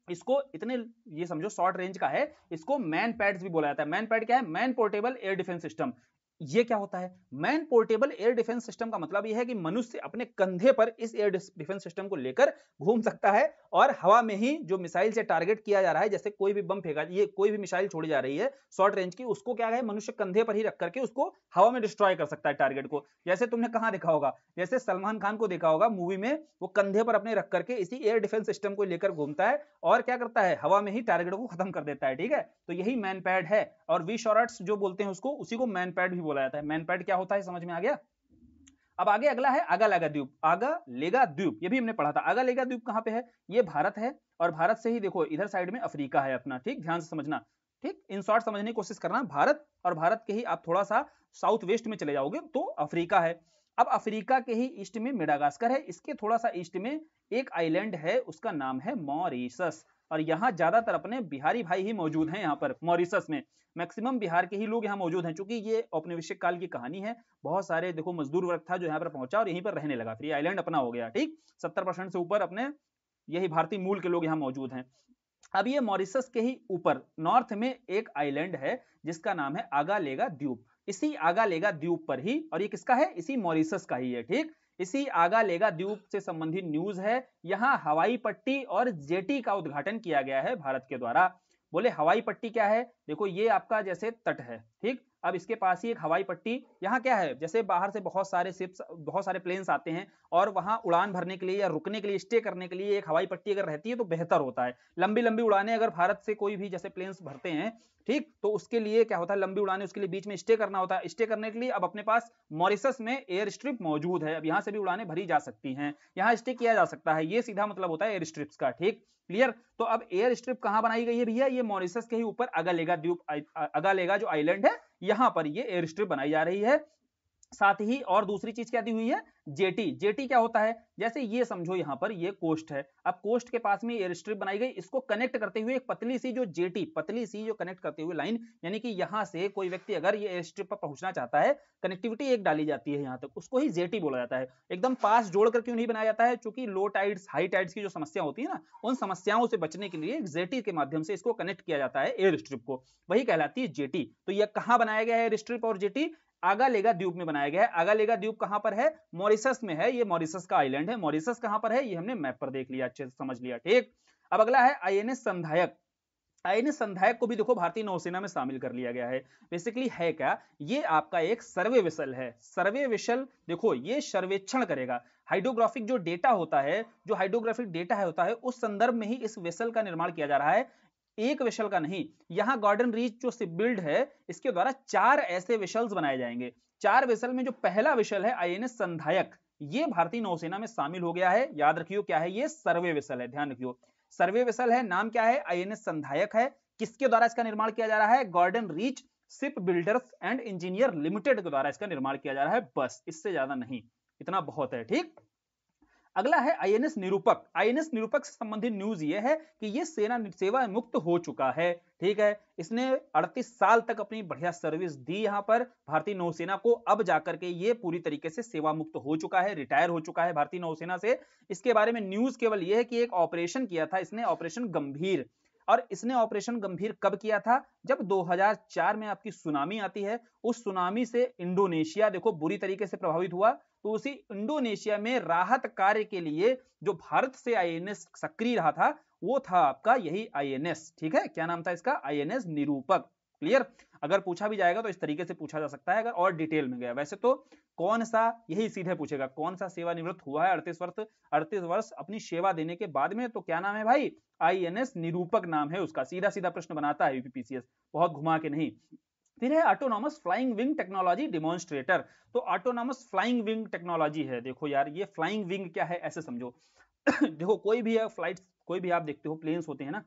इसको इतने, ये समझो शॉर्ट रेंज का है, इसको मैन पैड्स भी बोला जाता है। मैन पैड क्या है? Man portable air defence system. ये क्या होता है? Man portable air defence system का मतलब यह है कि मनुष्य अपने कंधे पर इस एयर डिफेंस सिस्टम को लेकर घूम सकता है और हवा में ही जो मिसाइल से टारगेट किया जा रहा है, जैसे कोई भी बम फेंका, ये कोई भी मिसाइल छोड़ी जा रही है शॉर्ट रेंज की, उसको क्या है, मनुष्य कंधे पर ही रख करके उसको हवा में डिस्ट्रॉय कर सकता है टारगेट को। जैसे तुमने कहां देखा होगा, जैसे सलमान खान को देखा होगा मूवी में, वो कंधे पर अपने रख करके इसी एयर डिफेंस सिस्टम को लेकर घूमता है और क्या करता है, हवा में ही टारगेट को खत्म कर देता है। ठीक है, तो यही मैन पैड है। और वी शॉर्ट्स जो बोलते हैं उसको, उसी को मैन पैड भी बोला जाता है। मैन पैड क्या होता है समझ में आ गया? अब आगे अगला है आगालेगा द्वीप। आगालेगा द्वीप ये भी हमने पढ़ा था। आगालेगा द्वीप कहां पे है? ये भारत है, और भारत से ही देखो इधर साइड में अफ्रीका है अपना। ठीक, ध्यान से समझना। ठीक, इन शॉर्ट समझने की कोशिश करना। भारत, और भारत के ही आप थोड़ा सा साउथ वेस्ट में चले जाओगे तो अफ्रीका है। अब अफ्रीका के ही ईस्ट में मेडागास्कर है, इसके थोड़ा सा ईस्ट में एक आइलैंड है, उसका नाम है मॉरिशस। और यहाँ ज्यादातर अपने बिहारी भाई ही मौजूद हैं। यहाँ पर मॉरिशस में मैक्सिमम बिहार के ही लोग यहाँ मौजूद हैं, क्योंकि ये औपनिवेशिक काल की कहानी है। बहुत सारे देखो मजदूर वर्ग था जो यहाँ पर पहुंचा और यहीं पर रहने लगा, फिर ये आइलैंड अपना हो गया। ठीक, 70% से ऊपर अपने यही भारतीय मूल के लोग यहाँ मौजूद हैं। अब ये मॉरिशस के ही ऊपर नॉर्थ में एक आइलैंड है जिसका नाम है आगालेगा द्वीप। इसी आगालेगा द्वीप पर ही, और ये किसका है? इसी मॉरिशस का ही है। ठीक, इसी आगालेगा द्वीप से संबंधित न्यूज है। यहाँ हवाई पट्टी और जेटी का उद्घाटन किया गया है भारत के द्वारा। बोले हवाई पट्टी क्या है? देखो ये आपका जैसे तट है, ठीक, अब इसके पास ही एक हवाई पट्टी। यहाँ क्या है, जैसे बाहर से बहुत सारे शिप्स, बहुत सारे प्लेन्स आते हैं और वहां उड़ान भरने के लिए या रुकने के लिए, स्टे करने के लिए एक हवाई पट्टी अगर रहती है तो बेहतर होता है। लंबी लंबी उड़ानें अगर भारत से कोई भी जैसे प्लेन्स भरते हैं, ठीक, तो उसके लिए क्या होता है, लंबी उड़ानें, उसके लिए बीच में स्टे करना होता है। स्टे करने के लिए अब अपने पास मॉरिशस में एयर स्ट्रिप मौजूद है, अब यहाँ से भी उड़ानें भरी जा सकती हैं, यहाँ स्टे किया जा सकता है। ये सीधा मतलब होता है एयर स्ट्रिप्स का। ठीक, क्लियर? तो अब एयर स्ट्रिप कहां बनाई गई है भैया? ये मॉरिशस के ही ऊपर अगालेगा द्वीप, अगालेगा जो आइलैंड है, यहां पर ये एयर स्ट्रिप बनाई जा रही है। साथ ही और दूसरी चीज क्या दी हुई है? जेटी। जेटी क्या होता है? जैसे ये समझो यहाँ पर ये कोस्ट है, अब कोस्ट के पास में एयर स्ट्रिप बनाई गई, इसको कनेक्ट करते हुए एक पतली सी जो जेटी, पतली सी जो कनेक्ट करते हुए लाइन, यानी कि यहाँ से कोई व्यक्ति अगर ये एयर स्ट्रिप पर पहुंचना चाहता है, कनेक्टिविटी एक डाली जाती है यहाँ तक, उसको ही जेटी बोला जाता है। एकदम पास जोड़ कर क्यों नहीं बनाया जाता है? क्योंकि लो टाइड्स, हाई टाइड्स की जो समस्या होती है ना, उन समस्याओं से बचने के लिए जेटी के माध्यम से इसको कनेक्ट किया जाता है एयर स्ट्रिप को, वही कहलाती है जेटी। तो यह कहां बनाया गया है एयर स्ट्रिप और जेटी? आगालेगा द्वीप में बनाया गया है। आगालेगा द्वीप कहां पर है? मॉरिशस में है। ये मॉरिशस का आइलैंड है। मॉरिशस कहां पर है ये हमने मैप पर देख लिया, अच्छे से समझ लिया। ठीक, अब अगला है आईएनएस संधायक। आईएनएस संधायक को भी देखो भारतीय नौसेना में शामिल कर लिया गया है। बेसिकली है क्या, ये आपका एक सर्वे वेसल है। सर्वे वेसल देखो ये सर्वेक्षण करेगा। हाइड्रोग्राफिक जो डेटा होता है, जो हाइड्रोग्राफिक डेटा है होता है, उस संदर्भ में ही इस वेसल का निर्माण किया जा रहा है, एक वेसल का नहीं। यहां गॉर्डन रीच जो शिप बिल्ड है, इसके द्वारा 4 ऐसे वेसल्स बनाए जाएंगे। 4 वेसल में जो पहला वेसल है आईएनएस संधायक, ये भारतीय नौसेना में शामिल हो गया है। याद रखियो क्या है, ये सर्वे वेसल है, ध्यान रखियो सर्वे वेसल है। नाम क्या है? आईएनएस संधायक है। किसके द्वारा इसका निर्माण किया जा रहा है? Garden Reach ship builders and engineer limited के द्वारा इसका निर्माण किया जा रहा है। बस, इससे ज्यादा नहीं, इतना बहुत है। ठीक, अगला है आईएनएस निरूपक। आईएनएस निरूपक से संबंधित न्यूज ये है कि ये सेना सेवा मुक्त हो चुका है। ठीक है, इसने 38 साल तक अपनी बढ़िया सर्विस दी यहाँ पर भारतीय नौसेना को, अब जाकर के ये पूरी तरीके से सेवा मुक्त हो चुका है, रिटायर हो चुका है भारतीय नौसेना से। इसके बारे में न्यूज केवल ये है कि एक ऑपरेशन किया था इसने, ऑपरेशन गंभीर, और इसने ऑपरेशन गंभीर कब किया था? जब 2004 में आपकी सुनामी आती है, उस सुनामी से इंडोनेशिया देखो बुरी तरीके से प्रभावित हुआ, तो उसी इंडोनेशिया में राहत कार्य के लिए जो भारत से आईएनएस सक्रिय रहा था वो था आपका यही आईएनएस। ठीक है, क्या नाम था इसका? आईएनएस निरूपक। क्लियर? अगर पूछा भी जाएगा तो इस तरीके से पूछा जा सकता है अगर और डिटेल में गया। वैसे तो कौन सा, यही सीधे पूछेगा, कौन सा सेवानिवृत्त हुआ है 38 वर्ष अपनी सेवा देने के बाद में, तो क्या नाम है भाई? आईएनएस निरूपक नाम है उसका। सीधा सीधा प्रश्न बनाता है यूपीपीसीएस, बहुत घुमा के नहीं। फिर है autonomous flying wing technology demonstrator. तो ऑटोनॉमस फ्लाइंग विंग टेक्नोलॉजी है। देखो यार, ये फ्लाइंग विंग क्या है ऐसे समझो। देखो कोई भी फ्लाइट, कोई भी आप देखते हो प्लेन्स होते हैं ना,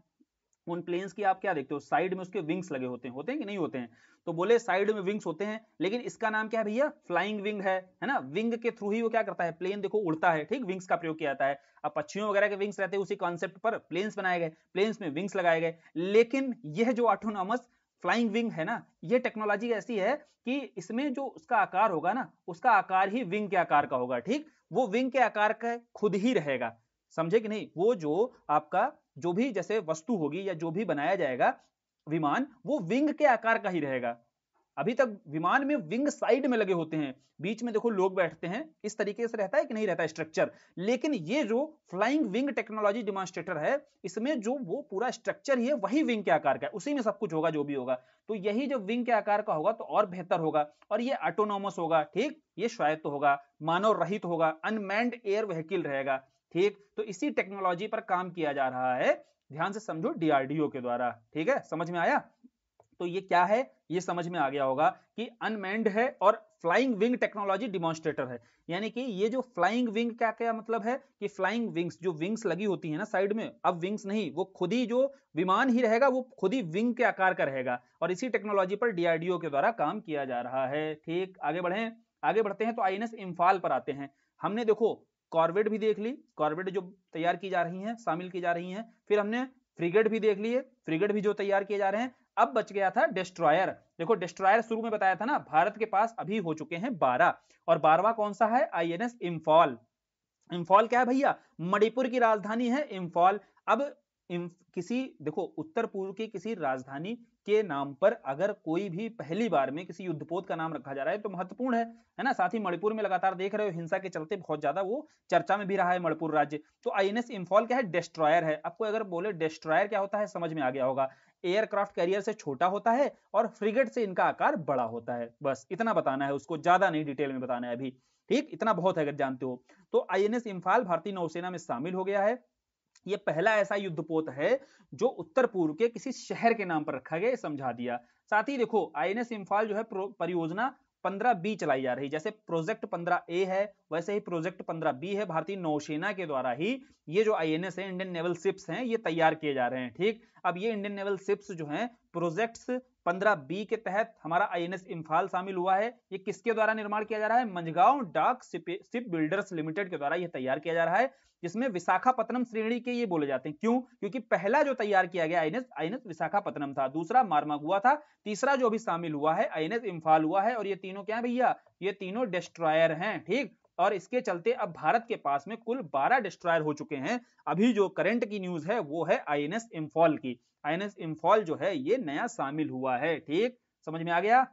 उन प्लेन्स की आप क्या देखते हो? साइड में उसके विंग्स लगे होते हैं कि नहीं होते हैं? तो बोले साइड में विंग्स होते हैं, लेकिन इसका नाम क्या है भैया? फ्लाइंग विंग है ना। विंग के थ्रू ही वो क्या करता है? प्लेन देखो उड़ता है, ठीक, विंग्स का प्रयोग किया जाता है। अब पक्षियों वगैरह के विंग्स रहते हैं, उसी कॉन्सेप्ट पर प्लेन्स बनाए गए, प्लेन्स में विंग्स लगाए गए। लेकिन यह जो ऑटोनॉमस फ्लाइंग विंग है ना, ये टेक्नोलॉजी ऐसी है कि इसमें जो उसका आकार होगा ना, उसका आकार ही विंग के आकार का होगा। ठीक, वो विंग के आकार का खुद ही रहेगा, समझे कि नहीं? वो जो आपका जो भी जैसे वस्तु होगी या जो भी बनाया जाएगा विमान, वो विंग के आकार का ही रहेगा। अभी तक विमान में विंग साइड में लगे होते हैं, बीच में देखो लोग बैठते हैं, इस तरीके से रहता है कि नहीं रहता स्ट्रक्चर। लेकिन ये जो फ्लाइंग विंग टेक्नोलॉजी डिमॉन्स्ट्रेटर है, इसमें जो वो पूरा स्ट्रक्चर ही है वही विंग के आकार का है, उसी में सब कुछ होगा जो भी होगा। तो यही जो विंग के आकार का होगा तो और बेहतर होगा, और ये ऑटोनॉमस होगा। ठीक, ये स्वायत्त होगा, मानव रहित होगा, अनमैन्ड एयर व्हीकल रहेगा। ठीक, तो इसी टेक्नोलॉजी पर काम किया जा रहा है, ध्यान से समझो, डीआरडीओ के द्वारा। ठीक है, समझ में आया? तो ये क्या है, ये समझ में आ गया होगा कि अनमैन्ड है और फ्लाइंग विंग टेक्नोलॉजी डिमॉन्स्ट्रेटर है। यानी कि ये जो फ्लाइंग विंग का क्या मतलब है कि फ्लाइंग विंग्स, जो विंग्स लगी होती है ना साइड में, अब विंग्स नहीं, वो खुद ही जो विमान ही रहेगा वो खुद ही विंग के आकार का रहेगा, और इसी टेक्नोलॉजी पर डीआरडीओ के द्वारा काम किया जा रहा है। ठीक, आगे बढ़े, आगे बढ़ते हैं तो आईएनएस इम्फाल पर आते हैं। हमने देखो कॉर्वेट भी देख ली, कॉर्वेट जो तैयार की जा रही हैं, शामिल की जा रही हैं। फिर हमने फ्रिगेट भी देख लिए, फ्रिगेट भी जो तैयार किए जा रहे हैं। अब बच गया था डिस्ट्रॉयर। देखो डिस्ट्रॉयर शुरू में बताया था ना, भारत के पास अभी हो चुके हैं 12, और 12वां कौन सा है? आईएनएस इम्फॉल। इम्फॉल क्या है भैया? मणिपुर की राजधानी है इम्फॉल। अब किसी देखो उत्तर पूर्व की किसी राजधानी के नाम पर अगर कोई भी पहली बार में किसी युद्धपोत का नाम रखा जा रहा है तो महत्वपूर्ण है ना। साथ ही मणिपुर में लगातार देख रहे हो हिंसा के चलते बहुत ज्यादा वो चर्चा में भी रहा है मणिपुर राज्य। तो आईएनएस इम्फॉल क्या है? डिस्ट्रॉयर है। आपको अगर बोले डिस्ट्रॉयर क्या होता है, समझ में आ गया होगा। एयरक्राफ्ट कैरियर से छोटा होता है और फ्रिगेट से इनका आकार बड़ा होता है, बस इतना बताना है उसको, ज्यादा नहीं डिटेल में बताना है अभी। ठीक, इतना बहुत है अगर जानते हो। तो आईएनएस इम्फाल भारतीय नौसेना में शामिल हो गया है। ये पहला ऐसा युद्धपोत है जो उत्तर पूर्व के किसी शहर के नाम पर रखा गया, समझा दिया। साथ ही देखो आईएनएस इम्फाल जो है परियोजना 15B चलाई जा रही, जैसे प्रोजेक्ट 15A है वैसे ही प्रोजेक्ट 15B है। भारतीय नौसेना के द्वारा ही ये जो आईएनएस है, इंडियन नेवल शिप्स हैं, ये तैयार किए जा रहे हैं। ठीक, अब ये इंडियन नेवल शिप्स जो हैं प्रोजेक्ट्स 15B के तहत हमारा आईएनएस इम्फाल शामिल हुआ है। ये किसके द्वारा निर्माण किया जा रहा है? मंझगांव डाक शिप बिल्डर्स लिमिटेड के द्वारा ये तैयार किया जा रहा है, जिसमें विशाखापत्तनम श्रेणी के ये बोले जाते हैं। क्यों? क्योंकि पहला जो तैयार किया गया आईएनएस विशाखापत्तनम था, दूसरा मारमागुआ था, तीसरा जो भी शामिल हुआ है आईएनएस इम्फाल हुआ है। और ये तीनों क्या है भैया? ये तीनों डिस्ट्रॉयर हैं। ठीक, और इसके चलते अब भारत के पास में कुल 12 डिस्ट्रॉयर हो चुके हैं। अभी जो करंट की न्यूज है वो है आईएनएस इम्फॉल की। आईएनएस इम्फॉल जो है ये नया शामिल हुआ है। ठीक, समझ में आ गया?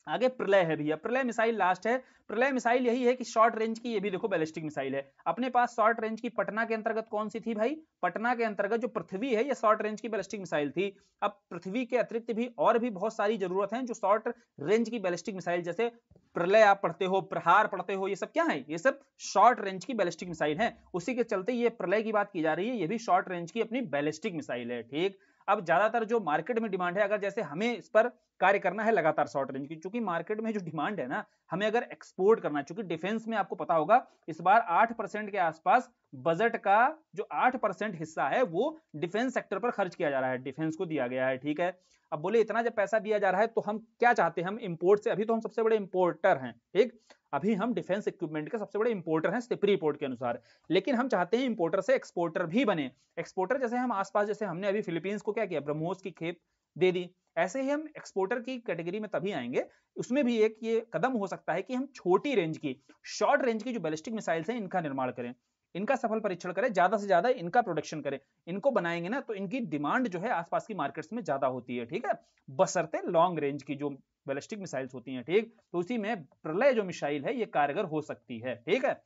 आगे प्रलय है भैया, प्रलय मिसाइल लास्ट है। प्रलय मिसाइल यही है कि शॉर्ट रेंज की, ये भी देखो बैलिस्टिक मिसाइल है। अपने पास शॉर्ट रेंज की पटना के अंतर्गत कौन सी थी भाई? पटना के अंतर्गत जो पृथ्वी है ये शॉर्ट रेंज की बैलिस्टिक मिसाइल थी। अब पृथ्वी के अतिरिक्त भी और भी बहुत सारी जरूरत है जो शॉर्ट रेंज की बैलिस्टिक मिसाइल, जैसे प्रलय आप पढ़ते हो, प्रहार पढ़ते हो, ये सब क्या है? ये सब शॉर्ट रेंज की बैलिस्टिक मिसाइल है। उसी के चलते ये प्रलय की बात की जा रही है, ये भी शॉर्ट रेंज की अपनी बैलिस्टिक मिसाइल है। ठीक, अब ज्यादातर जो मार्केट में डिमांड है, अगर जैसे हमें इस पर कार्य करना है लगातार शॉर्ट रेंज की, क्योंकि मार्केट में जो डिमांड है ना, हमें अगर एक्सपोर्ट करना है, क्योंकि डिफेंस में आपको पता होगा इस बार 8% के आसपास बजट का जो 8% हिस्सा है वो डिफेंस सेक्टर पर खर्च किया जा रहा है, डिफेंस को दिया गया है, ठीक है। अब बोले इतना जब पैसा दिया जा रहा है तो हम क्या चाहते हैं, हम इंपोर्ट से, अभी तो हम सबसे बड़े इंपोर्टर हैं, ठीक, अभी हम डिफेंस इक्विपमेंट के सबसे बड़े इंपोर्टर हैं सिपरी रिपोर्ट के अनुसार, लेकिन हम चाहते हैं इंपोर्टर से एक्सपोर्टर भी बने। एक्सपोर्टर जैसे हम आसपास, जैसे हमने अभी फिलीपींस को क्या किया, ब्रह्मोस की खेप दे दी, ऐसे ही हम एक्सपोर्टर की कैटेगरी में तभी आएंगे। उसमें भी एक ये कदम हो सकता है कि हम छोटी रेंज की, शॉर्ट रेंज की जो बैलिस्टिक मिसाइल्स हैं इनका निर्माण करें, इनका सफल परीक्षण करें, ज्यादा से ज्यादा इनका प्रोडक्शन करें। इनको बनाएंगे ना तो इनकी डिमांड जो है आसपास की मार्केट्स में ज्यादा होती है, ठीक है, बशर्ते लॉन्ग रेंज की जो बैलिस्टिक मिसाइल्स होती हैं, ठीक, तो उसी में प्रलय जो मिसाइल है ये कारगर हो सकती है, ठीक है,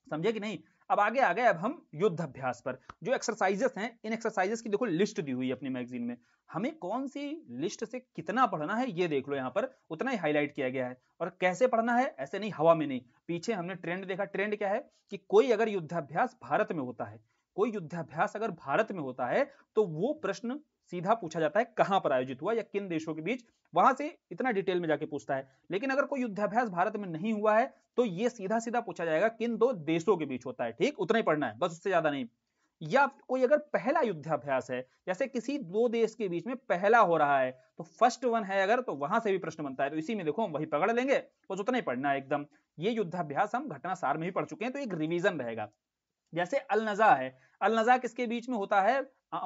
समझे कि नहीं। अब आगे आ गए, अब हम युद्ध अभ्यास पर, जो एक्सरसाइजेस हैं, इन एक्सरसाइजेस की देखो लिस्ट दी हुई है अपनी मैगजीन में, हमें कौन सी लिस्ट से कितना पढ़ना है ये देख लो, यहाँ पर उतना ही हाईलाइट किया गया है। और कैसे पढ़ना है, ऐसे नहीं हवा में नहीं, पीछे हमने ट्रेंड देखा, ट्रेंड क्या है कि कोई अगर युद्धाभ्यास भारत में होता है, कोई युद्धाभ्यास अगर भारत में होता है तो वो प्रश्न सीधा पूछा जाता है कहां पर आयोजित हुआ या किन देशों के बीच, वहां से इतना डिटेल में जाके पूछता है। लेकिन अगर कोई युद्धाभ्यास भारत में नहीं हुआ है तो ये सीधा सीधा पूछा जाएगा किन दो देशों के बीच होता है, ठीक, उतना ही पढ़ना है बस, उससे ज्यादा नहीं। या कोई अगर पहला युद्धाभ्यास है, जैसे किसी दो देश के बीच में पहला हो रहा है, तो फर्स्ट वन है अगर, तो वहां से भी प्रश्न बनता है, तो इसी में देखो हम वही पकड़ लेंगे, बस उतना ही पढ़ना है एकदम। ये युद्धाभ्यास हम घटना सार में भी पढ़ चुके हैं, तो एक रिवीजन रहेगा। जैसे अल नजा है, अल नजा किसके बीच में होता है,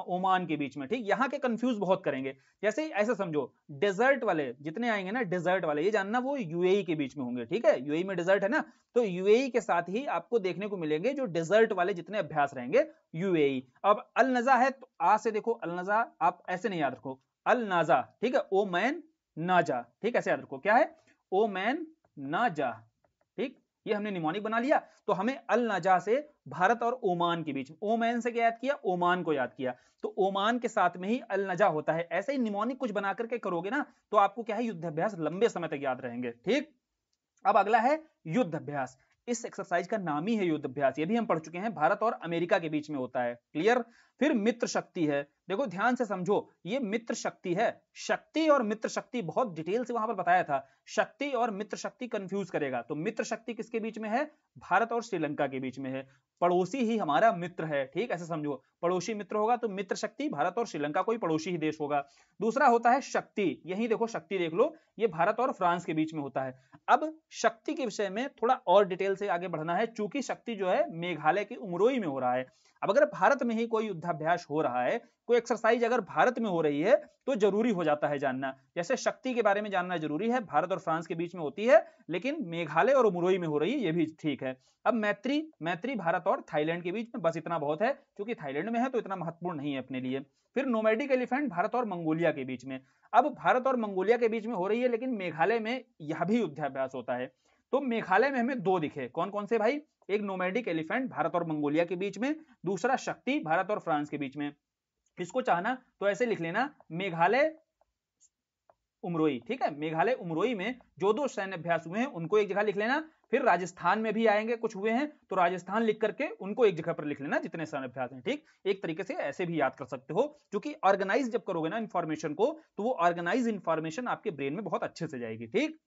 ओमान के बीच में, ठीक, यहाँ के कंफ्यूज बहुत करेंगे। जैसे ऐसे समझो, डेजर्ट वाले जितने आएंगे ना, डेजर्ट वाले ये जानना वो यूएई के बीच में होंगे, ठीक है, यूएई में डेजर्ट है ना, तो यूएई के साथ ही आपको देखने को मिलेंगे जो डेजर्ट वाले जितने अभ्यास रहेंगे यूएई। अब अल नजा है तो आ से देखो, अल नजा आप ऐसे नहीं याद रखो, अल नाजा, ठीक है, ओ मैन नाजा, ठीक, ऐसे याद रखो, क्या है, ओ मैन नाजा, ठीक, ये हमने निमोनिक बना लिया। तो हमें अल नजा से भारत और ओमान के बीच, ओमैन से क्या याद किया, ओमान को याद किया, तो ओमान के साथ में ही अल नजा होता है। ऐसे ही निमोनिक कुछ बना करके करोगे ना तो आपको क्या है, युद्धाभ्यास लंबे समय तक याद रहेंगे, ठीक। अब अगला है युद्ध अभ्यास, इस एक्सरसाइज का नाम ही है युद्ध अभ्यास, ये भी हम पढ़ चुके हैं, भारत और अमेरिका के बीच में होता है, क्लियर। फिर मित्र शक्ति है, देखो ध्यान से समझो, ये मित्र शक्ति है, शक्ति और मित्र शक्ति बहुत डिटेल से वहां पर बताया था, शक्ति और मित्र शक्ति कंफ्यूज करेगा, तो मित्र शक्ति किसके बीच में है, भारत और श्रीलंका के बीच में है, पड़ोसी ही हमारा मित्र है, ठीक, ऐसे समझो, पड़ोसी मित्र होगा तो मित्र शक्ति भारत और श्रीलंका कोई पड़ोसी ही देश होगा। दूसरा होता है शक्ति, यही देखो शक्ति देख लो, ये भारत और फ्रांस के बीच में होता है। अब शक्ति के विषय में थोड़ा और डिटेल से आगे बढ़ना है, चूंकि शक्ति जो है मेघालय के उमरोई में हो रहा है। अब अगर भारत में ही कोई युद्धाभ्यास हो रहा है, कोई एक्सरसाइज अगर भारत में हो रही है तो जरूरी हो जाता है जानना, जैसे शक्ति के बारे में जानना जरूरी है, भारत और फ्रांस के बीच में होती है, लेकिन मेघालय और उमरोई में हो रही है, ये भी ठीक है। अब मैत्री, मैत्री भारत और थाईलैंड के बीच में, बस इतना बहुत है, क्योंकि थाईलैंड में है तो इतना महत्वपूर्ण नहीं है अपने लिए। फिर नोमैडिक एलिफेंट भारत और मंगोलिया के बीच में, अब भारत और मंगोलिया के बीच में हो रही है, लेकिन मेघालय में यह भी युद्धाभ्यास होता है। तो मेघालय में हमें दो दिखे, कौन कौन से भाई, एक नोमैडिक एलिफेंट भारत और मंगोलिया के बीच में, दूसरा शक्ति भारत और फ्रांस के बीच में। इसको चाहना तो ऐसे लिख लेना, मेघालय उमरोई, ठीक है, मेघालय उमरोई में जो दो सैन्य अभ्यास हुए हैं उनको एक जगह लिख लेना। फिर राजस्थान में भी आएंगे कुछ हुए हैं तो राजस्थान लिख करके उनको एक जगह पर लिख लेना, जितने सैन्य अभ्यास हैं, ठीक, एक तरीके से ऐसे भी याद कर सकते हो, क्योंकि ऑर्गेनाइज जब करोगे ना इंफॉर्मेशन को तो वो ऑर्गेनाइज इंफॉर्मेशन आपके ब्रेन में बहुत अच्छे से जाएगी, ठीक।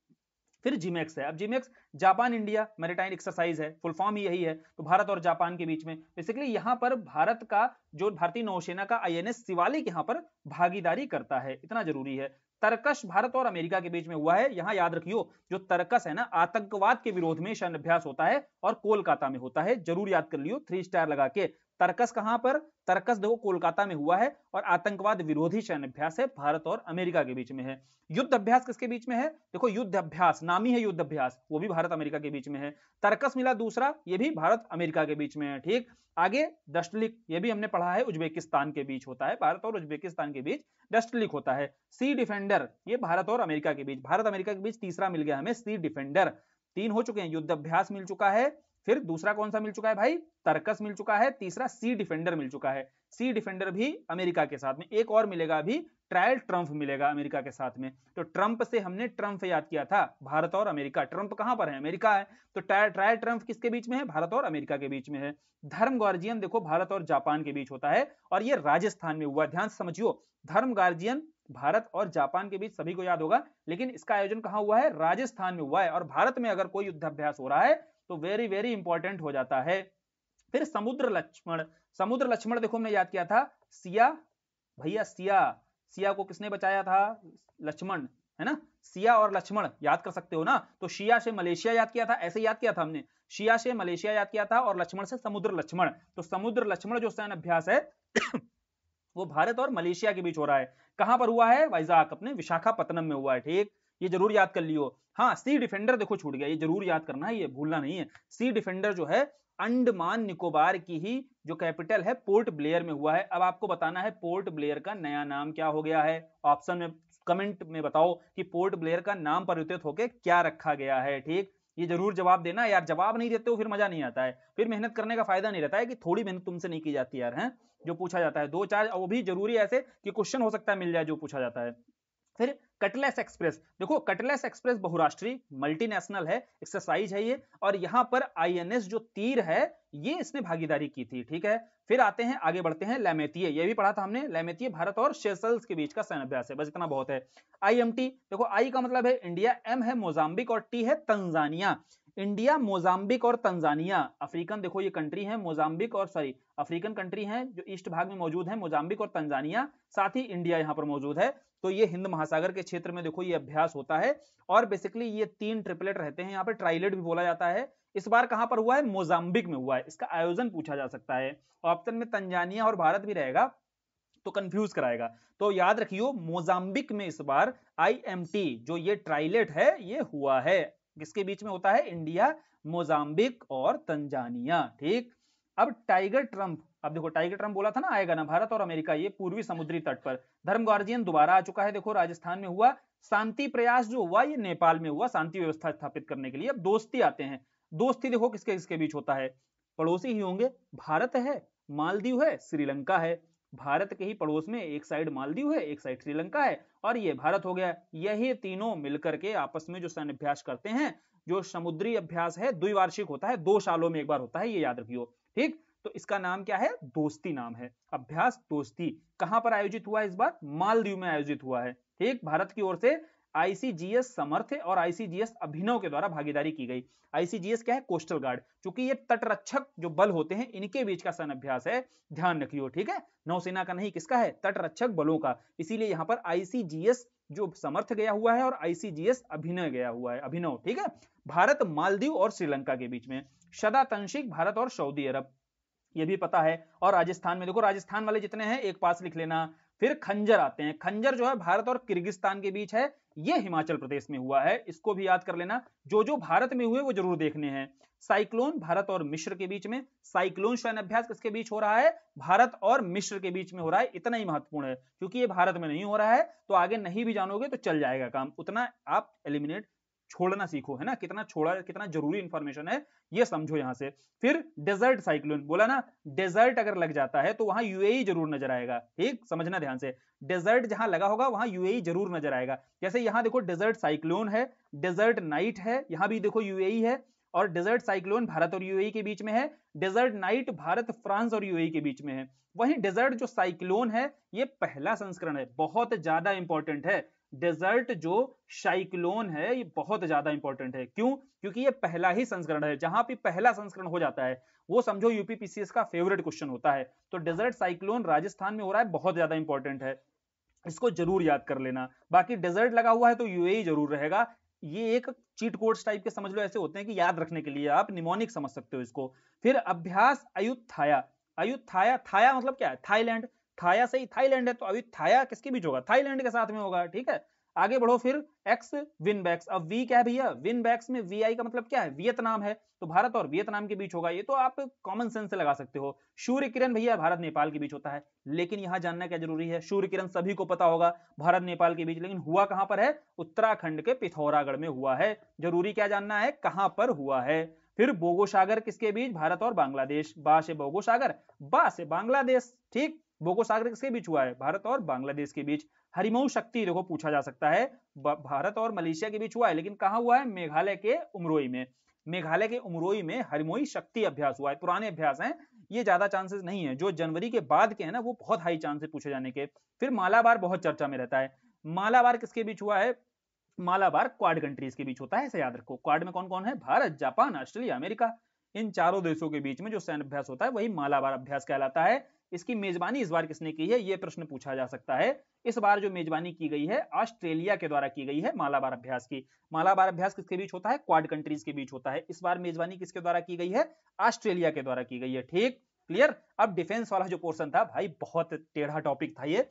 फिर जिमेक्स है, अब JIMEX Japan India maritime exercise है, फुल फॉर्म यही है, तो भारत और जापान के बीच में, बेसिकली यहां पर भारत का जो भारतीय नौसेना का आईएनएस शिवालिक यहां पर भागीदारी करता है, इतना जरूरी है। तरकश भारत और अमेरिका के बीच में हुआ है, यहां याद रखियो जो तरकश है ना, आतंकवाद के विरोध में सैन्य अभ्यास होता है और कोलकाता में होता है, जरूर याद कर लियो 3 स्टार लगा के। तरकस कहां पर, तरकस देखो कोलकाता में हुआ है, और आतंकवाद विरोधी सैन्य अभ्यास है भारत और अमेरिका के बीच में है। युद्ध अभ्यास किसके बीच में है, देखो युद्ध अभ्यास नाम ही है युद्ध अभ्यास, वो भी भारत अमेरिका के बीच में है। तरकस मिला दूसरा, ये भी भारत अमेरिका के बीच में है, ठीक। आगे दष्टलिक, ये भी हमने पढ़ा है, उज्बेकिस्तान के बीच होता है, भारत और उज्बेकिस्तान के बीच दष्टलिक होता है। सी डिफेंडर, ये भारत और अमेरिका के बीच, भारत अमेरिका के बीच तीसरा मिल गया हमें सी डिफेंडर। 3 हो चुके हैं, युद्ध अभ्यास मिल चुका है, फिर दूसरा कौन सा मिल चुका है भाई, तरकस मिल चुका है, तीसरा सी डिफेंडर मिल चुका है, सी डिफेंडर भी अमेरिका के साथ में, एक और मिलेगा अभी, ट्रायल ट्रम्प मिलेगा अमेरिका के साथ में। तो ट्रम्प से हमने ट्रम्प याद किया था, भारत और अमेरिका, ट्रम्प कहां पर है, अमेरिका है, तो ट्रायल ट्रम्प किसके बीच में है, भारत और अमेरिका के बीच में है। धर्म गार्जियन देखो भारत और जापान के बीच होता है और ये राजस्थान में हुआ, ध्यान से समझियो, धर्म गार्जियन भारत और जापान के बीच सभी को याद होगा, लेकिन इसका आयोजन कहां हुआ है, राजस्थान में हुआ है। और भारत में अगर कोई युद्धाभ्यास हो रहा है तो वेरी वेरी इंपॉर्टेंट हो जाता है। फिर समुद्र लक्ष्मण, समुद्र लक्ष्मण देखो हमने याद किया था, सिया, भैया सिया, सिया को किसने बचाया था, लक्ष्मण, है ना, सिया और लक्ष्मण याद कर सकते हो ना। तो शिया से मलेशिया याद किया था, ऐसे याद किया था हमने, शिया से मलेशिया याद किया था और लक्ष्मण से समुद्र लक्ष्मण। तो समुद्र लक्ष्मण जो सैन्य अभ्यास है वो भारत और मलेशिया के बीच हो रहा है। कहां पर हुआ है, वाइजाक, अपने विशाखापत्तनम में हुआ है, ठीक, ये जरूर याद कर लियो। हाँ, सी डिफेंडर देखो छूट गया, ये जरूर याद करना है, ये भूलना नहीं है। सी डिफेंडर जो है अंडमान निकोबार की ही जो कैपिटल है पोर्ट ब्लेयर में हुआ है। अब आपको बताना है पोर्ट ब्लेयर का नया नाम क्या हो गया है, ऑप्शन में कमेंट में बताओ कि पोर्ट ब्लेयर का नाम परिवर्तित होकर क्या रखा गया है, ठीक, ये जरूर जवाब देना यार, जवाब नहीं देते हो फिर मजा नहीं आता है, फिर मेहनत करने का फायदा नहीं रहता है कि थोड़ी मेहनत तुमसे नहीं की जाती यार, है जो पूछा जाता है, दो चार वो भी जरूरी ऐसे कि क्वेश्चन हो सकता है मिल जाए जो पूछा जाता है। फिर कटलेस एक्सप्रेस, देखो कटलेस एक्सप्रेस बहुराष्ट्रीय मल्टीनेशनल है, एक्सरसाइज है ये, और यहां पर आईएनएस जो तीर है ये इसने भागीदारी की थी, ठीक है। फिर आते हैं, आगे बढ़ते हैं, लैमेतिये, ये भी पढ़ा था हमने, लैमेतिये भारत और सेशल्स के बीच का सैन्य अभ्यास है, बस इतना बहुत है। आईएमटी, देखो आई का मतलब है इंडिया, एम है मोजाम्बिक और टी है तंजानिया। इंडिया, मोजाम्बिक और तंजानिया, अफ्रीकन देखो ये कंट्री है, मोजाम्बिक और सॉरी अफ्रीकन कंट्री है जो ईस्ट भाग में मौजूद है, मोजाम्बिक और तंजानिया, साथ ही इंडिया यहां पर मौजूद है। तो ये हिंद महासागर के क्षेत्र में देखो ये अभ्यास होता है और बेसिकली ये 3 ट्रिपलेट रहते हैं, यहाँ पे ट्राइलेट भी बोला जाता है। इस बार कहां पर हुआ है, मोजाम्बिक में हुआ है, इसका आयोजन पूछा जा सकता है। ऑप्शन में तंजानिया और भारत भी रहेगा तो कंफ्यूज कराएगा, तो याद रखियो मोजाम्बिक में इस बार आईएमटी जो ये ट्राइलेट है ये हुआ है, किसके बीच में होता है, इंडिया, मोजाम्बिक और तंजानिया, ठीक। अब टाइगर ट्रम्प, अब देखो टाइगर ट्रम्प बोला था ना आएगा ना, भारत और अमेरिका, ये पूर्वी समुद्री तट पर। धर्म गार्जियन दोबारा आ चुका है, देखो राजस्थान में हुआ। शांति प्रयास जो हुआ ये नेपाल में हुआ, शांति व्यवस्था स्थापित करने के लिए। अब दोस्ती आते हैं, दोस्ती देखो किसके किसके बीच होता है, पड़ोसी ही होंगे, भारत है, मालदीव है, श्रीलंका है। भारत के ही पड़ोस में एक साइड मालदीव है, एक साइड श्रीलंका है और ये भारत हो गया। यही तीनों मिलकर के आपस में जो सैन्य अभ्यास करते हैं, जो समुद्री अभ्यास है द्विवार्षिक होता है, 2 सालों में एक बार होता है, ये याद रखियो, ठीक। तो इसका नाम क्या है, दोस्ती नाम है, अभ्यास दोस्ती। कहां पर आयोजित हुआ इस बार, मालदीव में आयोजित हुआ है, ठीक। भारत की ओर से आईसीजीएस समर्थ और आईसीजीएस अभिनव के द्वारा भागीदारी की गई। आईसीजीएस क्या है, कोस्टल गार्ड, क्योंकि ये तटरक्षक जो बल होते हैं इनके बीच का सैन्य अभ्यास है, ध्यान रखियो, ठीक है। नौसेना का नहीं, किसका है, तटरक्षक बलों का, इसीलिए यहां पर आईसीजीएस जो समर्थ गया हुआ है और आईसीजीएस अभिनव गया हुआ है, अभिनव, ठीक है। भारत, मालदीव और श्रीलंका के बीच में। सदातंशिक भारत और सऊदी अरब, ये भी पता है। और राजस्थान में देखो, राजस्थान वाले जितने हैं एक पास लिख लेना। फिर खंजर आते हैं, खंजर जो है भारत और किर्गिस्तान के बीच है, ये हिमाचल प्रदेश में हुआ है, इसको भी याद कर लेना। जो भारत में हुए वो जरूर देखने हैं। साइक्लोन भारत और मिस्र के बीच में, साइक्लोन सैन्य अभ्यास किसके बीच हो रहा है, भारत और मिस्र के बीच में हो रहा है। इतना ही महत्वपूर्ण है क्योंकि ये भारत में नहीं हो रहा है, तो आगे नहीं भी जानोगे तो चल जाएगा काम, उतना आप एलिमिनेट छोड़ना सीखो, है ना, कितना छोड़ा, कितना जरूरी इंफॉर्मेशन है ये समझो यहां से। फिर डेजर्ट साइक्लोन, बोला ना डेजर्ट अगर लग जाता है तो वहां यूएई जरूर नजर आएगा, ठीक, समझना ध्यान से। डेजर्ट जहां लगा होगा वहां यूएई जरूर नजर आएगा। जैसे यहां देखो डेजर्ट साइक्लोन है, डेजर्ट नाइट है, यहां भी देखो यूएई है, और डेजर्ट साइक्लोन भारत और यूएई के बीच में है, डेजर्ट नाइट भारत, फ्रांस और यूएई के बीच में है। वहीं डेजर्ट जो साइक्लोन है ये पहला संस्करण है, बहुत ज्यादा इंपॉर्टेंट है। डेजर्ट जो साइक्लोन है ये बहुत ज्यादा इंपॉर्टेंट है, क्यों, क्योंकि ये पहला ही संस्करण है। जहां भी पहला संस्करण हो जाता है वो समझो यूपीपीसीएस का फेवरेट क्वेश्चन होता है। तो डेजर्ट साइक्लोन राजस्थान में हो रहा है, बहुत ज्यादा इंपॉर्टेंट है, इसको जरूर याद कर लेना। बाकी डेजर्ट लगा हुआ है तो यूएई जरूर रहेगा। ये एक चीट कोड्स टाइप के समझ लो ऐसे होते हैं कि याद रखने के लिए आप निमोनिक समझ सकते हो इसको। फिर अभ्यास अयुत्थाया, अयुत्थाया, थाया मतलब क्या है, थाईलैंड, थाया से ही थाईलैंड है, तो अयुत्थाया किसके बीच होगा, थाईलैंड के साथ में होगा, ठीक है। आगे बढ़ो, फिर एक्स विनबैक्स, अब वी क्या है भैया, विनबैक्स में वी आई का मतलब क्या है, वियतनाम है, तो भारत और वियतनाम के बीच होगा, ये तो आप कॉमन सेंस से लगा सकते हो। सूर्य किरण भैया भारत नेपाल के बीच होता है, लेकिन यहां जानना क्या जरूरी है, सूर्य किरण सभी को पता होगा भारत नेपाल के बीच, लेकिन हुआ कहां पर है, उत्तराखंड के पिथौरागढ़ में हुआ है। जरूरी क्या जानना है, कहां पर हुआ है। फिर बोगो सागर किसके बीच? भारत और बांग्लादेश। बा से बोगो सागर, बा से बांग्लादेश। ठीक, बोगो सागर किसके बीच हुआ है? भारत और बांग्लादेश के बीच। हरिमऊ शक्ति देखो पूछा जा सकता है, भारत और मलेशिया के बीच हुआ है, लेकिन कहां हुआ है? मेघालय के उमरोई में। मेघालय के उमरोई में हरिमोई शक्ति अभ्यास हुआ है। पुराने अभ्यास हैं, ये ज्यादा चांसेस नहीं है। जो जनवरी के बाद के हैं ना, वो बहुत हाई चांस है पूछे जाने के। फिर मालाबार बहुत चर्चा में रहता है। मालाबार किसके बीच हुआ है? मालाबार क्वाड कंट्रीज के बीच होता है, ऐसे याद रखो। क्वाड में कौन कौन है? Bharat, Japan, Australia, America. इन चारों देशों के बीच में जो सैन्य अभ्यास होता है वही मालाबार अभ्यास कहलाता है। इसकी मेजबानी इस बार किसने की है? यह प्रश्न पूछा जा सकता है। इस बार जो मेजबानी की गई है ऑस्ट्रेलिया के द्वारा की गई है मालाबार अभ्यास की। मालाबार अभ्यास किसके बीच होता है? क्वाड कंट्रीज के बीच होता है। इस बार मेजबानी किसके द्वारा की गई है? ऑस्ट्रेलिया के द्वारा की गई है। ठीक, क्लियर। अब डिफेंस वाला जो पोर्शन था भाई, बहुत टेढ़ा टॉपिक था ये,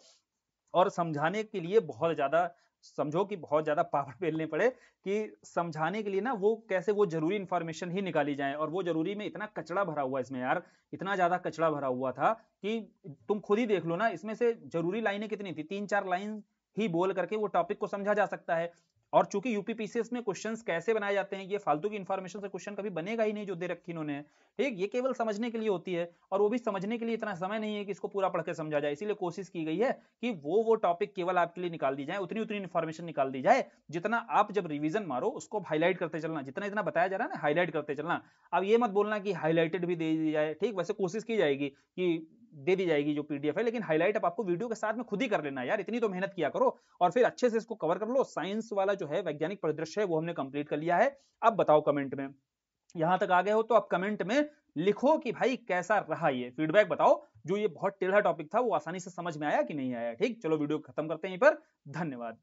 और समझाने के लिए बहुत ज्यादा, समझो कि बहुत ज्यादा पावर पेलने पड़े कि समझाने के लिए ना वो कैसे वो जरूरी इंफॉर्मेशन ही निकाली जाए। और वो जरूरी में इतना कचड़ा भरा हुआ इसमें यार, इतना ज्यादा कचड़ा भरा हुआ था कि तुम खुद ही देख लो ना, इसमें से जरूरी लाइनें कितनी थी? 3-4 लाइन ही बोल करके वो टॉपिक को समझा जा सकता है। और चूंकि यूपीपीसीएस में क्वेश्चंस कैसे बनाए जाते हैं, ये फालतू की इंफॉर्मेशन से क्वेश्चन कभी बनेगा ही नहीं जो दे रखी इन्होंने। ठीक, ये केवल समझने के लिए होती है, और वो भी समझने के लिए इतना समय नहीं है कि इसको पूरा पढ़ के समझा जाए। इसीलिए कोशिश की गई है कि वो टॉपिक केवल आपके लिए निकाल दी जाए, उतनी उतनी इंफॉर्मेशन निकाल दी जाए जितना आप जब रिवीजन मारो उसको हाईलाइट करते चलना, जितना इतना बताया जा रहा है ना हाईलाइट करते चलना। अब ये मत बोलना कि हाईलाइटेड भी दे दी जाए, ठीक, वैसे कोशिश की जाएगी कि दे दी जाएगी जो पीडीएफ है, लेकिन हाईलाइट अब आपको वीडियो के साथ में खुद ही कर लेना यार, इतनी तो मेहनत किया करो और फिर अच्छे से इसको कवर कर लो। साइंस वाला जो है वैज्ञानिक परिदृश्य है वो हमने कंप्लीट कर लिया है। अब बताओ कमेंट में, यहां तक आ गए हो तो अब कमेंट में लिखो कि भाई कैसा रहा, ये फीडबैक बताओ। जो ये बहुत टेढ़ा टॉपिक था वो आसानी से समझ में आया कि नहीं आया? ठीक, चलो वीडियो खत्म करते हैं यहीं पर। धन्यवाद।